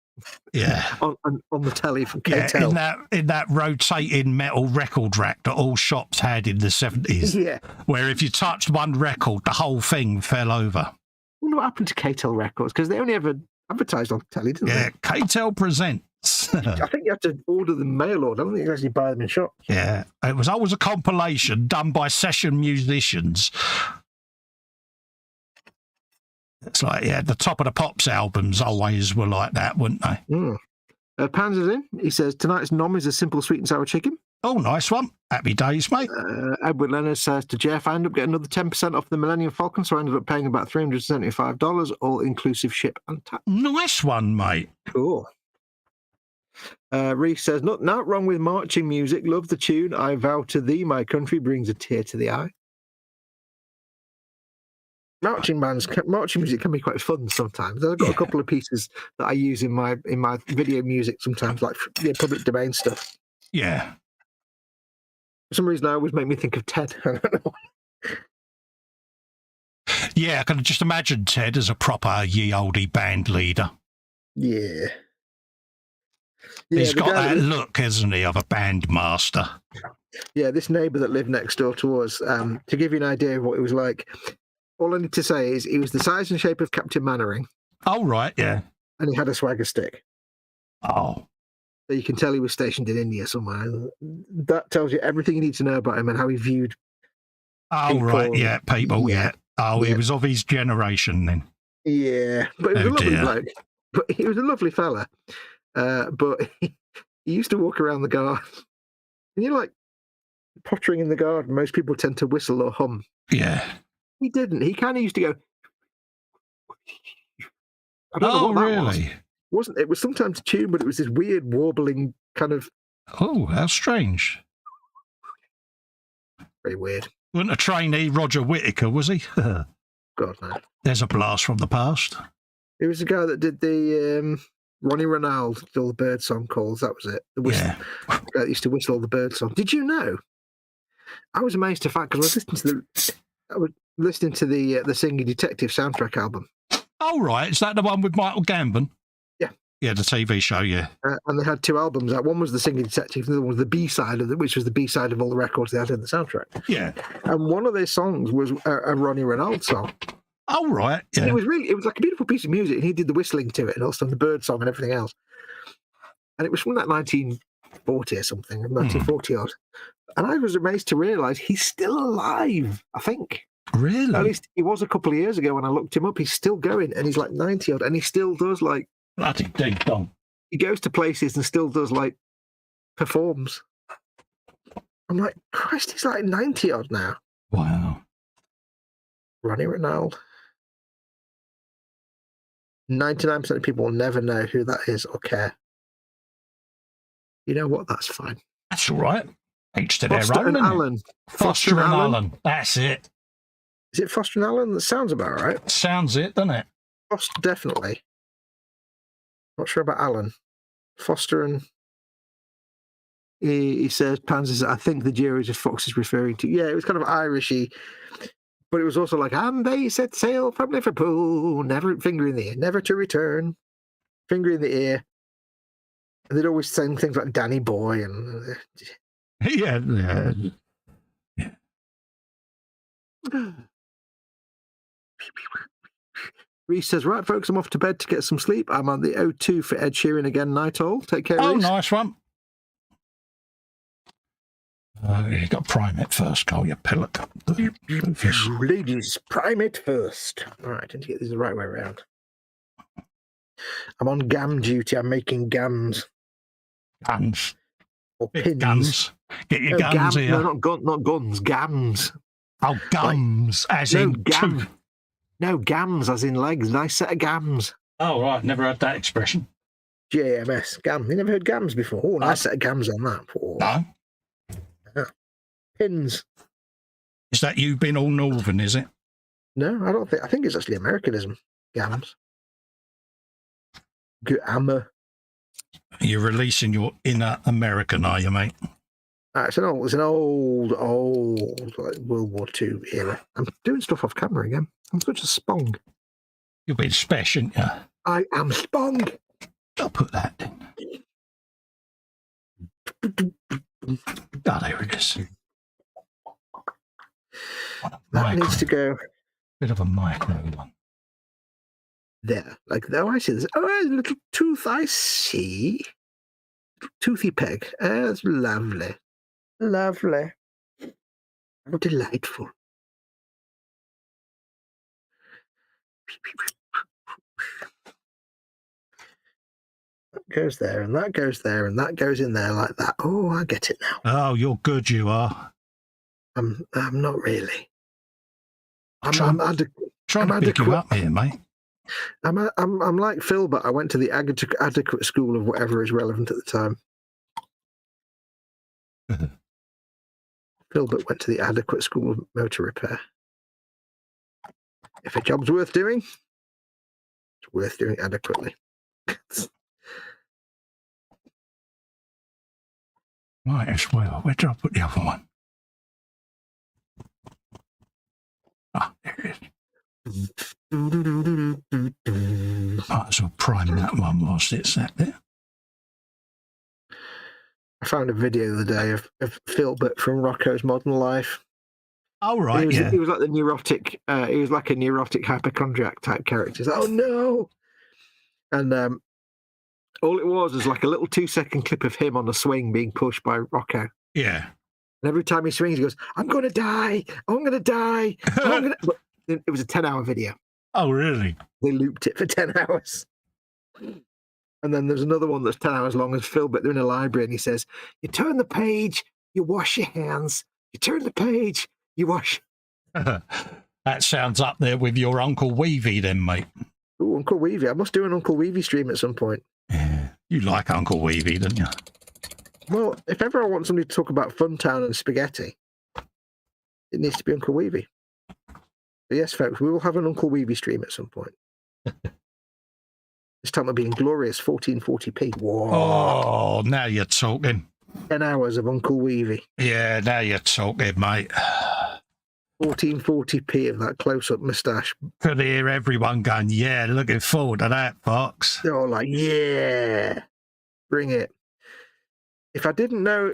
Speaker 3: Yeah.
Speaker 4: on the telly from KTEL.
Speaker 3: Yeah, in that rotating metal record rack that all shops had in the 70s.
Speaker 4: Yeah. Where
Speaker 3: if you touched one record, the whole thing fell over.
Speaker 4: I wonder what happened to KTEL Records, because they only ever advertised on telly, didn't they?
Speaker 3: Yeah, KTEL presents.
Speaker 4: I think you have to order them mail order. I don't think you actually buy them in shops.
Speaker 3: Yeah. It was always a compilation done by session musicians. It's like, the top of the Pops albums always were like that, weren't they?
Speaker 4: Mm. Panzer's in. He says, tonight's nom is a simple sweet and sour chicken.
Speaker 3: Oh, nice one. Happy days, mate.
Speaker 4: Edward Leonard says to Jeff, I ended up getting another 10% off the Millennium Falcon, so I ended up paying about $375, all-inclusive ship and tax.
Speaker 3: Nice one, mate.
Speaker 4: Cool. Reese says, not wrong with marching music. Love the tune. I vow to thee, my country brings a tear to the eye. Marching music can be quite fun sometimes. I've got a couple of pieces that I use in my video music sometimes, like public domain stuff.
Speaker 3: Yeah.
Speaker 4: For some reason, I always make me think of Ted. I don't know.
Speaker 3: Yeah, I can just imagine Ted as a proper ye olde band leader.
Speaker 4: Yeah.
Speaker 3: He's got that look, hasn't he, of a band master.
Speaker 4: Yeah, this neighbour that lived next door to us, to give you an idea of what it was like, all I need to say is he was the size and shape of Captain Mannering.
Speaker 3: Oh, right, yeah.
Speaker 4: And he had a swagger stick.
Speaker 3: Oh.
Speaker 4: So you can tell he was stationed in India somewhere. That tells you everything you need to know about him and how he viewed
Speaker 3: people. Right, yeah, people, yeah. Oh, he was of his generation then.
Speaker 4: Yeah, but he was a lovely bloke. But he was a lovely fella. But he used to walk around the garden. And you're like pottering in the garden. Most people tend to whistle or hum.
Speaker 3: Yeah.
Speaker 4: He didn't. He kind of used to go. I don't know what that
Speaker 3: really?
Speaker 4: Wasn't it? Was sometimes a tune, but it was this weird warbling kind of.
Speaker 3: Oh, how strange!
Speaker 4: Very weird.
Speaker 3: Wasn't a trainee Roger Whittaker, was he?
Speaker 4: God no.
Speaker 3: There's a blast from the past.
Speaker 4: It was the guy that did the Ronnie Ronald did all the bird song calls. That was it. The whistle. Yeah. That used to whistle all the bird song. Did you know? I was amazed to fact because I was listening to the Singing Detective soundtrack album.
Speaker 3: Oh, right. Is that the one with Michael Gambon?
Speaker 4: Yeah.
Speaker 3: Yeah, the TV show, yeah.
Speaker 4: And they had two albums out. One was the Singing Detective, and the other one was the B-side of it, which was the B-side of all the records they had in the soundtrack.
Speaker 3: Yeah.
Speaker 4: And one of their songs was a Ronnie Ronald song.
Speaker 3: Oh, right.
Speaker 4: And
Speaker 3: Yeah.
Speaker 4: it was like a beautiful piece of music, and he did the whistling to it, and also the bird song and everything else. And it was from that 1940 or something, 1940 odd. And I was amazed to realise he's still alive, I think.
Speaker 3: Really?
Speaker 4: At least he was a couple of years ago when I looked him up. He's still going, and he's like 90 odd, and he still does like...
Speaker 3: Bloody ding dong.
Speaker 4: He goes to places and still does like performs. I'm like, Christ, he's like 90 odd now.
Speaker 3: Wow.
Speaker 4: Ronnie Ronald. 99% of people will never know who that is or care. You know what? That's fine.
Speaker 3: That's all right. Each to their
Speaker 4: Foster
Speaker 3: own.
Speaker 4: and
Speaker 3: isn't it?
Speaker 4: Allen.
Speaker 3: Foster and Allen. That's it.
Speaker 4: Is it Foster and Allen? That sounds about right.
Speaker 3: Sounds it, doesn't it?
Speaker 4: Foster, definitely. Not sure about Allen. Foster and... He says, Panzers, I think the jury of Fox is referring to... Yeah, it was kind of Irishy. But it was also like, and they set sail from Liverpool, never finger in the ear, never to return, finger in the ear. And they'd always sing things like Danny Boy and...
Speaker 3: Yeah. Yeah.
Speaker 4: Reese says, right, folks, I'm off to bed to get some sleep. I'm on the O2 for Ed Sheeran again, night all. Take care,
Speaker 3: Oh,
Speaker 4: Reese.
Speaker 3: nice one. You got prime it first, Cole. You pillock.
Speaker 4: Ladies, prime it first. All right, I need to get this the right way around. I'm on gam duty. I'm making gams.
Speaker 3: Guns.
Speaker 4: Or
Speaker 3: Big
Speaker 4: pins.
Speaker 3: guns. Get your
Speaker 4: No,
Speaker 3: guns here.
Speaker 4: No, not guns. Gams.
Speaker 3: Oh, gums, as
Speaker 4: No,
Speaker 3: in
Speaker 4: gam.
Speaker 3: two.
Speaker 4: No, gams, as in legs. Nice set of gams.
Speaker 3: Oh, right. Never heard that expression.
Speaker 4: GAMS. Gam. You never heard gams before? Oh, nice set of gams on that. Oh.
Speaker 3: No.
Speaker 4: Pins.
Speaker 3: Is that you been all northern, is it?
Speaker 4: No, I don't think. I think it's actually Americanism. Gams. Gamma.
Speaker 3: You're releasing your inner American, are you, mate?
Speaker 4: It's an old like World War II era. I'm doing stuff off camera again. I'm such a spong.
Speaker 3: You've been special, ain't you?
Speaker 4: I am spong.
Speaker 3: I'll put that in. Oh, there it is.
Speaker 4: That needs to go
Speaker 3: Bit of a micro one.
Speaker 4: there. Like, oh, I see this. Oh, a little tooth, I see. Toothy peg. That's lovely. Lovely. How delightful. That goes there, and that goes there, and that goes in there like that. Oh, I get it now.
Speaker 3: Oh, you're good, you are.
Speaker 4: I'm not really.
Speaker 3: Trying to pick you up here, mate.
Speaker 4: I'm like Phil, but I went to the adequate school of whatever is relevant at the time. Philbert went to the adequate school of motor repair. If a job's worth doing, it's worth doing adequately.
Speaker 3: Might as well. Where did I put the other one? Ah, there it is. Might as well prime that one whilst it's sat there.
Speaker 4: I found a video the other day of Philbert from Rocco's Modern Life.
Speaker 3: Oh, right,
Speaker 4: He was like the neurotic, he was like a neurotic hypochondriac type character. He's like, oh no! And all it was like a little 2-second clip of him on a swing being pushed by Rocco.
Speaker 3: Yeah.
Speaker 4: And every time he swings, he goes, I'm going to die! I'm going to die! But it was a 10-hour video.
Speaker 3: Oh, really?
Speaker 4: They looped it for 10 hours. And then there's another one that's 10 hours long as Philbert. They're in a library and he says, you turn the page, you wash your hands. You turn the page, you wash.
Speaker 3: That sounds up there with your Uncle Weavy then, mate.
Speaker 4: Oh, Uncle Weavy. I must do an Uncle Weavy stream at some point.
Speaker 3: Yeah. You like Uncle Weavy, don't you?
Speaker 4: Well, if ever I want somebody to talk about Funtown and spaghetti, it needs to be Uncle Weavy. So yes, folks, we will have an Uncle Weavy stream at some point. This time it'll be in glorious 1440p. Whoa.
Speaker 3: Oh, now you're talking.
Speaker 4: 10 hours of Uncle Weavy.
Speaker 3: Yeah, now you're talking, mate.
Speaker 4: 1440p of that close-up moustache.
Speaker 3: Could hear everyone going, yeah, looking forward to that, Fox.
Speaker 4: They're all like, yeah, bring it. If I didn't know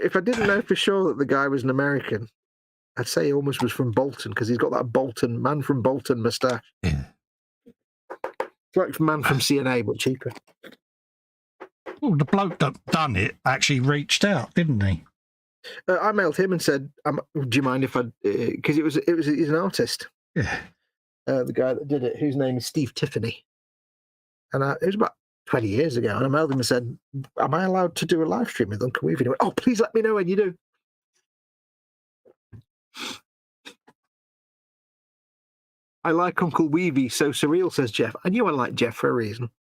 Speaker 4: for sure that the guy was an American, I'd say he almost was from Bolton because he's got that man from Bolton moustache.
Speaker 3: Yeah.
Speaker 4: It's like man from CNA, but cheaper.
Speaker 3: Well, the bloke that done it actually reached out, didn't he?
Speaker 4: I mailed him and said, "Do you mind if I?" Because he's an artist.
Speaker 3: Yeah.
Speaker 4: The guy that did it, whose name is Steve Tiffany, and it was about 20 years ago. And I mailed him and said, "Am I allowed to do a live stream with Uncle Wiv?" And he went, "Oh, please let me know when you do." I like Uncle Weavy, so surreal, says Jeff. I knew I liked Jeff for a reason.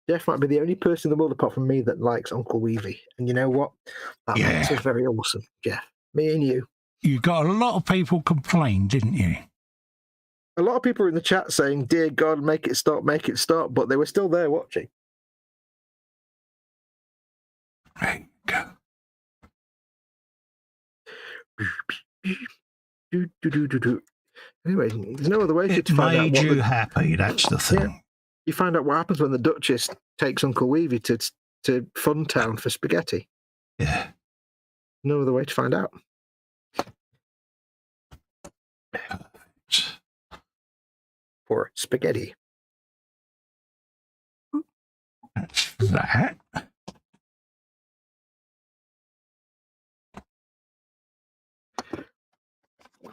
Speaker 4: Jeff might be the only person in the world apart from me that likes Uncle Weavy. And you know what? That makes us very awesome, Jeff. Me and you.
Speaker 3: You got a lot of people complain, didn't you?
Speaker 4: A lot of people were in the chat saying, "Dear God, make it stop, but they were still there watching.
Speaker 3: There you go.
Speaker 4: Anyway, there's no other way
Speaker 3: it
Speaker 4: to find out.
Speaker 3: It made you happy, that's the thing.
Speaker 4: Yeah. You find out what happens when the Duchess takes Uncle Weavy to Funtown for spaghetti.
Speaker 3: Yeah.
Speaker 4: No other way to find out. For spaghetti.
Speaker 3: That's that.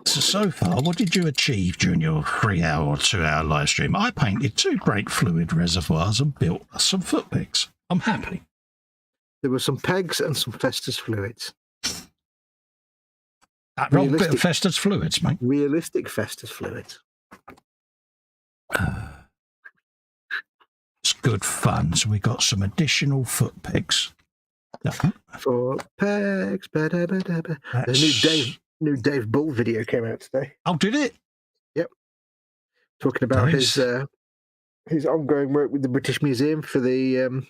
Speaker 3: So far, what did you achieve during your 3-hour or 2-hour live stream? I painted 2 brake fluid reservoirs and built some foot pegs. I'm happy.
Speaker 4: There were some pegs and some Festus fluids.
Speaker 3: That wrong bit of Festus fluids, mate.
Speaker 4: Realistic Festus fluids.
Speaker 3: It's good fun. So we got some additional foot pegs.
Speaker 4: Foot pegs. The new Dave Bull video came out today.
Speaker 3: Oh, did it?
Speaker 4: Yep. Talking about his ongoing work with the British Museum for the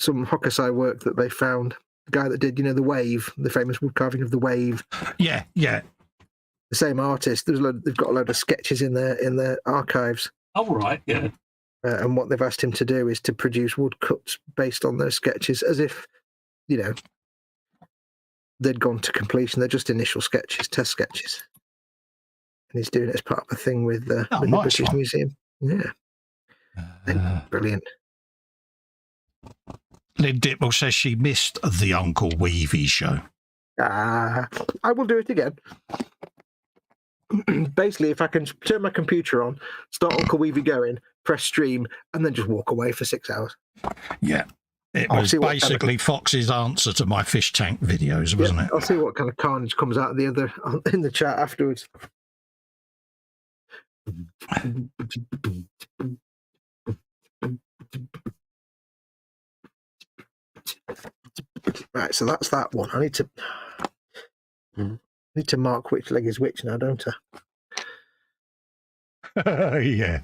Speaker 4: some Hokusai work that they found. The guy that did, the wave, the famous wood carving of the wave.
Speaker 3: Yeah, yeah.
Speaker 4: The same artist. They've got a load of sketches in their archives.
Speaker 3: Oh, right, yeah.
Speaker 4: And what they've asked him to do is to produce woodcuts based on those sketches, as if, they'd gone to completion. They're just initial sketches, test sketches. And he's doing it as part of a thing with the British Museum. Yeah. Brilliant.
Speaker 3: Lynn Dipple says she missed the Uncle Weavy show.
Speaker 4: I will do it again. Basically, if I can turn my computer on, start Uncle Weavy going, press stream, and then just walk away for 6 hours.
Speaker 3: Yeah. It was basically Fox's answer to my fish tank videos, wasn't it?
Speaker 4: I'll see what kind of carnage comes out of in the chat afterwards. Right, so that's that one. I need to mark which leg is which now, don't
Speaker 3: I? Yeah.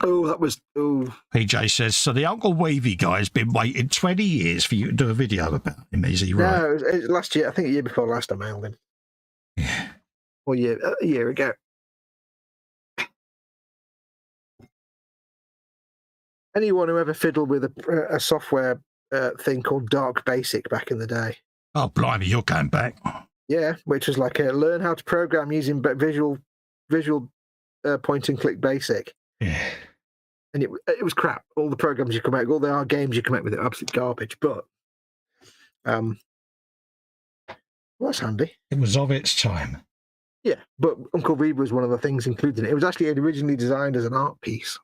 Speaker 4: That was.
Speaker 3: PJ says, so the Uncle Weavy guy's been waiting 20 years for you to do a video about him. Is he right?
Speaker 4: No, it was last year. I think a year before last I mailed him.
Speaker 3: Yeah.
Speaker 4: Or a year ago. Anyone who ever fiddled with a software thing called Dark Basic back in the day.
Speaker 3: Oh, blimey, you're going back.
Speaker 4: Yeah, which was like learn how to program using visual point and click basic.
Speaker 3: Yeah.
Speaker 4: And it was crap. All the programs you come out, all the games you come out with are absolute garbage. But well, that's handy.
Speaker 3: It was of its time.
Speaker 4: Yeah, but Uncle Wiv was one of the things included in it. It was actually originally designed as an art piece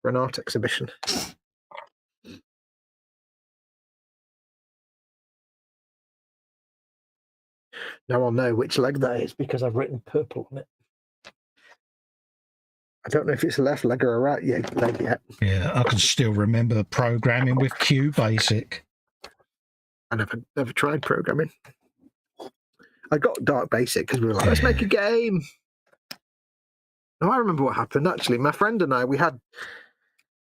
Speaker 4: for an art exhibition. Now I'll know which leg that is because I've written purple on it. I don't know if it's a left leg or a right leg yet.
Speaker 3: Yeah, I can still remember programming with QBasic.
Speaker 4: I never tried programming. I got Dark Basic because we were like, let's make a game. Now I remember what happened, actually. My friend and I,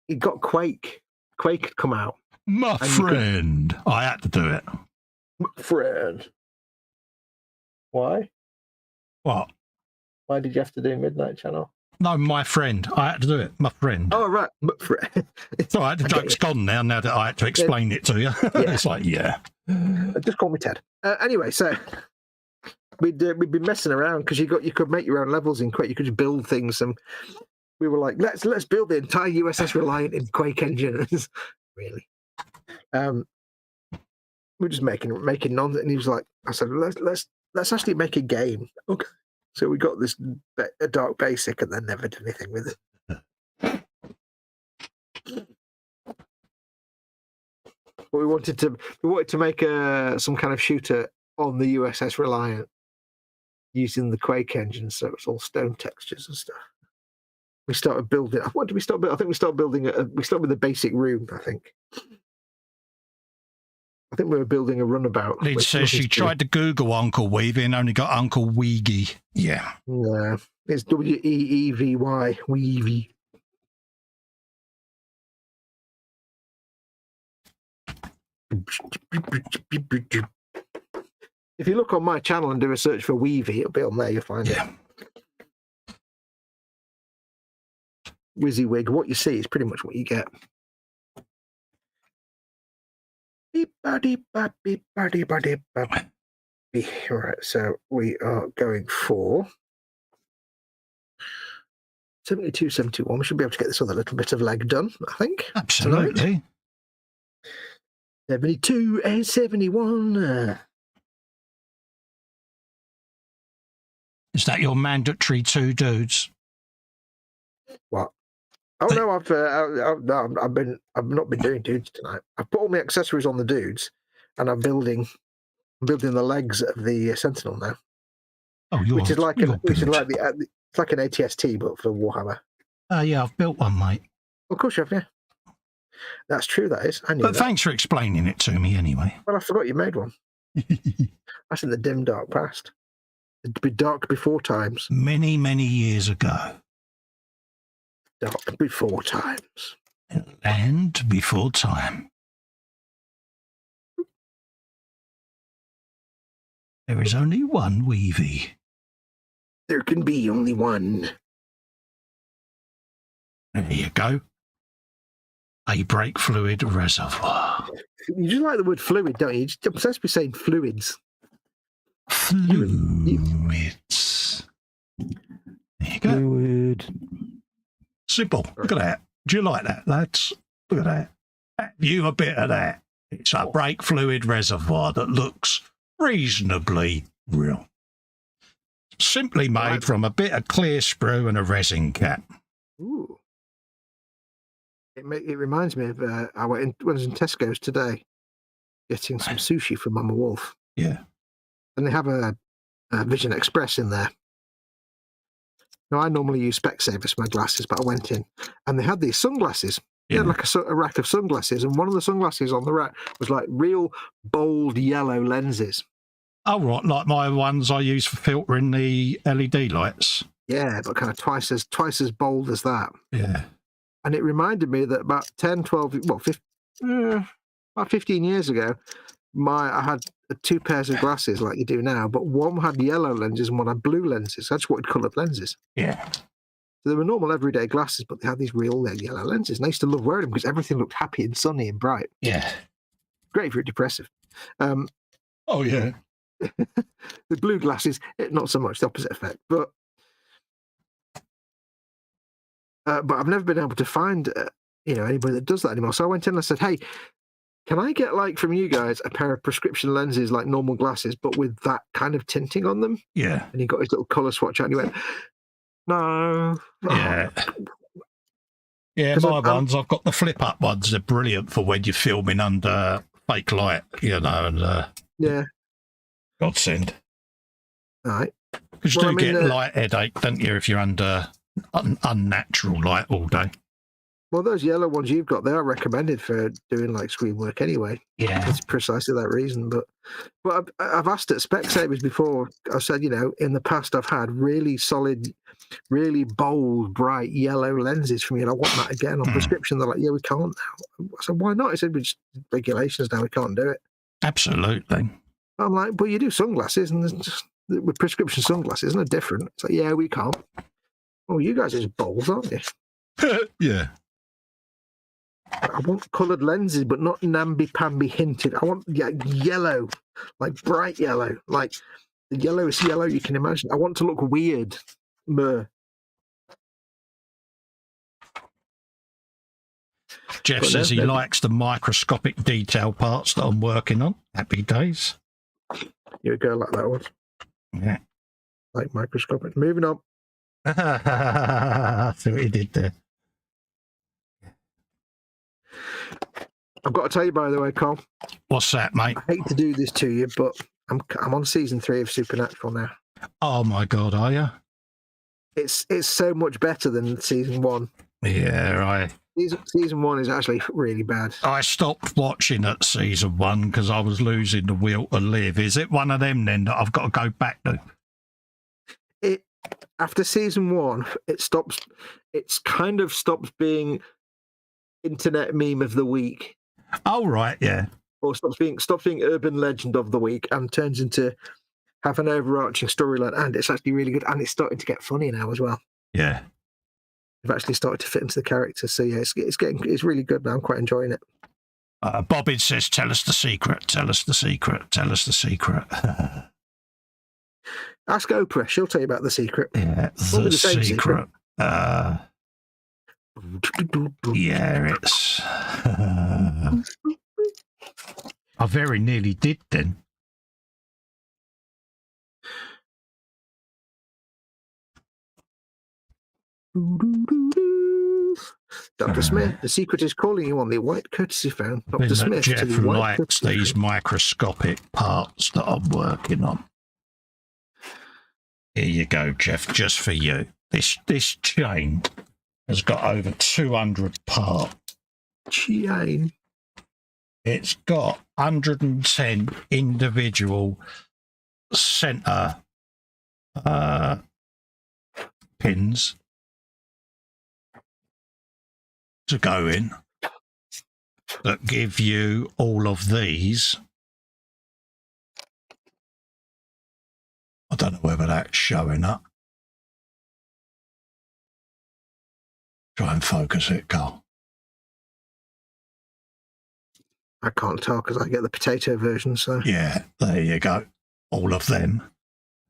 Speaker 4: he got Quake. Quake had come out.
Speaker 3: My friend. I had to do it.
Speaker 4: My friend. Why?
Speaker 3: What?
Speaker 4: Why did you have to do Midnight Channel?
Speaker 3: No, my friend. I had to do it. My friend.
Speaker 4: Oh, right.
Speaker 3: It's all right. The joke's gone now that I had to explain it to you. It's like,
Speaker 4: Just call me Ted. Anyway, so we'd been messing around because you could make your own levels in Quake. You could just build things, and we were like, let's build the entire USS Reliant in Quake engines. Really? We're just making nonsense. And he was like, I said, let's actually make a game. Okay. So we got this a dark basic, and then never did anything with it. But we wanted to make some kind of shooter on the USS Reliant using the Quake engine, so it's all stone textures and stuff. We started building. What did we start building? I think we started building. We started with a basic room. I think we were building a runabout.
Speaker 3: It says she tried to Google Uncle Weavy and only got Uncle Weegy. Yeah.
Speaker 4: Yeah. It's Weevy. Weevy. If you look on my channel and do a search for Weevy, it'll be on there. You'll find it. WYSIWYG. What you see is pretty much what you get. Right, so we are going for 72, 71. We should be able to get this other little bit of leg done, I think.
Speaker 3: Absolutely.
Speaker 4: Tonight. 72 and 71.
Speaker 3: Is that your mandatory 2 dudes?
Speaker 4: What? Oh no, I've not been doing dudes tonight. I've put all my accessories on the dudes, and I'm building the legs of the Sentinel now.
Speaker 3: Oh,
Speaker 4: which is like it's like an ATST but for Warhammer.
Speaker 3: Yeah, I've built one, mate.
Speaker 4: Of course you have, yeah. That's true. That is. I knew
Speaker 3: But
Speaker 4: that.
Speaker 3: thanks for explaining it to me anyway.
Speaker 4: Well, I forgot you made one. That's in the dim dark past. It'd be dark before times.
Speaker 3: Many, many years ago.
Speaker 4: Dark before times.
Speaker 3: And before time. There is only one Weavy.
Speaker 4: There can be only one.
Speaker 3: There you go. A brake fluid reservoir.
Speaker 4: You just like the word fluid, don't you? You're supposed to be saying fluids.
Speaker 3: Fluids. There you go.
Speaker 5: Fluid.
Speaker 3: Simple. Look at that. Do you like that, lads? Look at that. Have you a bit of that. It's a brake fluid reservoir that looks reasonably real. Simply made from a bit of clear sprue and a resin cap.
Speaker 4: Ooh. It reminds me of I was in Tesco's today getting some sushi from Mama Wolf.
Speaker 3: Yeah.
Speaker 4: And they have a Vision Express in there. Now, I normally use Specsavers for my glasses, but I went in and they had these sunglasses. They had like a rack of sunglasses, and one of the sunglasses on the rack was like real bold yellow lenses.
Speaker 3: Oh, right, like my ones I use for filtering the LED lights.
Speaker 4: Yeah, but kind of twice as bold as that.
Speaker 3: Yeah.
Speaker 4: And it reminded me that about 10, 12, about 15 years ago, I had 2 pairs of glasses like you do now, but one had yellow lenses and one had blue lenses. That's what we coloured lenses.
Speaker 3: Yeah.
Speaker 4: So they were normal everyday glasses, but they had these real yellow lenses. And I used to love wearing them because everything looked happy and sunny and bright.
Speaker 3: Yeah.
Speaker 4: Great if you're depressive.
Speaker 3: Oh, yeah.
Speaker 4: The blue glasses, not so much, the opposite effect. But I've never been able to find anybody that does that anymore. So I went in and I said, hey, can I get from you guys a pair of prescription lenses like normal glasses, but with that kind of tinting on them?
Speaker 3: Yeah.
Speaker 4: And he got his little colour swatch out and he went, no.
Speaker 3: Yeah. Yeah, my ones, I've got the flip-up ones. They're brilliant for when you're filming under fake light, and
Speaker 4: yeah.
Speaker 3: Godsend.
Speaker 4: All right.
Speaker 3: Because you do get light headache, don't you, if you're under unnatural light all day.
Speaker 4: Well, those yellow ones you've got, they are recommended for doing screen work anyway.
Speaker 3: Yeah.
Speaker 4: It's precisely that reason. But I've asked at Specsavers before. I said, in the past I've had really solid, really bold, bright yellow lenses from you, and I want that again on prescription. They're like, yeah, we can't now. I said, why not? I said, with regulations now, we can't do it.
Speaker 3: Absolutely.
Speaker 4: I'm like, but you do sunglasses, and with prescription sunglasses, no different. It's like, yeah, we can't. Oh, you guys are just balls, aren't you?
Speaker 3: Yeah.
Speaker 4: I want coloured lenses, but not namby-pamby hinted. I want yellow, like bright yellow, like the yellowest yellow you can imagine. I want to look weird.
Speaker 3: Jeff says he likes the microscopic detail parts that I'm working on. Happy days.
Speaker 4: You're a girl like that one.
Speaker 3: Yeah.
Speaker 4: Like microscopic. Moving on.
Speaker 3: See what he did there.
Speaker 4: I've got to tell you, by the way, Cole.
Speaker 3: What's that, mate?
Speaker 4: I hate to do this to you, but I'm on season 3 of Supernatural now.
Speaker 3: Oh my God, are you?
Speaker 4: It's so much better than season 1.
Speaker 3: Yeah,
Speaker 4: Season 1 is actually really bad.
Speaker 3: I stopped watching at season 1 because I was losing the will to live. Is it one of them then that I've got to go back to?
Speaker 4: After season 1, it's kind of stops being internet meme of the week.
Speaker 3: Oh right, yeah.
Speaker 4: Or stops being urban legend of the week and turns into have an overarching storyline, and it's actually really good, and it's starting to get funny now as well.
Speaker 3: Yeah.
Speaker 4: They've actually started to fit into the characters, so yeah, it's really good now. I'm quite enjoying it.
Speaker 3: Bobbin says, "Tell us the secret. Tell us the secret. Tell us the secret."
Speaker 4: Ask Oprah; she'll tell you about the secret.
Speaker 3: Yeah, the secret. Yeah, it's. I very nearly did then.
Speaker 4: Dr. Smith, the secret is calling you on the white courtesy phone. Dr. Smith,
Speaker 3: Jeff likes these microscopic parts that I'm working on. Here you go, Jeff, just for you. This chain has got over 200 parts.
Speaker 4: Chain.
Speaker 3: It's got 110 individual center pins to go in that give you all of these. I don't know whether that's showing up. Try and focus it, Carl.
Speaker 4: I can't tell because I get the potato version, so...
Speaker 3: Yeah, there you go. All of them.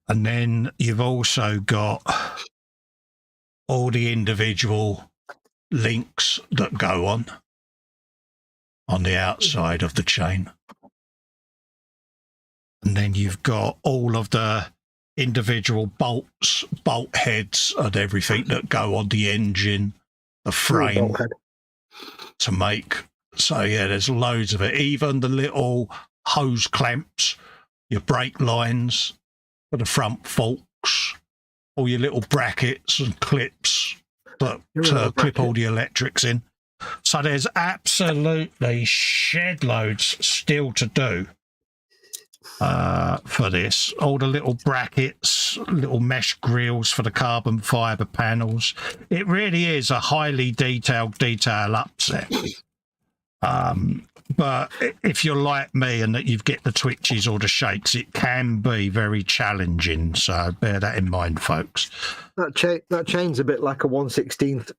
Speaker 3: And then you've also got all the individual links that go on the outside of the chain. And then you've got all of the individual bolts, bolt heads and everything that go on the engine, the frame to make. So yeah, there's loads of it. Even the little hose clamps, your brake lines for the front forks, all your little brackets and clips that clip all the electrics in. So there's absolutely shed loads still to do for this. All the little brackets, little mesh grills for the carbon fibre panels. It really is a highly detailed detail upset. But if you're like me and that you get the twitches or the shakes, it can be very challenging. So bear that in mind, folks.
Speaker 4: That chain's a bit like a 1/16th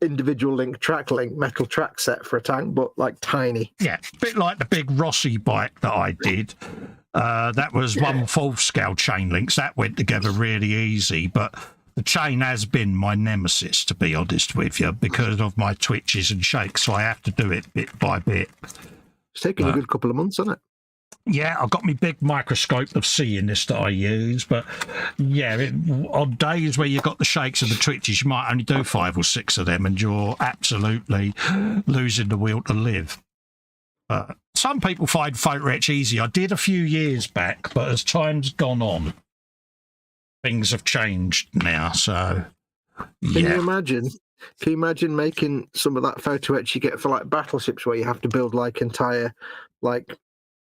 Speaker 4: individual metal track set for a tank, but like tiny.
Speaker 3: Yeah, a bit like the big Rossi bike that I did. That was 1/4 scale chain links. That went together really easy, but the chain has been my nemesis, to be honest with you, because of my twitches and shakes. So I have to do it bit by bit.
Speaker 4: It's taken a good couple of months, hasn't it?
Speaker 3: Yeah, I've got my big microscope of seeing this that I use, but yeah, on days where you've got the shakes and the twitches, you might only do 5 or 6 of them, and you're absolutely losing the will to live. Some people find photo etch easy. I did a few years back, but as time's gone on, things have changed now. So, yeah.
Speaker 4: Can you imagine making some of that photo etch you get for like battleships, where you have to build like entire, like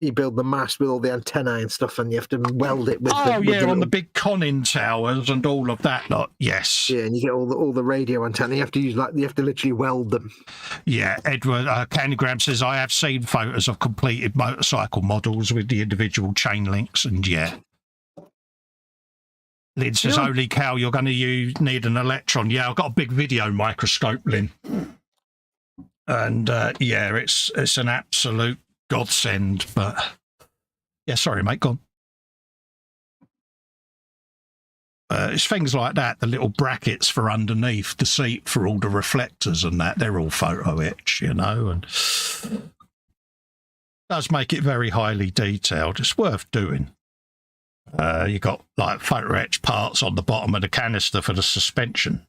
Speaker 4: you build the mast with all the antennae and stuff, and you have to weld it with.
Speaker 3: On the big conning towers and all of that lot. Yes.
Speaker 4: Yeah, and you get all the radio antennae. You have to literally weld them.
Speaker 3: Yeah, Edward Candygram says I have seen photos of completed motorcycle models with the individual chain links, and yeah. Lynn says, holy cow, you're going to need an electron. Yeah, I've got a big video microscope, Lynn. And yeah, it's an absolute godsend. But yeah, sorry, mate, go on. It's things like that, the little brackets for underneath the seat for all the reflectors and that, they're all photo etch, you know, and does make it very highly detailed. It's worth doing. You got like photo etch parts on the bottom of the canister for the suspension,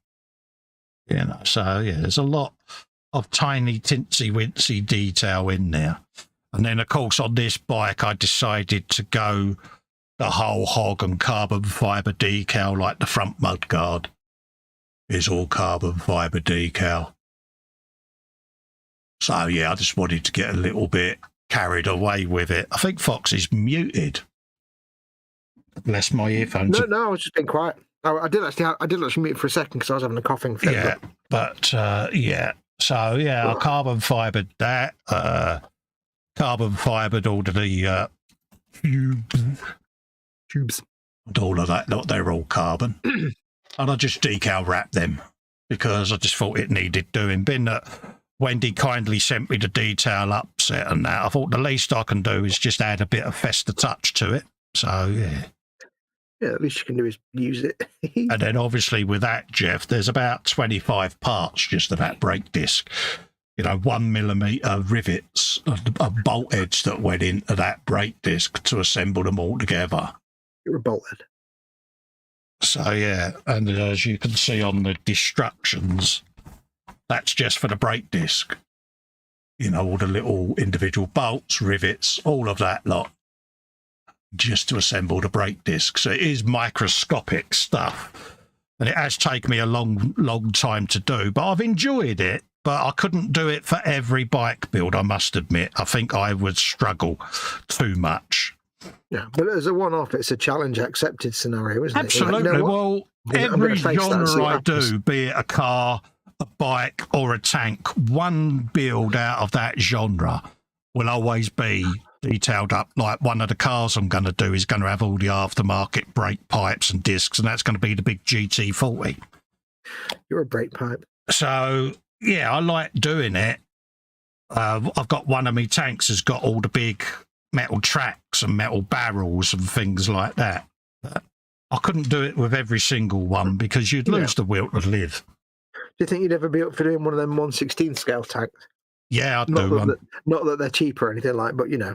Speaker 3: you know, so yeah, there's a lot of tiny tinsy wincy detail in there. And then of course on this bike I decided to go the whole hog and carbon fibre decal, like the front mudguard is all carbon fibre decal. So yeah, I just wanted to get a little bit carried away with it. I think Fox is muted. Bless my earphones.
Speaker 4: No, I was just being quiet. I did actually mute for a second because I was having a coughing fit.
Speaker 3: Yeah, but yeah. So yeah, I carbon fibred that. Carbon fibred all of the
Speaker 4: tubes.
Speaker 3: And all of that, they're all carbon. And I just decal wrapped them because I just thought it needed doing. Being that Wendy kindly sent me the detail upset and that, I thought the least I can do is just add a bit of Festa touch to it. So yeah.
Speaker 4: Yeah, at least you can do is use it.
Speaker 3: And then obviously with that, Jeff, there's about 25 parts just of that brake disc. You know, 1mm rivets, a bolt edge that went into that brake disc to assemble them all together.
Speaker 4: You're a bolthead.
Speaker 3: So yeah, and as you can see on the destructions, that's just for the brake disc. You know, all the little individual bolts, rivets, all of that lot, just to assemble the brake disc. So it is microscopic stuff, and it has taken me a long time to do, but I've enjoyed it. But I couldn't do it for every bike build, I must admit. I think I would struggle too much.
Speaker 4: Yeah, but as a one-off, it's a challenge accepted scenario, isn't it?
Speaker 3: Absolutely.
Speaker 4: Like, you know
Speaker 3: well, every genre I do, be it a car, a bike, or a tank, one build out of that genre will always be detailed up. Like one of the cars I'm going to do is going to have all the aftermarket brake pipes and discs, and that's going to be the big GT40.
Speaker 4: You're a brake pipe.
Speaker 3: So yeah, I like doing it. I've got one of my tanks has got all the big metal tracks and metal barrels and things like that. But I couldn't do it with every single one because you'd lose the will to live.
Speaker 4: Do you think you'd ever be up for doing one of them 1/16 scale tanks?
Speaker 3: Yeah, I'd do one.
Speaker 4: Not that they're cheap or anything like, but you know.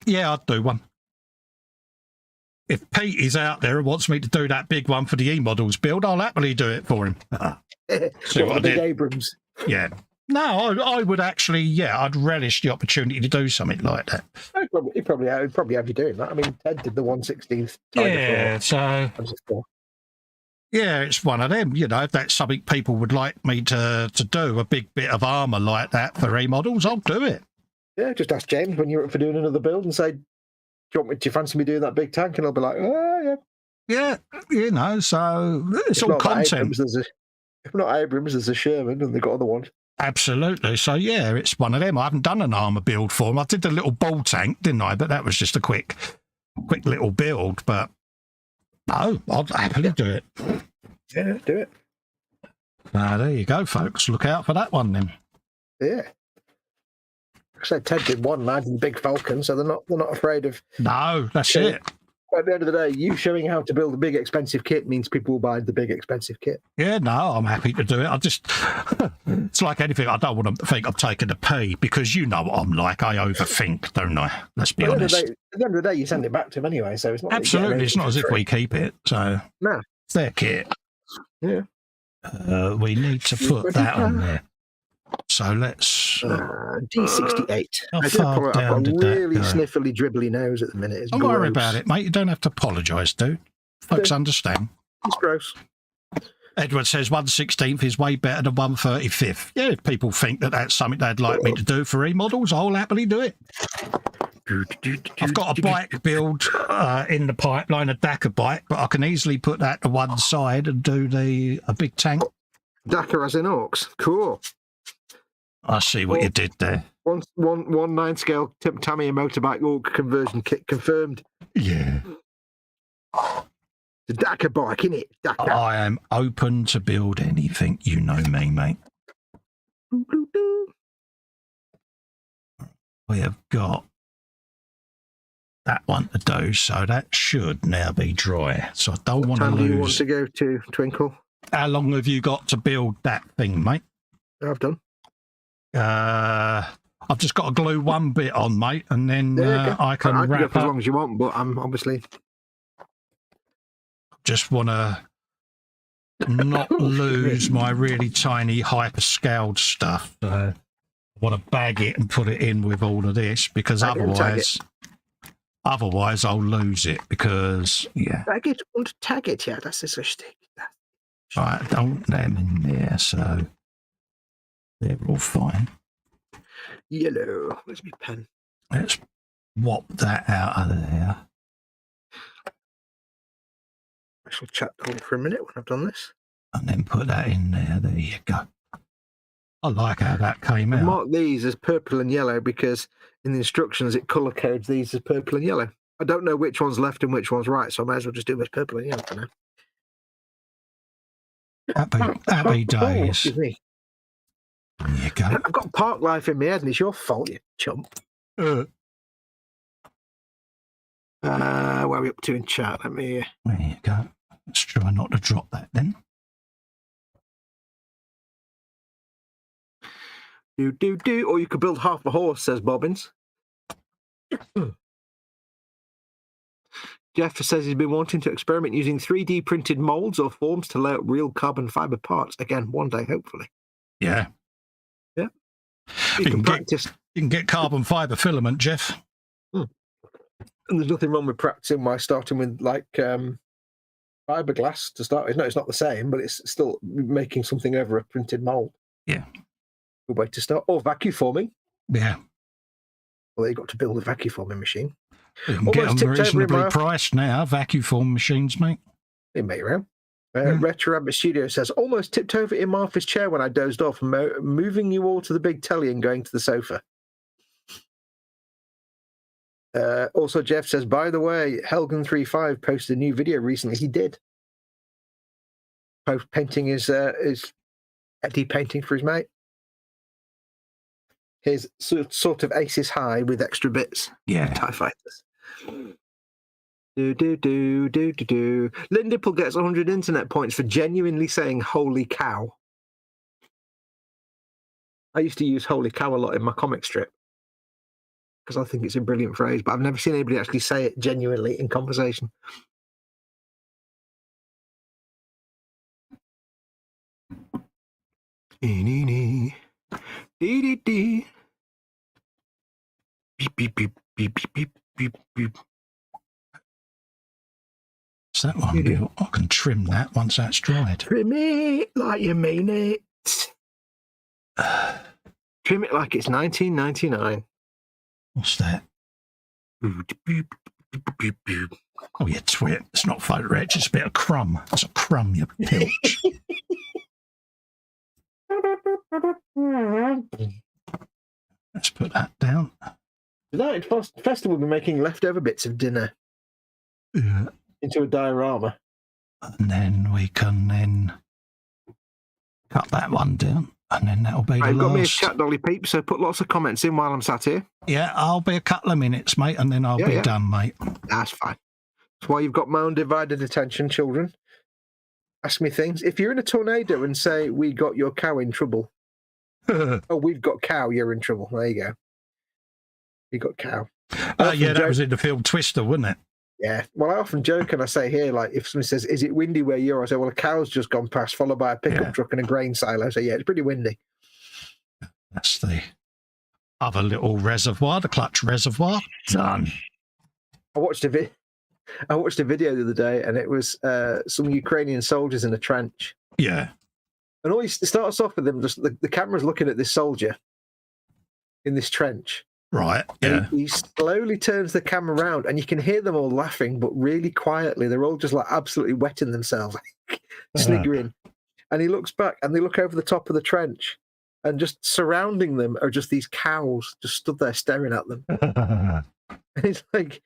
Speaker 4: Yeah,
Speaker 3: I'd do one. If Pete is out there and wants me to do that big one for the E-Models build, I'll happily do it for him.
Speaker 4: See what I did. Abrams.
Speaker 3: Yeah. No, I would actually, yeah, I'd relish the opportunity to do something like that.
Speaker 4: He'd probably have you doing that. I mean, Ted did the 1/16.
Speaker 3: Yeah, so... Yeah, it's one of them, you know, if that's something people would like me to do, a big bit of armour like that for E-Models, I'll do it.
Speaker 4: Yeah, just ask James when you're up for doing another build and say, do you fancy me doing that big tank? And I'll be like, oh, yeah.
Speaker 3: Yeah, you know, so it's all content.
Speaker 4: If not Abrams, there's a Sherman and they've got other ones.
Speaker 3: Absolutely. So, yeah, it's one of them. I haven't done an armour build for them. I did the little ball tank, didn't I? But that was just a quick little build. But, no, I'll happily do it.
Speaker 4: Yeah, do it.
Speaker 3: There you go, folks. Look out for that one then.
Speaker 4: Yeah. I said Ted did one lad in the big Falcon, so they're not afraid of...
Speaker 3: No, that's it.
Speaker 4: At the end of the day, you showing how to build a big expensive kit means people will buy the big expensive kit.
Speaker 3: Yeah, no, I'm happy to do it. I just, it's like anything. I don't want them to think I'm taking a pee because you know what I'm like. I overthink, don't I? Let's be honest.
Speaker 4: At the end of the day, you send it back to them anyway, so it's not.
Speaker 3: Absolutely, it's not as if we keep it. So
Speaker 4: no,
Speaker 3: it's their kit.
Speaker 4: Yeah.
Speaker 3: We need to put that on there. So let's
Speaker 4: D68.
Speaker 3: I've
Speaker 4: got a really sniffly, dribbly nose at the minute.
Speaker 3: Don't worry about it, mate. You don't have to apologise, dude. Folks understand.
Speaker 4: It's gross.
Speaker 3: Edward says 1/16 is way better than 1/35. Yeah, if people think that that's something they'd like me to do for E-Models, I'll happily do it. I've got a bike build in the pipeline, a Dakar bike, but I can easily put that to one side and do a big tank.
Speaker 4: Dakar as in Orcs. Cool.
Speaker 3: I see what you did there.
Speaker 4: 1/9 scale Tamiya motorbike Orc conversion kit confirmed.
Speaker 3: Yeah.
Speaker 4: The Dakar bike, innit? Dakar.
Speaker 3: I am open to build anything. You know me, mate. We have got that one to do, so that should now be dry. So I don't want to lose.
Speaker 4: What time do you want to go to, Twinkle?
Speaker 3: How long have you got to build that thing, mate?
Speaker 4: I've done.
Speaker 3: I've just got to glue one bit on, mate, and then I can
Speaker 4: go
Speaker 3: wrap
Speaker 4: for as
Speaker 3: up.
Speaker 4: long as you want, but I'm obviously
Speaker 3: Just want to not lose my really tiny hyper-scaled stuff. I want to bag it and put it in with all of this, because otherwise I'll lose it, because, yeah.
Speaker 4: Bag it and tag it, yeah, that's so stick.
Speaker 3: Right, don't let them in there, so they're all fine.
Speaker 4: Yellow. Where's my pen?
Speaker 3: Let's whop that out of there.
Speaker 4: I shall chat on for a minute when I've done this.
Speaker 3: And then put that in there. There you go. I like how that came out.
Speaker 4: Mark these as purple and yellow because in the instructions it colour codes these as purple and yellow. I don't know which one's left and which one's right, so I might as well just do them as purple and yellow for now.
Speaker 3: Happy days.
Speaker 4: Excuse me.
Speaker 3: There you go.
Speaker 4: I've got park life in my head and it's your fault, you chump. Where are we up to in chat? Let me...
Speaker 3: There you go. Let's try not to drop that then.
Speaker 4: Do. Or you could build half a horse, says Bobbins. Jeff says he's been wanting to experiment using 3D printed molds or forms to lay out real carbon fiber parts. Again, one day, hopefully.
Speaker 3: Yeah.
Speaker 4: Yeah.
Speaker 3: You
Speaker 4: can practice.
Speaker 3: You can get carbon fiber filament, Jeff.
Speaker 4: And there's nothing wrong with practicing by starting with like fiberglass to start with. No, it's not the same, but it's still making something over a printed mold.
Speaker 3: Yeah.
Speaker 4: Good way to start. Or vacuum forming.
Speaker 3: Yeah.
Speaker 4: Well, you've got to build a vacuum forming machine.
Speaker 3: You can get them reasonably priced now, vacuum form machines, mate.
Speaker 4: They make around. Retro Rabbit Studio says, almost tipped over in my office chair when I dozed off, moving you all to the big telly and going to the sofa. Also, Jeff says, by the way, Helgen35 posted a new video recently. He did. Painting his Eddie painting for his mate. His sort of Aces High with extra bits.
Speaker 3: Yeah.
Speaker 4: TIE Fighters. Lindipple gets 100 internet points for genuinely saying holy cow. I used to use holy cow a lot in my comic strip because I think it's a brilliant phrase, but I've never seen anybody actually say it genuinely in conversation. Beep, beep, beep, beep, beep, beep, beep, beep.
Speaker 3: Is that one built? I can trim that once that's dried.
Speaker 4: Trim it like you mean it. Trim it like it's 1999.
Speaker 3: What's that? Oh, you twit. It's not photo etch, it's a bit of crumb. It's a crumb, you pilch. Let's put that down.
Speaker 4: Tonight, Festival will be making leftover bits of dinner into a diorama.
Speaker 3: And then we can then cut that one down. And then that'll be the
Speaker 4: I've got
Speaker 3: last.
Speaker 4: me a chat, Dolly Peep, so put lots of comments in while I'm sat here.
Speaker 3: Yeah, I'll be a couple of minutes, mate, and then I'll be done, mate.
Speaker 4: That's fine. That's why you've got my undivided attention, children. Ask me things. If you're in a tornado and say, we got your cow in trouble. Oh, we've got cow, you're in trouble. There you go. You got cow.
Speaker 3: Yeah, that was in the film Twister, wasn't it?
Speaker 4: Yeah. Well, I often joke and I say here, like, if someone says, is it windy where you're? I say, well, a cow's just gone past, followed by a pickup truck and a grain silo. So, yeah, it's pretty windy.
Speaker 3: That's the other little reservoir, the clutch reservoir. Done.
Speaker 4: I watched a video the other day, and it was some Ukrainian soldiers in a trench.
Speaker 3: Yeah.
Speaker 4: And it starts off with them, just the camera's looking at this soldier in this trench.
Speaker 3: Right, yeah.
Speaker 4: He slowly turns the camera around, and you can hear them all laughing, but really quietly. They're all just like absolutely wetting themselves, sniggering. And he looks back, and they look over the top of the trench, and just surrounding them are just these cows just stood there staring at them. And he's like,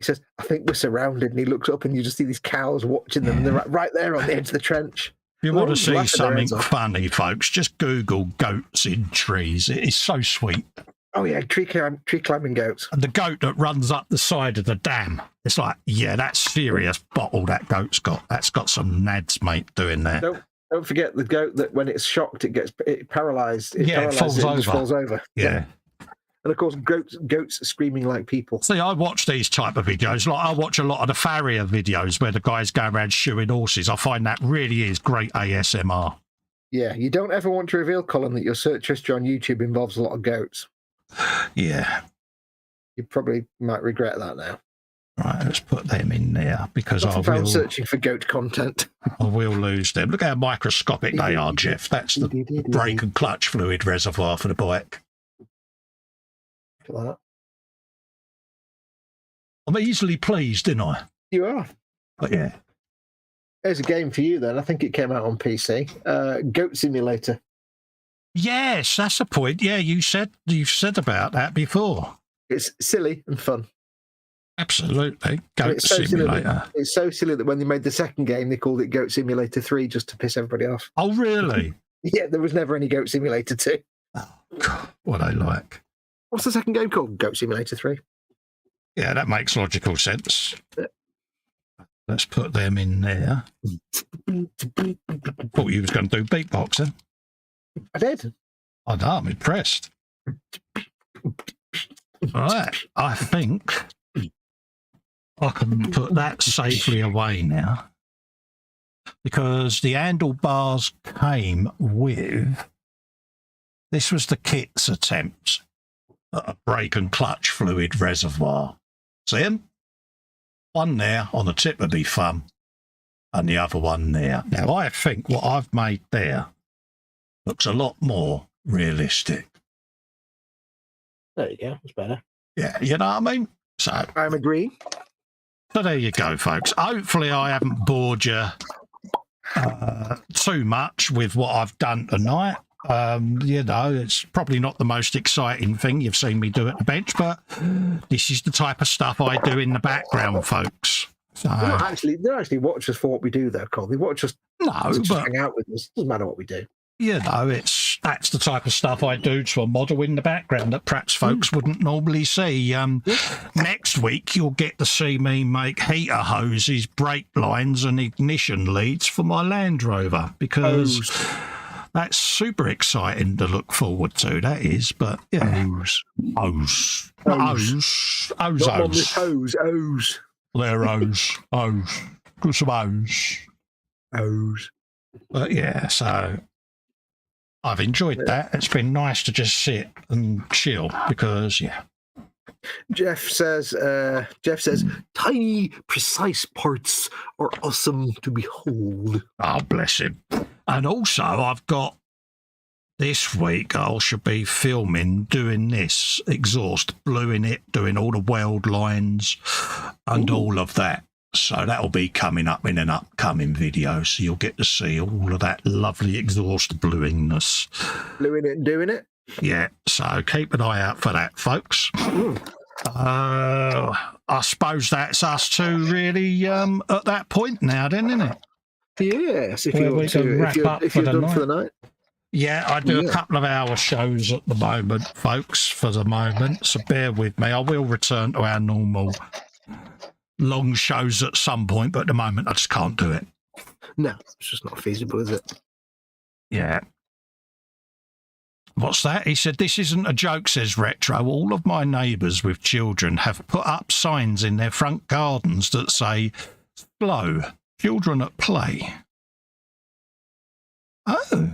Speaker 4: He says, I think we're surrounded. And he looks up and you just see these cows watching them. And they're right there on the edge of the trench.
Speaker 3: If you want to see
Speaker 4: laughing their
Speaker 3: something
Speaker 4: heads off.
Speaker 3: funny, folks, just Google goats in trees. It is so sweet.
Speaker 4: Oh, yeah, tree climbing goats.
Speaker 3: And the goat that runs up the side of the dam, it's like, yeah, that's serious bottle that goat's got. That's got some nads, mate, doing there.
Speaker 4: Don't forget the goat that when it's shocked, it gets paralyzed.
Speaker 3: It falls over.
Speaker 4: Just falls over.
Speaker 3: Yeah.
Speaker 4: And of course, goats are screaming like people.
Speaker 3: See, I watch these type of videos. Like I watch a lot of the farrier videos where the guys go around shoeing horses. I find that really is great ASMR.
Speaker 4: Yeah, you don't ever want to reveal, Colin, that your search history on YouTube involves a lot of goats.
Speaker 3: Yeah.
Speaker 4: You probably might regret that now.
Speaker 3: Right, let's put them in there because I will
Speaker 4: searching for goat content.
Speaker 3: I will lose them. Look how microscopic they are, Jeff. That's the brake and clutch fluid reservoir for the bike.
Speaker 4: Like that.
Speaker 3: I'm easily pleased, didn't I?
Speaker 4: You are.
Speaker 3: But yeah.
Speaker 4: There's a game for you then. I think it came out on PC. Goat Simulator.
Speaker 3: Yes, that's the point. Yeah, you've said about that before.
Speaker 4: It's silly and fun.
Speaker 3: Absolutely. Goat Simulator.
Speaker 4: It's so silly that when they made the second game, they called it Goat Simulator 3 just to piss everybody off.
Speaker 3: Oh, really?
Speaker 4: Yeah, there was never any Goat Simulator 2.
Speaker 3: Oh, God, what I like.
Speaker 4: What's the second game called? Goat Simulator 3.
Speaker 3: Yeah, that makes logical sense. Let's put them in there. Thought you was going to do beatboxing.
Speaker 4: I did.
Speaker 3: I know, I'm impressed. All right, I think I can put that safely away now because the handlebars came with, this was the kit's attempt at a brake and clutch fluid reservoir. See him? One there on the tip of the thumb and the other one there. Now, I think what I've made there looks a lot more realistic.
Speaker 4: There you go. It's better.
Speaker 3: Yeah, you know what I mean? So
Speaker 4: I'm agreeing.
Speaker 3: So there you go, folks. Hopefully I haven't bored you too much with what I've done tonight. You know, it's probably not the most exciting thing you've seen me do at the bench, but this is the type of stuff I do in the background, folks. So,
Speaker 4: they don't actually watch us for what we do, though, Cole. They watch us to hang out with us. Doesn't matter what we do.
Speaker 3: You know, that's the type of stuff I do to a model in the background that perhaps folks wouldn't normally see. Next week, you'll get to see me make heater hoses, brake lines and ignition leads for my Land Rover because that's super exciting to look forward to, that is. But, yeah. Hose. They're hose. Got some hose. But, yeah, so I've enjoyed that. It's been nice to just sit and chill because, yeah.
Speaker 4: Jeff says, tiny, precise parts are awesome to behold.
Speaker 3: Oh, bless him. And also, I've got this week, I should be filming, doing this exhaust, bluing it, doing all the weld lines and all of that. So that'll be coming up in an upcoming video. So you'll get to see all of that lovely exhaust bluingness.
Speaker 4: Bluing it and doing it?
Speaker 3: Yeah, so keep an eye out for that, folks. I suppose that's us two really at that point now, then, isn't it?
Speaker 4: Yes, if you're done for the night.
Speaker 3: Yeah, I do a couple of hour shows at the moment, folks, for the moment. So bear with me. I will return to our normal long shows at some point, but at the moment I just can't do it.
Speaker 4: No, it's just not feasible, is it?
Speaker 3: Yeah. What's that? He said, this isn't a joke, says Retro. All of my neighbours with children have put up signs in their front gardens that say, slow, children at play. Oh.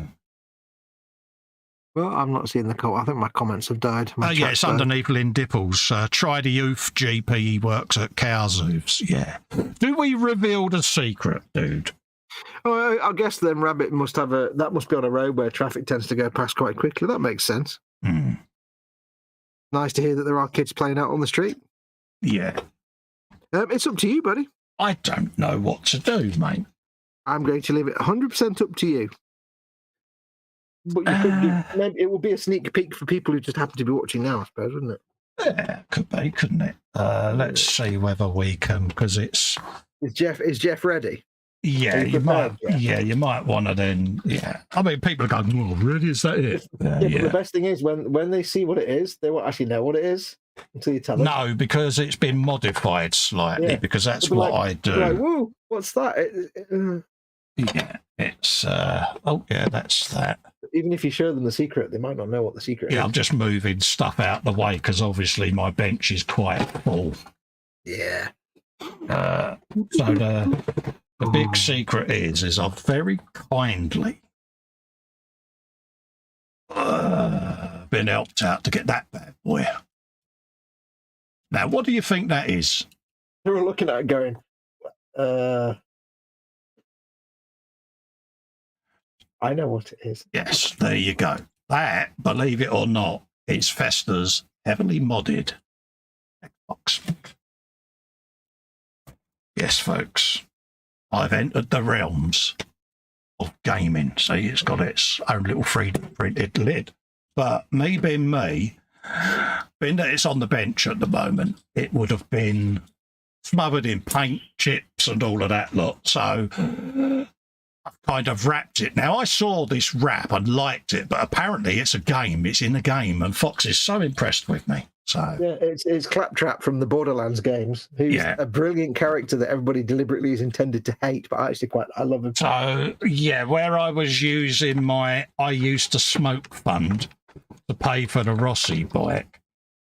Speaker 4: Well, I'm not seeing the comment. I think my comments have died.
Speaker 3: Yeah, it's underneath Lynn Dipples. Try the youth GP. He works at Cowzoos. Yeah. Do we reveal the secret, dude?
Speaker 4: Oh, I guess then Rabbit must have that must be on a road where traffic tends to go past quite quickly. That makes sense. Nice to hear that there are kids playing out on the street.
Speaker 3: Yeah.
Speaker 4: It's up to you, buddy.
Speaker 3: I don't know what to do, mate.
Speaker 4: I'm going to leave it 100% up to you. But you could do, maybe it will be a sneak peek for people who just happen to be watching now, I suppose, wouldn't it?
Speaker 3: Yeah, could be, couldn't it? Let's see whether we can, because it's.
Speaker 4: Is Jeff ready?
Speaker 3: Yeah, you might. Yeah, you might want to then. Yeah, I mean, people are going, "Oh, really? Is that it?"
Speaker 4: But the best thing is when they see what it is, they won't actually know what it is until you tell them.
Speaker 3: No, because it's been modified slightly. Because that's what I do.
Speaker 4: Like, whoa, what's that?
Speaker 3: Yeah, it's. Oh, yeah, that's that.
Speaker 4: Even if you show them the secret, they might not know what the secret is.
Speaker 3: Yeah, I'm just moving stuff out the way because obviously my bench is quite full.
Speaker 4: Yeah.
Speaker 3: So the big secret is I've very kindly been helped out to get that bad boy. Now, what do you think that is?
Speaker 4: They were looking at it going, I know what it is.
Speaker 3: Yes, there you go. That, believe it or not, is Festa's heavily modded Xbox. Yes, folks, I've entered the realms of gaming. See, it's got its own little 3D printed lid. But me being me, being that it's on the bench at the moment, it would have been smothered in paint, chips and all of that lot. So I've kind of wrapped it. Now, I saw this wrap and liked it, but apparently it's a game. It's in a game, and Fox is so impressed with me. So
Speaker 4: yeah, it's Claptrap from the Borderlands games, who's a brilliant character that everybody deliberately is intended to hate, but I love him.
Speaker 3: So yeah, where I was using my I used to smoke fund to pay for the Rossi bike,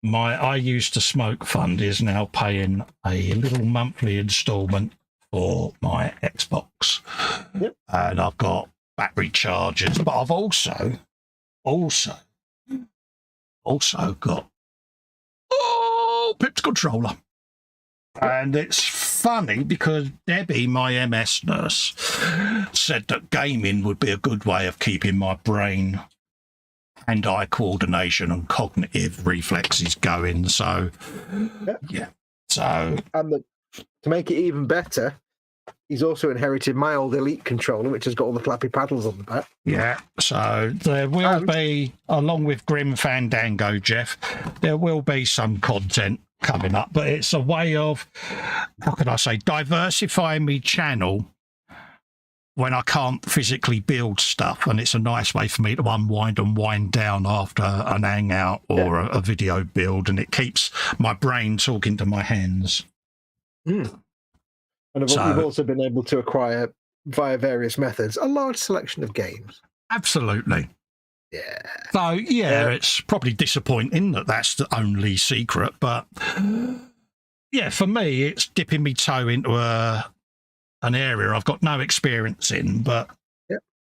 Speaker 3: my I used to smoke fund is now paying a little monthly instalment for my Xbox. Yep. And I've got battery chargers, but I've also got Pip's controller. And it's funny because Debbie, my MS nurse, said that gaming would be a good way of keeping my brain and eye coordination and cognitive reflexes going. So, yeah. So,
Speaker 4: and to make it even better, he's also inherited my old Elite controller, which has got all the flappy paddles on the back.
Speaker 3: Yeah, so there will be, along with Grim Fandango, Jeff, there will be some content coming up, but it's a way of, how can I say, diversifying my channel when I can't physically build stuff, and it's a nice way for me to unwind and wind down after an hangout or a video build, and it keeps my brain talking to my hands.
Speaker 4: Mm. And you've also been able to acquire, via various methods, a large selection of games.
Speaker 3: Absolutely.
Speaker 4: Yeah.
Speaker 3: So, it's probably disappointing that that's the only secret, but yeah, for me, it's dipping me toe into an area I've got no experience in, but,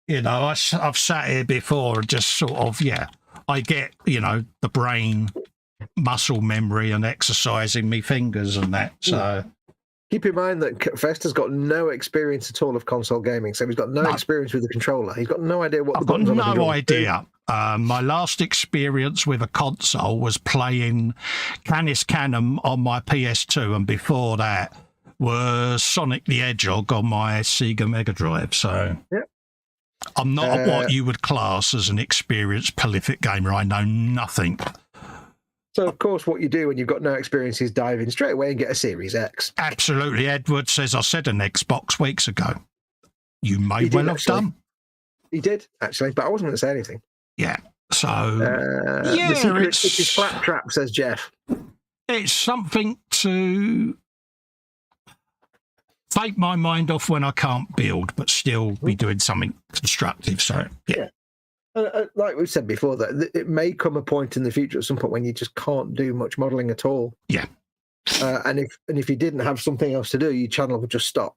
Speaker 3: you know, I've sat here before and just sort of, I get, you know, the brain muscle memory and exercising me fingers and that, so...
Speaker 4: Keep in mind that Festa's got no experience at all of console gaming, so he's got no experience with the controller. He's got no idea what the buttons on the controller do.
Speaker 3: I've got no idea. My last experience with a console was playing Canis Canem on my PS2, and before that was Sonic the Hedgehog on my Sega Mega Drive. So I'm not what you would class as an experienced, prolific gamer. I know nothing.
Speaker 4: So, of course, what you do when you've got no experience is dive in straight away and get a Series X.
Speaker 3: Absolutely. Edward says, I said an Xbox weeks ago. You may well have done.
Speaker 4: He did, actually, but I wasn't going to say anything.
Speaker 3: Yeah. So,
Speaker 4: the secret is Claptrap, says Jeff.
Speaker 3: It's something to take my mind off when I can't build, but still be doing something constructive. So, yeah.
Speaker 4: Like we've said before, that it may come a point in the future at some point when you just can't do much modelling at all.
Speaker 3: Yeah.
Speaker 4: And if you didn't have something else to do, your channel would just stop.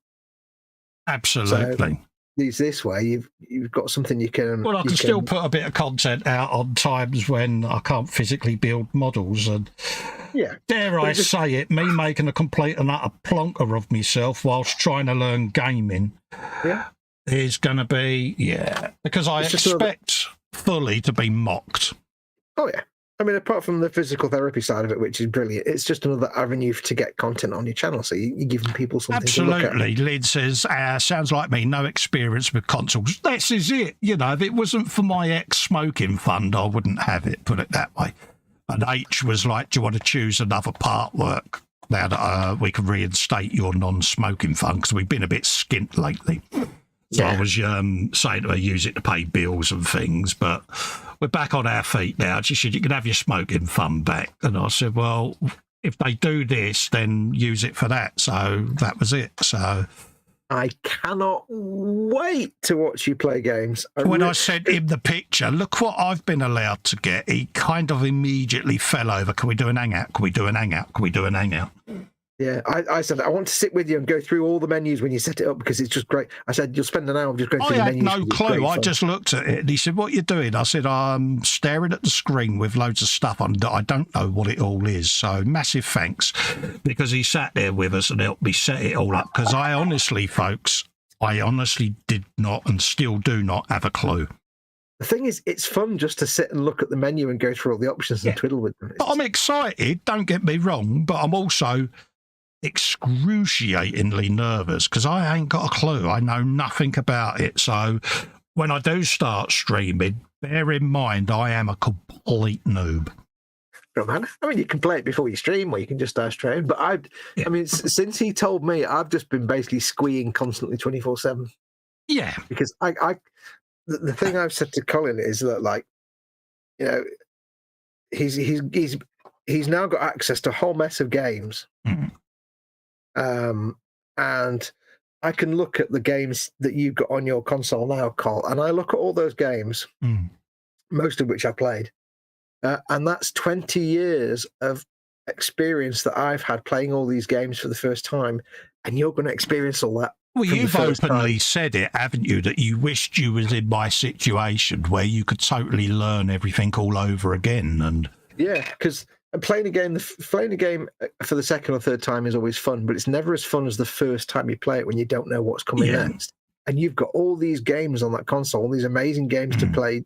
Speaker 3: Absolutely.
Speaker 4: So, this way, you've got something you can...
Speaker 3: Well, I can still put a bit of content out on times when I can't physically build models. And dare I say it, me making a complete and utter plonker of myself whilst trying to learn gaming.
Speaker 4: Yeah.
Speaker 3: Is going to be, because I expect fully to be mocked.
Speaker 4: Oh, yeah. I mean, apart from the physical therapy side of it, which is brilliant, it's just another avenue to get content on your channel. So you're giving people something to look at.
Speaker 3: Absolutely. Lyd says, sounds like me, no experience with consoles. This is it. You know, if it wasn't for my ex-smoking fund, I wouldn't have it, put it that way. And H was like, do you want to choose another part work now that we can reinstate your non-smoking fund? Because we've been a bit skint lately. So I was saying to her, use it to pay bills and things, but we're back on our feet now. She said, you can have your smoking fund back. And I said, well, if they do this, then use it for that. So that was it. So
Speaker 4: I cannot wait to watch you play games.
Speaker 3: When I sent him the picture, look what I've been allowed to get, he kind of immediately fell over. Can we do an hangout? Can we do an hangout? Can we do an hangout?
Speaker 4: Yeah, I said, I want to sit with you and go through all the menus when you set it up because it's just great. I said, you'll spend an hour just going through the menus.
Speaker 3: I had no clue. I just looked at it and he said, what are you doing? I said, I'm staring at the screen with loads of stuff on that I don't know what it all is. So massive thanks, because he sat there with us and helped me set it all up. Because I honestly, folks, did not and still do not have a clue.
Speaker 4: The thing is, it's fun just to sit and look at the menu and go through all the options and twiddle with them.
Speaker 3: I'm excited, don't get me wrong, but I'm also excruciatingly nervous because I ain't got a clue. I know nothing about it. So when I do start streaming, bear in mind I am a complete noob.
Speaker 4: Man. I mean, you can play it before you stream, or you can just start streaming. But I mean, since he told me, I've just been basically squeeing constantly 24/7.
Speaker 3: Yeah,
Speaker 4: because the thing I've said to Colin is that, like, you know, he's now got access to a whole mess of games.
Speaker 3: Mm.
Speaker 4: And I can look at the games that you've got on your console now, Col, and I look at all those games, most of which I played, and that's 20 years of experience that I've had playing all these games for the first time, and you're going to experience all that.
Speaker 3: Well, you've openly said it, haven't you, that you wished you was in my situation where you could totally learn everything all over again. And
Speaker 4: yeah, because playing a game for the second or third time is always fun, but it's never as fun as the first time you play it when you don't know what's coming next. And you've got all these games on that console, all these amazing games to play,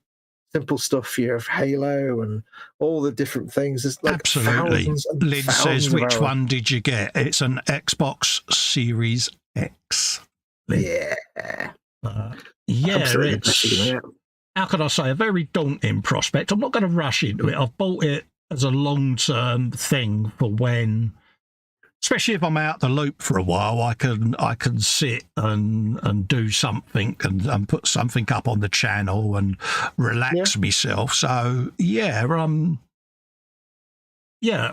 Speaker 4: simple stuff, you have Halo and all the different things. There's like
Speaker 3: absolutely. Lynn says, which one did you get? It's an Xbox Series X.
Speaker 4: Yeah.
Speaker 3: It's, how can I say, a very daunting prospect. I'm not going to rush into it. I've bought it as a long-term thing for when, especially if I'm out the loop for a while, I can sit and do something and put something up on the channel and relax myself. So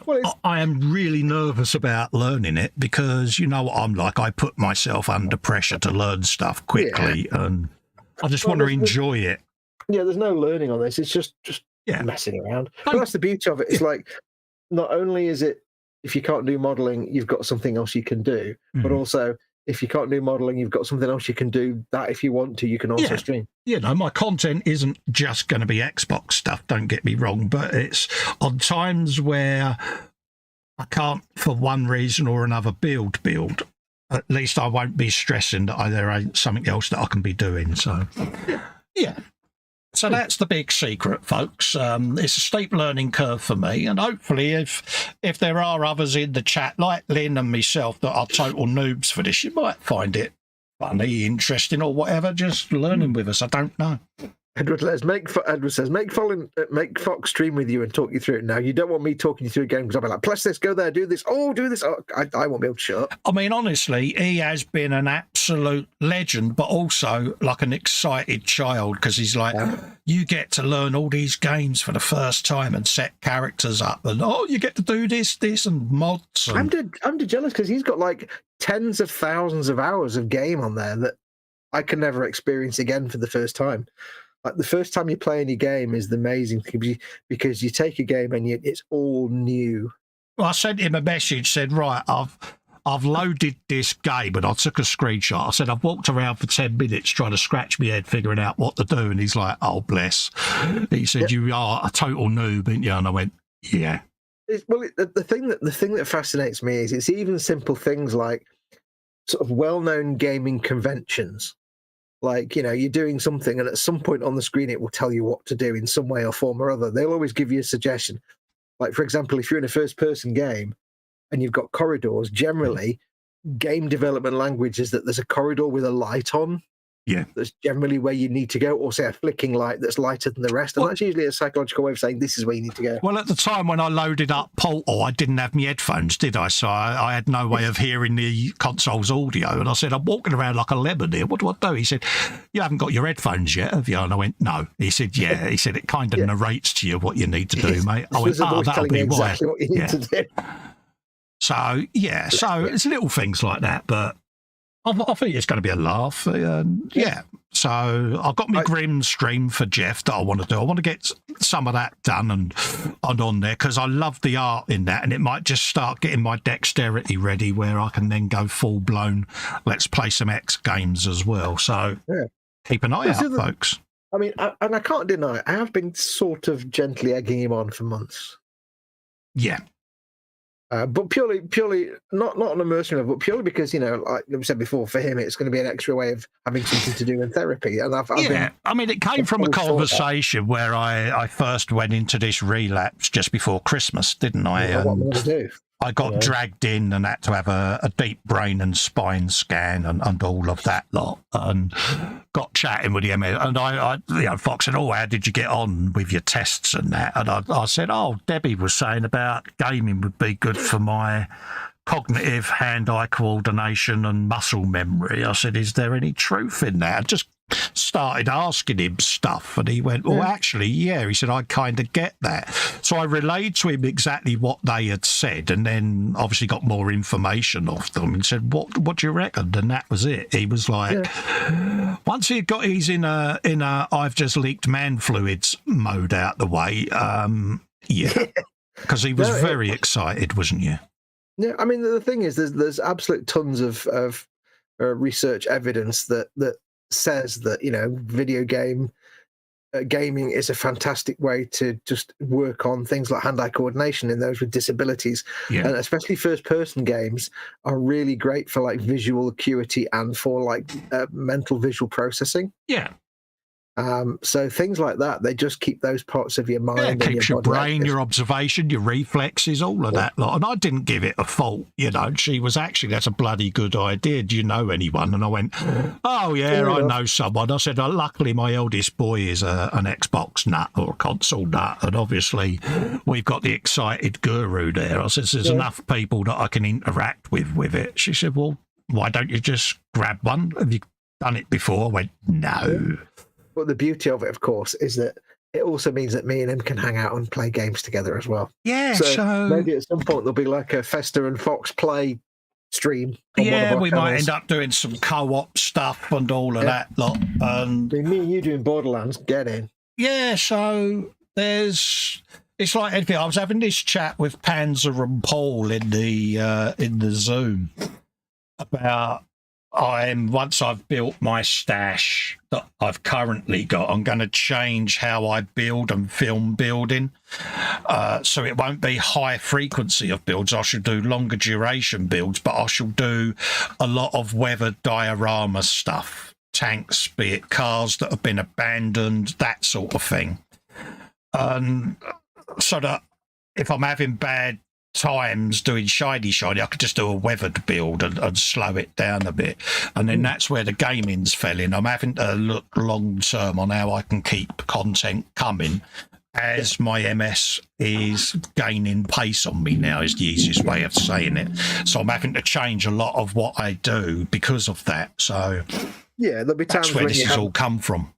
Speaker 3: well, I am really nervous about learning it because you know what I'm like. I put myself under pressure to learn stuff quickly, and I just want to enjoy it.
Speaker 4: Yeah, there's no learning on this. It's just messing around. But that's the beauty of it. It's like, not only is it, if you can't do modeling, you've got something else you can do, but also if you can't do modeling, you've got something else you can do that if you want to, you can also stream. You know, my content isn't just going to be Xbox stuff, don't get me wrong, but it's on times where I can't, for one reason or another, build. At least I won't be stressing that there ain't something else that I can be doing. So, yeah. So that's the big secret, folks. It's a steep learning curve for me, and hopefully if there are others in the chat, like Lynn and myself, that are total noobs for this, you might find it funny, interesting, or whatever, just learning with us. I don't know. Edward says, make Fox stream with you and talk you through it now. You don't want me talking you through a game because I'll be like, press this, go there, do this. Oh, do this. Oh, I won't be able to shut up. I mean, honestly, he has been an absolute legend, but also like an excited child because he's like, you get to learn all these games for the first time and set characters up, and you get to do this, and mods. And I'm jealous because he's got like tens of thousands of hours of game on there that I can never experience again for the first time. Like the first time you play any game is the amazing thing because you take a game and it's all new. Well, I sent him a message, said, right, I've loaded this game, and I took a screenshot. I said, I've walked around for 10 minutes trying to scratch my head figuring out what to do. And he's like, oh, bless. He said, you are a total noob, aren't you? And I went, yeah. The thing that fascinates me is it's even simple things like sort of well-known gaming conventions. Like, you know, you're doing something and at some point on the screen it will tell you what to do in some way or form or other. They'll always give you a suggestion. Like, for example, if you're in a first-person game and you've got corridors, generally game development language is that there's a corridor with a light on
Speaker 3: Yeah.
Speaker 4: That's generally where you need to go, or say a flicking light that's lighter than the rest. And that's usually a psychological way of saying this is where you need to go.
Speaker 3: Well, at the time when I loaded up Portal, I didn't have my headphones, did I? So I had no way of hearing the console's audio. And I said, I'm walking around like a lemon here. What do I do? He said, you haven't got your headphones yet, have you? And I went, no. He said, yeah. He said, it kind of narrates to you what you need to do, mate. I went, that'll be
Speaker 4: exactly what you need to do.
Speaker 3: So, it's little things like that, but I think it's going to be a laugh. So I've got my Grim stream for Jeff that I want to do. I want to get some of that done and on there because I love the art in that, and it might just start getting my dexterity ready where I can then go full-blown, let's play some X games as well. So keep an eye out, folks.
Speaker 4: I mean, I can't deny it. I have been sort of gently egging him on for months.
Speaker 3: Yeah.
Speaker 4: But purely not on a mercenary level, but purely because, like we said before, for him, it's going to be an extra way of having something to do in therapy. And I've been,
Speaker 3: I mean, it came from a conversation where I first went into this relapse just before Christmas, didn't I?
Speaker 4: What am I going to do?
Speaker 3: I got dragged in and had to have a deep brain and spine scan and all of that lot, and got chatting with him. And Fox said, "Oh, how did you get on with your tests and that?" And I said, "Oh, Debbie was saying about gaming would be good for my cognitive hand-eye coordination and muscle memory." I said, "Is there any truth in that?" I just started asking him stuff, and he went, "Well, actually, yeah." He said, "I kind of get that." So I relayed to him exactly what they had said, and then obviously got more information off them and said, "What do you reckon?" And that was it. He was like, once he got his in a I've just leaked man fluids mode out the way, because he was very excited, wasn't you?
Speaker 4: Yeah, I mean, the thing is, there's absolute tons of research evidence that says that video gaming is a fantastic way to just work on things like hand-eye coordination in those with disabilities, and especially first-person games are really great for like visual acuity and for mental visual processing. So things like that, they just keep those parts of your mind.
Speaker 3: Yeah, it keeps your brain, your observation, your reflexes, all of that lot. And I didn't give it a fault, She was actually, that's a bloody good idea. Do you know anyone? And I went, oh, yeah, I know someone. I said, luckily my eldest boy is an Xbox nut or a console nut. And obviously we've got the excited guru there. I said, there's enough people that I can interact with it. She said, well, why don't you just grab one? Have you done it before? I went, no.
Speaker 4: But the beauty of it, of course, is that it also means that me and him can hang out and play games together as well.
Speaker 3: Yeah,
Speaker 4: so maybe at some point there'll be like a Festa and Fox play stream.
Speaker 3: Yeah, we might end up doing some co-op stuff and all of that lot.
Speaker 4: Me and you doing Borderlands, get in.
Speaker 3: Yeah, so it's like anything. I was having this chat with Panzer and Paul in the Zoom about once I've built my stash that I've currently got, I'm going to change how I build and film building. So it won't be high frequency of builds. I should do longer duration builds, but I shall do a lot of weather diorama stuff, tanks, be it cars that have been abandoned, that sort of thing. So that if I'm having bad times doing shiny, I could just do a weathered build and slow it down a bit, and then that's where the gaming's fell in. I'm having to look long term on how I can keep content coming as my MS is gaining pace on me now, is the easiest way of saying it. So I'm having to change a lot of what I do because of that. So
Speaker 4: there'll be times
Speaker 3: that's where this has all come from.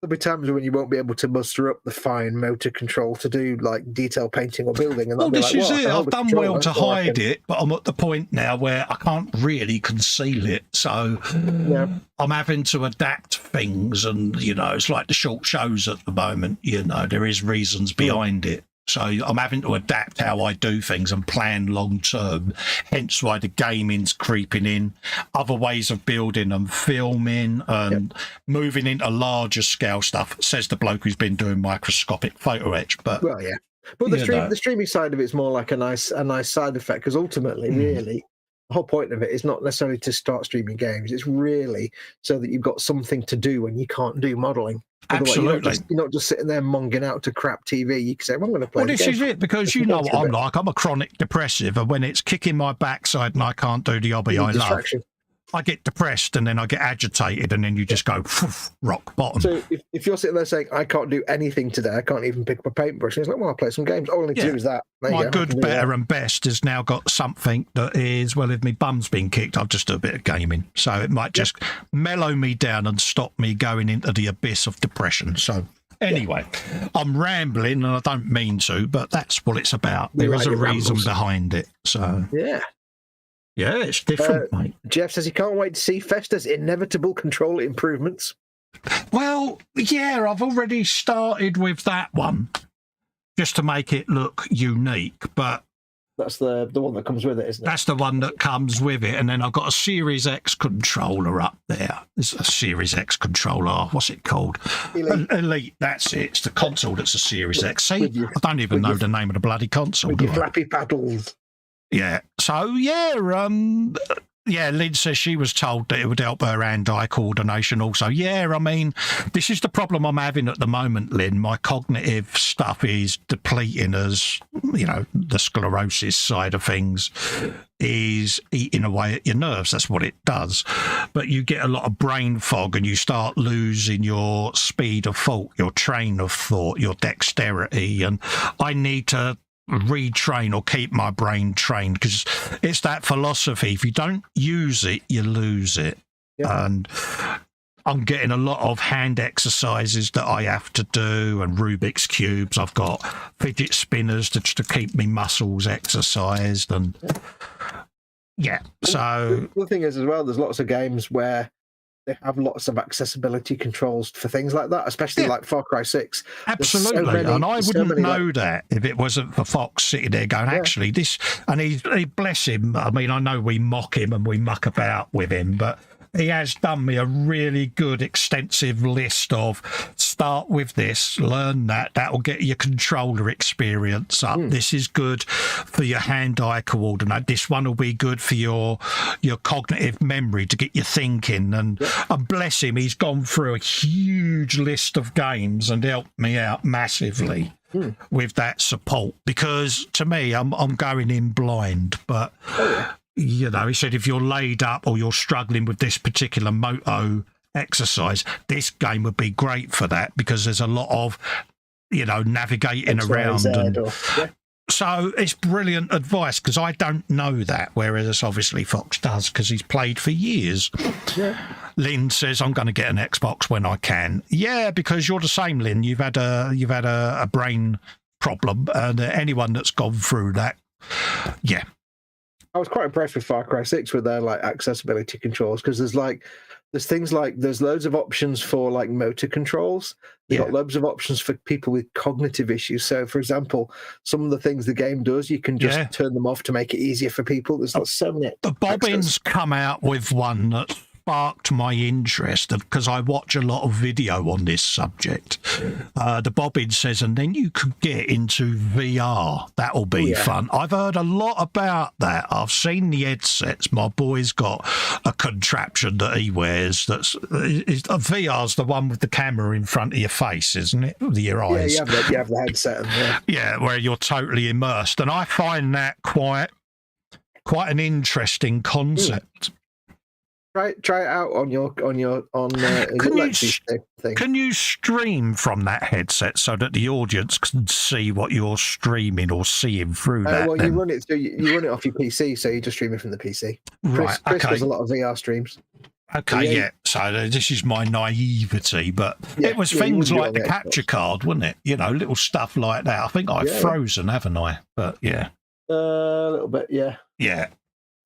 Speaker 4: There'll be times when you won't be able to muster up the fine motor control to do like detail painting or building. And
Speaker 3: this is it. I've done well to hide it, but I'm at the point now where I can't really conceal it. So I'm having to adapt things, and it's like the short shows at the moment. There is reasons behind it. So I'm having to adapt how I do things and plan long term, hence why the gaming's creeping in, other ways of building and filming and moving into larger scale stuff, says the bloke who's been doing microscopic photo etch. But
Speaker 4: the streaming side of it's more like a nice side effect, because ultimately, really, the whole point of it is not necessarily to start streaming games. It's really so that you've got something to do when you can't do modelling.
Speaker 3: Absolutely.
Speaker 4: You're not just sitting there monging out to crap TV. You can say, well, I'm going to play.
Speaker 3: Well, this is it, because you know what I'm like. I'm a chronic depressive, and when it's kicking my backside and I can't do the hobby I love, I get depressed and then I get agitated and then you just go rock bottom.
Speaker 4: So if you're sitting there saying, I can't do anything today, I can't even pick up a paintbrush, and it's like, well, I'll play some games. All I need to do is that.
Speaker 3: My good, better, and best has now got something that is, well, if my bum's been kicked, I'll just do a bit of gaming. So it might just mellow me down and stop me going into the abyss of depression. So anyway, I'm rambling and I don't mean to, but that's what it's about. There is a reason behind it. So yeah, it's different, mate.
Speaker 4: Jeff says he can't wait to see Festa's inevitable control improvements.
Speaker 3: Well, yeah, I've already started with that one just to make it look unique, but
Speaker 4: that's the one that comes with it, isn't it?
Speaker 3: That's the one that comes with it. And then I've got a Series X controller up there. It's a Series X controller. What's it called? Elite. That's it. It's the console that's a Series X. See, I don't even know the name of the bloody console.
Speaker 4: With your flappy paddles.
Speaker 3: Yeah. So, yeah, Lynn says she was told that it would help her hand-eye coordination also. Yeah, I mean, this is the problem I'm having at the moment, Lynn. My cognitive stuff is depleting as, you know, the sclerosis side of things is eating away at your nerves. That's what it does. But you get a lot of brain fog and you start losing your speed of thought, your train of thought, your dexterity. And I need to retrain or keep my brain trained because it's that philosophy. If you don't use it, you lose it. And I'm getting a lot of hand exercises that I have to do and Rubik's cubes. I've got fidget spinners to keep me muscles exercised. And so
Speaker 4: the thing is as well, there's lots of games where they have lots of accessibility controls for things like that, especially like Far Cry 6.
Speaker 3: Absolutely. And I wouldn't know that if it wasn't for Fox sitting there going, actually, this, and he bless him. I mean, I know we mock him and we muck about with him, but he has done me a really good extensive list of start with this, learn that will get your controller experience up. This is good for your hand-eye coordinate. This one will be good for your cognitive memory to get you thinking. And bless him, he's gone through a huge list of games and helped me out massively with that support, because to me, I'm going in blind, but you know, he said if you're laid up or you're struggling with this particular moto exercise, this game would be great for that because there's a lot of, you know, navigating around. So it's brilliant advice because I don't know that, whereas obviously Fox does because he's played for years. Lynn says I'm going to get an Xbox when I can. Yeah, because you're the same, Lynn. You've had a brain problem, and anyone that's gone through that, I
Speaker 4: was quite impressed with Far Cry 6 with their like accessibility controls, because there's things like there's loads of options for like motor controls. They've got loads of options for people with cognitive issues. So, for example, some of the things the game does, you can just turn them off to make it easier for people. There's like so many.
Speaker 3: The Bobbins come out with one that sparked my interest because I watch a lot of video on this subject. The Bobbins says, and then you could get into VR. That'll be fun. I've heard a lot about that. I've seen the headsets. My boy's got a contraption that he wears. VR's the one with the camera in front of your face, isn't it? With your eyes.
Speaker 4: Yeah, you have the headset.
Speaker 3: Yeah, where you're totally immersed, and I find that quite an interesting concept.
Speaker 4: Try it out on your
Speaker 3: Can you stream from that headset so that the audience can see what you're streaming or seeing through that?
Speaker 4: Well, you run it off your PC, so you just stream it from the PC. Chris does a lot of VR streams.
Speaker 3: Okay, so this is my naivety, but it was things like the capture card, wasn't it? You know, little stuff like that. I think I've frozen, haven't I? But a
Speaker 4: little bit,
Speaker 3: yeah.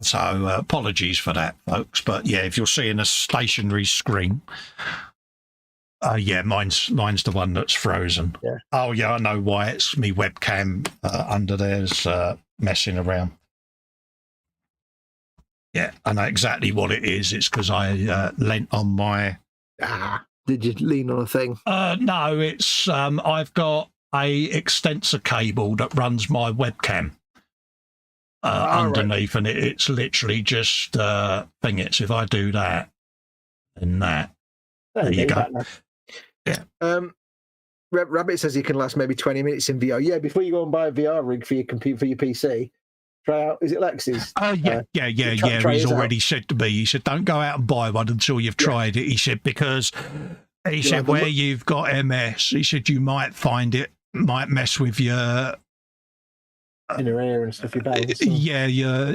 Speaker 3: So apologies for that, folks. But yeah, if you're seeing a stationary screen, mine's the one that's frozen.
Speaker 4: Yeah.
Speaker 3: Oh yeah, I know why. It's me webcam under there's messing around. Yeah, I know exactly what it is. It's because I leant on my.
Speaker 4: Did you lean on a thing?
Speaker 3: No, it's I've got a extensor cable that runs my webcam. Underneath, and it's literally just thing it. So if I do that and that, there you go. Yeah.
Speaker 4: Rabbit says you can last maybe 20 minutes in VR. Yeah, before you go and buy a VR rig for your computer, for your PC, Try out. Is it Lexi's?
Speaker 3: Yeah.
Speaker 4: Try
Speaker 3: He's
Speaker 4: his
Speaker 3: already said to me, he said, don't go out and buy one until you've tried it. He said, because he said, where you've got MS, he said, you might find it might mess with your
Speaker 4: inner ear and stuff, your balance.
Speaker 3: Yeah, your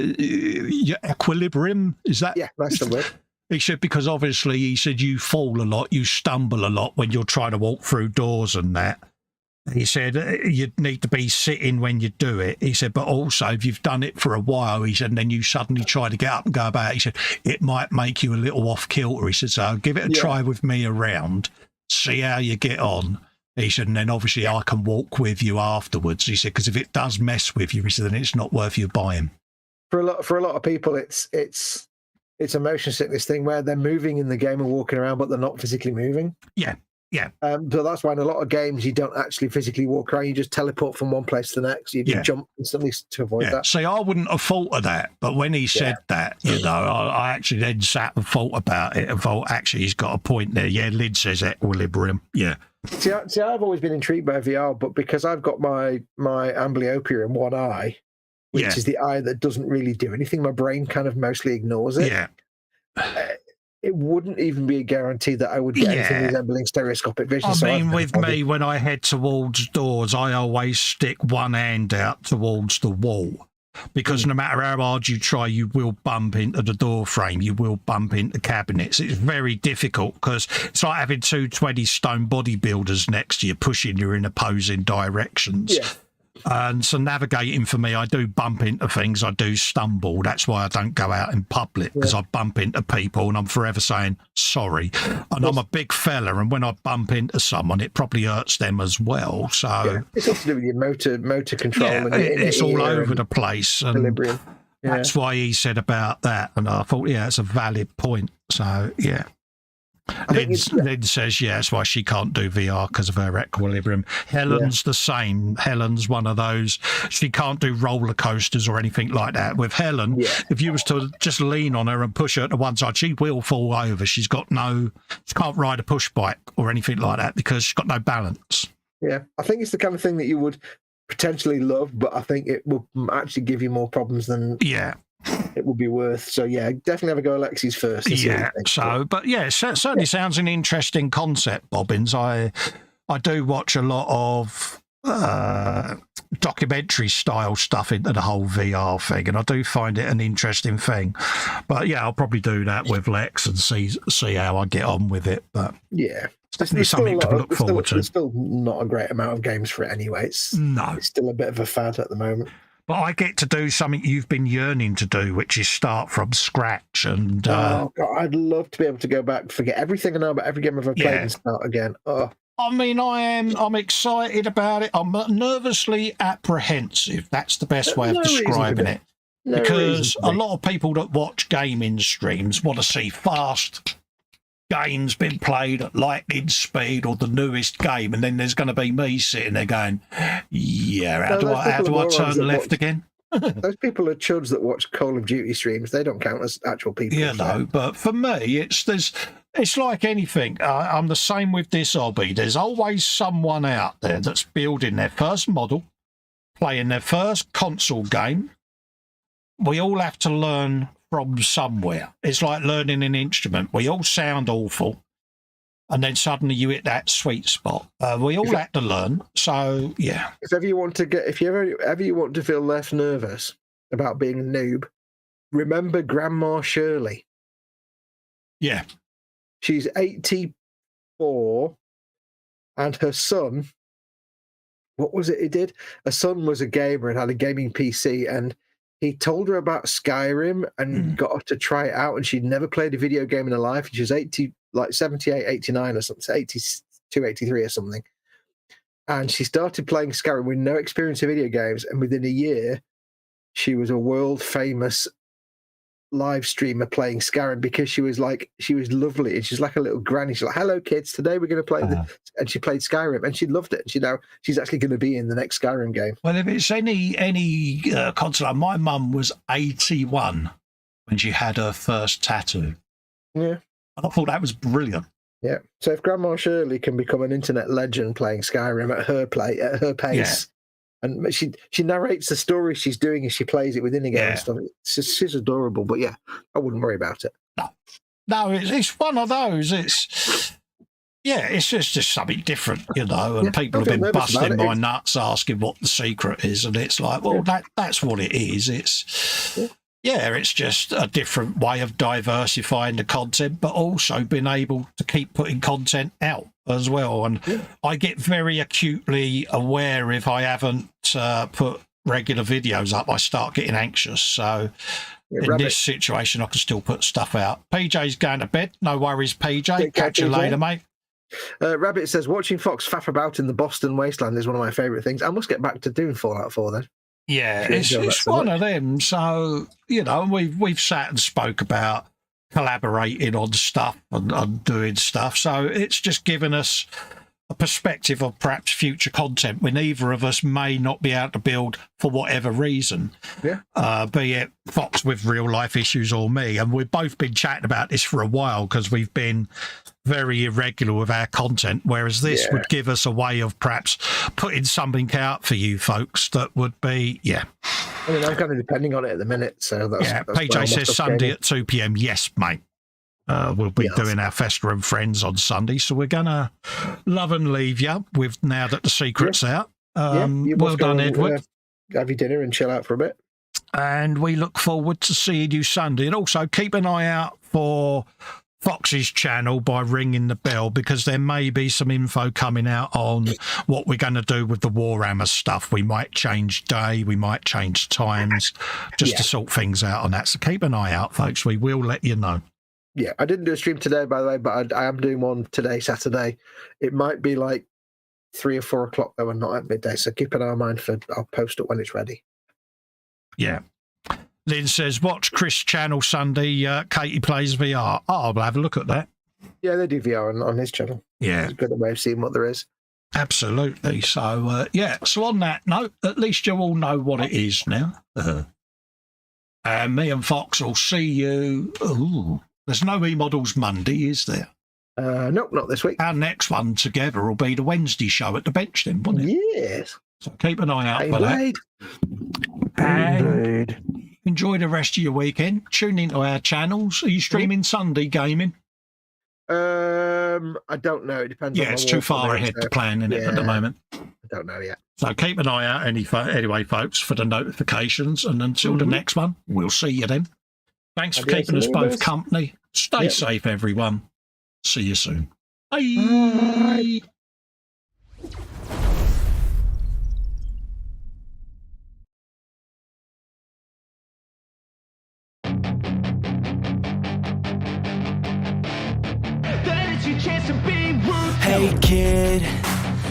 Speaker 3: equilibrium. Is that?
Speaker 4: Yeah, that's the word.
Speaker 3: He said, because obviously, he said, you fall a lot, you stumble a lot when you're trying to walk through doors and that. He said, you'd need to be sitting when you do it. He said, but also, if you've done it for a while, he said, and then you suddenly try to get up and go about, he said, it might make you a little off kilter. He said, so give it a try with me around, see how you get on. He said, and then obviously I can walk with you afterwards. He said, because if it does mess with you, he said, then it's not worth you buying. For
Speaker 4: a lot of people, it's a motion sickness thing where they're moving in the game and walking around, but they're not physically moving.
Speaker 3: Yeah.
Speaker 4: So that's why in a lot of games you don't actually physically walk around. You just teleport from one place to the next. You just jump instantly to avoid that.
Speaker 3: See, I wouldn't have thought of that, but when he said that, I actually then sat and thought about it and thought, actually, he's got a point there. Yeah, Lyd says equilibrium. Yeah.
Speaker 4: See, I've always been intrigued by VR, but because I've got my amblyopia in one eye, which is the eye that doesn't really do anything, my brain kind of mostly ignores it.
Speaker 3: Yeah.
Speaker 4: It wouldn't even be a guarantee that I would get anything resembling stereoscopic vision.
Speaker 3: I mean, with me, when I head towards doors, I always stick one hand out towards the wall. Because no matter how hard you try, you will bump into the door frame. You will bump into cabinets. It's very difficult because it's like having two 20-stone bodybuilders next to you, pushing you in opposing directions.
Speaker 4: Yeah.
Speaker 3: And so navigating for me, I do bump into things. I do stumble. That's why I don't go out in public, because I bump into people and I'm forever saying sorry. And I'm a big fella, and when I bump into someone, it probably hurts them as well. So
Speaker 4: it's all to do with your motor control.
Speaker 3: Yeah,
Speaker 4: and
Speaker 3: it's all over the place. And
Speaker 4: equilibrium.
Speaker 3: that's why he said about that. And I thought, it's a valid point. So, yeah. Lyd says, that's why she can't do VR because of her equilibrium. Helen's the same. Helen's one of those. She can't do roller coasters or anything like that. With Helen, if you was to just lean on her and push her to one side, she will fall over. She can't ride a push bike or anything like that because she's got no balance. Yeah,
Speaker 4: I think it's the kind of thing that you would potentially love, but I think it will actually give you more problems than it would be worth. So definitely have a go at Lexi's first.
Speaker 3: It certainly sounds an interesting concept, Bobbins. I do watch a lot of documentary style stuff into the whole VR thing, and I do find it an interesting thing. But I'll probably do that with Lex and see how I get on with it. But it's definitely something to look forward to.
Speaker 4: There's still not a great amount of games for it anyway. It's still a bit of a fad at the moment.
Speaker 3: But I get to do something you've been yearning to do, which is start from scratch. And
Speaker 4: God, I'd love to be able to go back, forget everything I know about every game I've ever played, and start again.
Speaker 3: I mean, I'm excited about it. I'm nervously apprehensive. That's the best way of describing it. Because a lot of people that watch gaming streams want to see fast games been played at lightning speed or the newest game, and then there's going to be me sitting there going, how do I turn left again?
Speaker 4: Those people are chuds that watch Call of Duty streams. They don't count as actual people.
Speaker 3: But for me, it's like anything. I'm the same with this hobby. There's always someone out there that's building their first model, playing their first console game. We all have to learn from somewhere. It's like learning an instrument. We all sound awful, and then suddenly you hit that sweet spot. We all have to learn. So
Speaker 4: if ever you want to feel less nervous about being a noob, remember Grandma Shirley. She's 84, and her son, what was it he did? Her son was a gamer and had a gaming PC, and he told her about Skyrim and got her to try it out, and she'd never played a video game in her life. She was 78, 89 or something, 82, 83 or something. And she started playing Skyrim with no experience of video games, and within a year, she was a world-famous live streamer playing Skyrim because she was lovely, and she's like a little granny. She's like, "Hello, kids! Today we're going to play," and she played Skyrim, and she loved it. And she's actually going to be in the next Skyrim game.
Speaker 3: Well, if it's any console, my mum was 81 when she had her first tattoo.
Speaker 4: Yeah,
Speaker 3: I thought that was brilliant.
Speaker 4: Yeah, so if Grandma Shirley can become an internet legend playing Skyrim at her pace. And she narrates the story she's doing as she plays it within the game and stuff. She's adorable, but yeah, I wouldn't worry about it.
Speaker 3: No, it's one of those. It's just something different, you know. And people have been busting my nuts asking what the secret is, and it's like, well, that's what it is. It's just a different way of diversifying the content, but also being able to keep putting content out as well. And I get very acutely aware if I haven't put regular videos up, I start getting anxious. So in this situation, I can still put stuff out. PJ's going to bed. No worries, PJ. Catch you later, mate.
Speaker 4: Rabbit says, watching Fox faff about in the Boston wasteland is one of my favourite things. I must get back to doing Fallout 4 then.
Speaker 3: Yeah, it's one of them. So, you know, we've sat and spoke about collaborating on stuff and doing stuff. So it's just given us a perspective of perhaps future content when either of us may not be able to build for whatever reason. Yeah. Be it Fox with real life issues or me. And we've both been chatting about this for a while because we've been very irregular with our content, whereas this would give us a way of perhaps putting something out for you folks that would be, I
Speaker 4: mean, I'm kind of depending on it at the minute, so that's...
Speaker 3: Yeah, PJ says Sunday at 2 p.m. Yes, mate. We'll be doing our Festa and Friends on Sunday, so we're going to love and leave you with now that the secret's out. Well done, Edward.
Speaker 4: Have your dinner and chill out for a bit.
Speaker 3: And we look forward to seeing you Sunday. And also keep an eye out for Fox's channel by ringing the bell, because there may be some info coming out on what we're going to do with the Warhammer stuff. We might change day, we might change times, just to sort things out on that. So keep an eye out, folks. We will let you know.
Speaker 4: Yeah, I didn't do a stream today, by the way, but I am doing one today, Saturday. It might be like 3 or 4 o'clock, though, and not at midday. So keep an eye on mine I'll post it when it's ready.
Speaker 3: Yeah. Lynn says, watch Chris' channel Sunday. Katie plays VR. Oh, I'll have a look at that.
Speaker 4: Yeah, they do VR on his channel.
Speaker 3: Yeah.
Speaker 4: It's a good way of seeing what there is.
Speaker 3: Absolutely. So, so on that note, at least you all know what it is now. And me and Fox will see you. Ooh, there's no E-Models Monday, is there?
Speaker 4: Nope, not this week.
Speaker 3: Our next one together will be the Wednesday show at the bench then, won't it?
Speaker 4: Yes.
Speaker 3: So keep an eye out for that. And enjoy the rest of your weekend. Tune into our channels. Are you streaming Sunday gaming?
Speaker 4: I don't know. It depends.
Speaker 3: Yeah, it's too far ahead to plan in it at the moment.
Speaker 4: I don't know yet.
Speaker 3: So keep an eye out anyway, folks, for the notifications. And until the next one, we'll see you then. Thanks for keeping us both company. Stay safe, everyone. See you soon. Bye.
Speaker 2: Hey kid,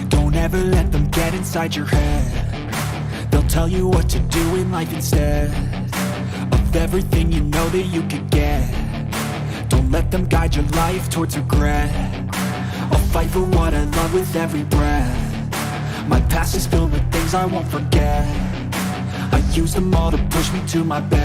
Speaker 2: don't ever let them get inside your head. They'll tell you what to do in life instead of everything you know that you could get. Don't let them guide your life towards regret. I'll fight for what I love with every breath. My past is filled with things I won't forget. I use them all to push me to my best.